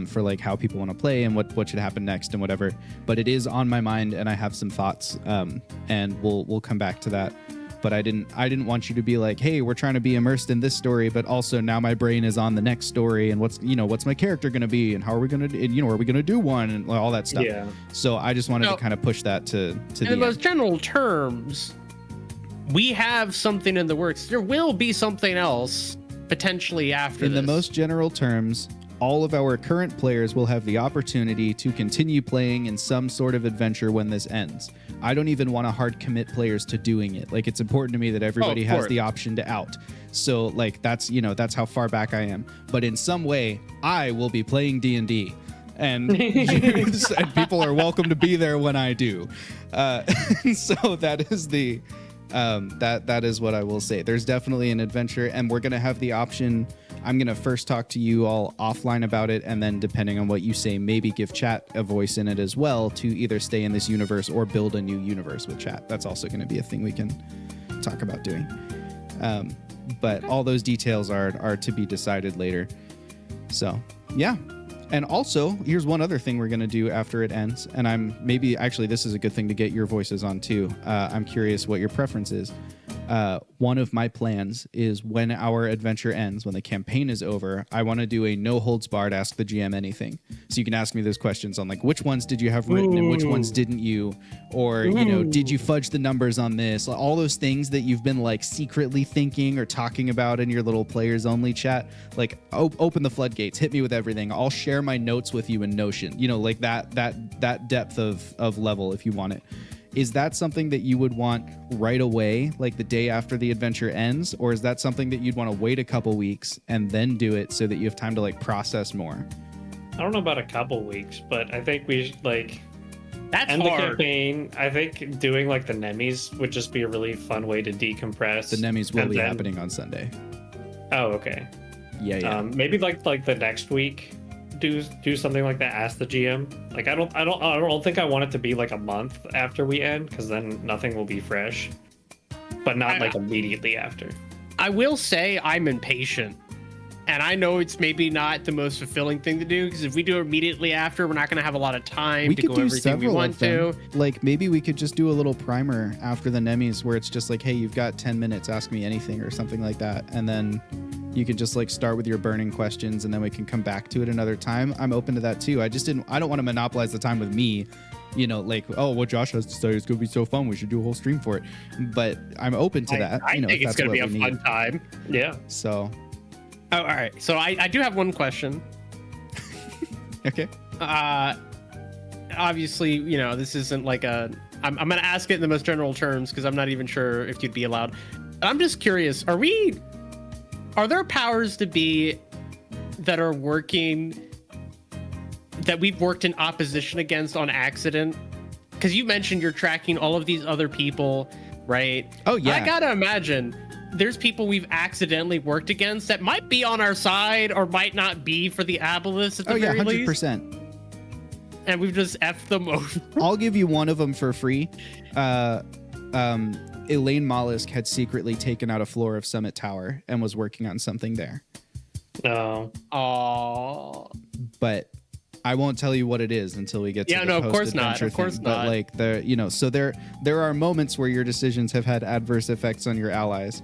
for like how people want to play and what should happen next and whatever. But it is on my mind, and I have some thoughts, and we'll come back to that. But I didn't want you to be like, hey, we're trying to be immersed in this story, but also now my brain is on the next story, and what's my character going to be, and how are we going to, are we going to do one, and all that stuff. Yeah. So I just wanted to kind of push that to the in most general terms. We have something in the works. There will be something else potentially after this. In the most general terms, all of our current players will have the opportunity to continue playing in some sort of adventure when this ends. I don't even want to hard commit players to doing it. Like, it's important to me that everybody has the option to out. So like that's how far back I am. But in some way, I will be playing D&D. And people are welcome to be there when I do. So that is the That is what I will say. There's definitely an adventure, and we're gonna have the option. I'm gonna first talk to you all offline about it, and then depending on what you say, maybe give chat a voice in it as well to either stay in this universe or build a new universe with chat. That's also gonna be a thing we can talk about doing. But all those details are to be decided later. So yeah. And also, here's one other thing we're going to do after it ends. And actually, this is a good thing to get your voices on too. I'm curious what your preference is. One of my plans is when our adventure ends, when the campaign is over, I want to do a no holds barred ask the GM anything. So you can ask me those questions on like, which ones did you have written and which ones didn't you? Or, did you fudge the numbers on this? All those things that you've been like secretly thinking or talking about in your little players only chat, like open the floodgates, hit me with everything. I'll share my notes with you in Notion, like that depth of level if you want it. Is that something that you would want right away, like the day after the adventure ends? Or is that something that you'd want to wait a couple weeks and then do it so that you have time to like process more? I don't know about a couple weeks, but I think we should That's end hard. the campaign. I think doing like the Nemis would just be a really fun way to decompress. The Nemis will be happening on Sunday. Oh, okay. Yeah. Maybe like the next week, do something like that. Ask the GM. Like I don't think I want it to be like a month after we end, because then nothing will be fresh. But not like immediately after. I will say I'm impatient. And I know it's maybe not the most fulfilling thing to do, because if we do it immediately after, we're not going to have a lot of time to go everything we want to. Like maybe we could just do a little primer after the Nemis where it's just like, hey, you've got 10 minutes, ask me anything or something like that. And then you can just like start with your burning questions and then we can come back to it another time. I'm open to that too. I don't want to monopolize the time with me. Like, oh, what Josh has to say is going to be so fun. We should do a whole stream for it. But I'm open to that. I think it's going to be a fun time. Yeah. So. Oh, all right. So I do have one question. Okay. Obviously, this isn't like I'm going to ask it in the most general terms because I'm not even sure if you'd be allowed. I'm just curious. Are there powers to be that are working that we've worked in opposition against on accident? Because you mentioned you're tracking all of these other people, right? Oh, yeah. I got to imagine there's people we've accidentally worked against that might be on our side or might not be for the Aboleths at the very 100%. least. And we've just effed them over. I'll give you one of them for free. Elaine Mollusk had secretly taken out a floor of Summit Tower and was working on something there. No. Oh. But I won't tell you what it is until we get to the of course not. post-adventure Of course thing. not. But like so there are moments where your decisions have had adverse effects on your allies.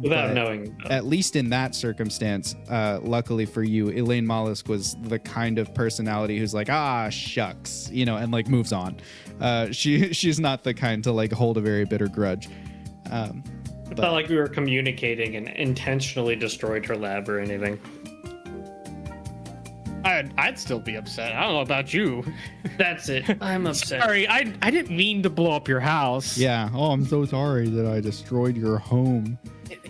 Without knowing. At least in that circumstance, luckily for you, Elaine Mollusk was the kind of personality who's like, shucks, and like moves on. She's not the kind to like hold a very bitter grudge. It's not like we were communicating and intentionally destroyed her lab or anything. I'd still be upset. I don't know about you. That's it. I'm upset. Sorry, I didn't mean to blow up your house. Yeah. Oh, I'm so sorry that I destroyed your home.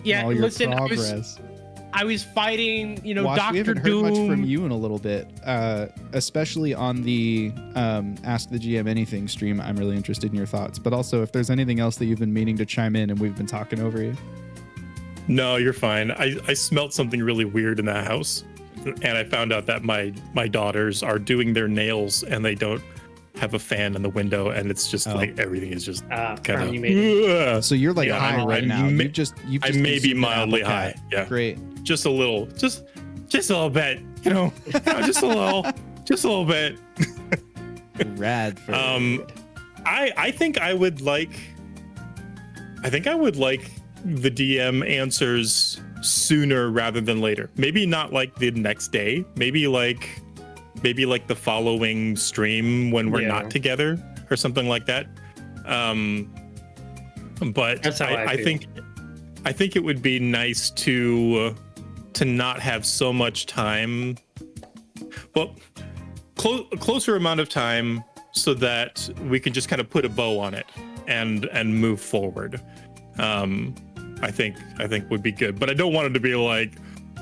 Yeah, all your listen, progress. I was fighting, Wash, Dr. we haven't Doom. heard much from you in a little bit, especially on the Ask the GM Anything stream. I'm really interested in your thoughts, but also if there's anything else that you've been meaning to chime in and we've been talking over you. No, you're fine. I smelt something really weird in that house, and I found out that my daughters are doing their nails and they don't have a fan in the window, and it's just like everything is just kind of. So you're like high right now. I you've just may be consumed mildly apple high. cat. Yeah, Great. just a little, just a little bit. Just a little bit. Rad. I think I would like the DM answers sooner rather than later. Maybe not like the next day. Maybe like the following stream when we're not together or something like that. But That's how I feel. I think it would be nice to not have so much time. Well, a closer amount of time so that we can just kind of put a bow on it and move forward. I think would be good, but I don't want it to be like,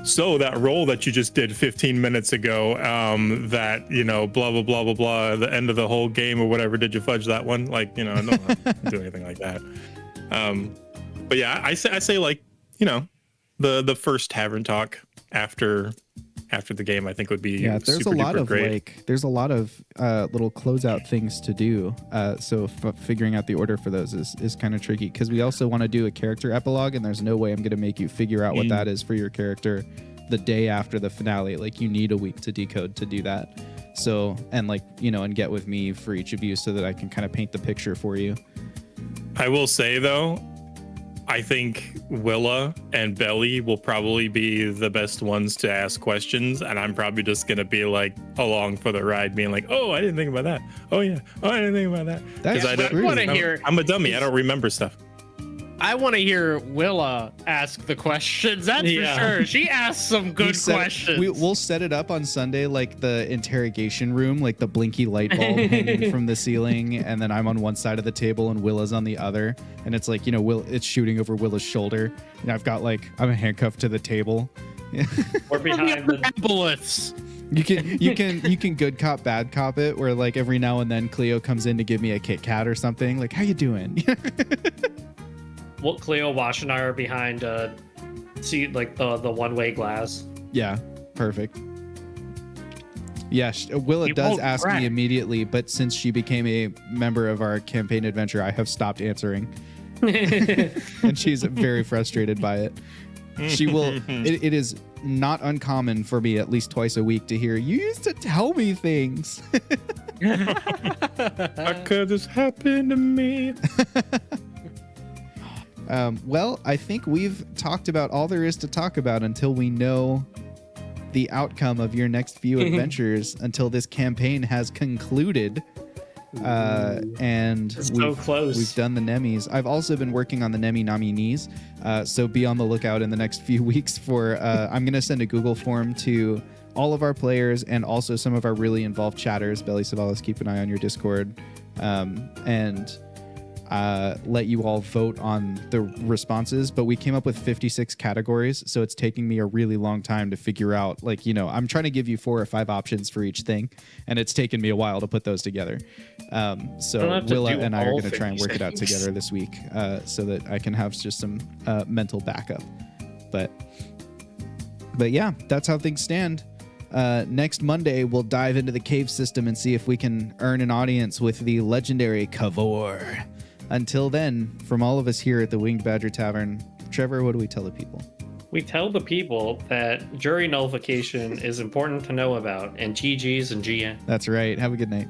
so that roll that you just did 15 minutes ago, that, blah, blah, blah, blah, blah, the end of the whole game or whatever, did you fudge that one? Like, I don't want to do anything like that. But yeah, I say like, you know, the first tavern talk after the game, I think would be Yeah, there's super a lot duper of great. there's a lot of little closeout things to do. So figuring out the order for those is kind of tricky because we also want to do a character epilogue, and there's no way I'm going to make you figure out what that is for your character the day after the finale. Like, you need a week to decode to do that. So, and like, you know, and get with me for each of you so that I can kind of paint the picture for you. I will say though, I think Willa and Belly will probably be the best ones to ask questions, and I'm probably just gonna be like along for the ride, being like, "Oh, I didn't think about that. Oh yeah, oh I didn't think about that." That's I'm a dummy. I don't remember stuff. I want to hear Willa ask the questions. That's for sure. She asks some good questions. We'll set it up on Sunday, like the interrogation room, like the blinky light bulb hanging from the ceiling, and then I'm on one side of the table and Willa's on the other, and it's like, you know, it's shooting over Willa's shoulder, and I'm handcuffed to the table. Or behind the bullets. You can good cop bad cop it, where like every now and then Cleo comes in to give me a Kit Kat or something, like, how you doing? Well, Cleo, Wash, and I are behind see like the one-way glass. Yeah, perfect. Yeah, Willa does ask me immediately, but since she became a member of our campaign adventure, I have stopped answering. And she's very frustrated by it. She will. It is not uncommon for me at least twice a week to hear, "You used to tell me things." How could this happen to me? Well, I think we've talked about all there is to talk about until we know the outcome of your next few adventures, until this campaign has concluded. And we've done the Nemis. I've also been working on the Nemi nominees, so be on the lookout in the next few weeks for I'm going to send a Google form to all of our players and also some of our really involved chatters. Belly Savalas, keep an eye on your Discord, and let you all vote on the responses. But we came up with 56 categories, so it's taking me a really long time to figure out, like, you know, I'm trying to give you 4 or 5 options for each thing, and it's taken me a while to put those together. So Willa and I are going to try and work it out together this week, so that I can have just some mental backup. But yeah, that's how things stand. Next Monday, we'll dive into the cave system and see if we can earn an audience with the legendary Kavor. Until then, from all of us here at the Winged Badger Tavern, Trevor, what do we tell the people? We tell the people that jury nullification is important to know about, and GGs and GN. That's right. Have a good night.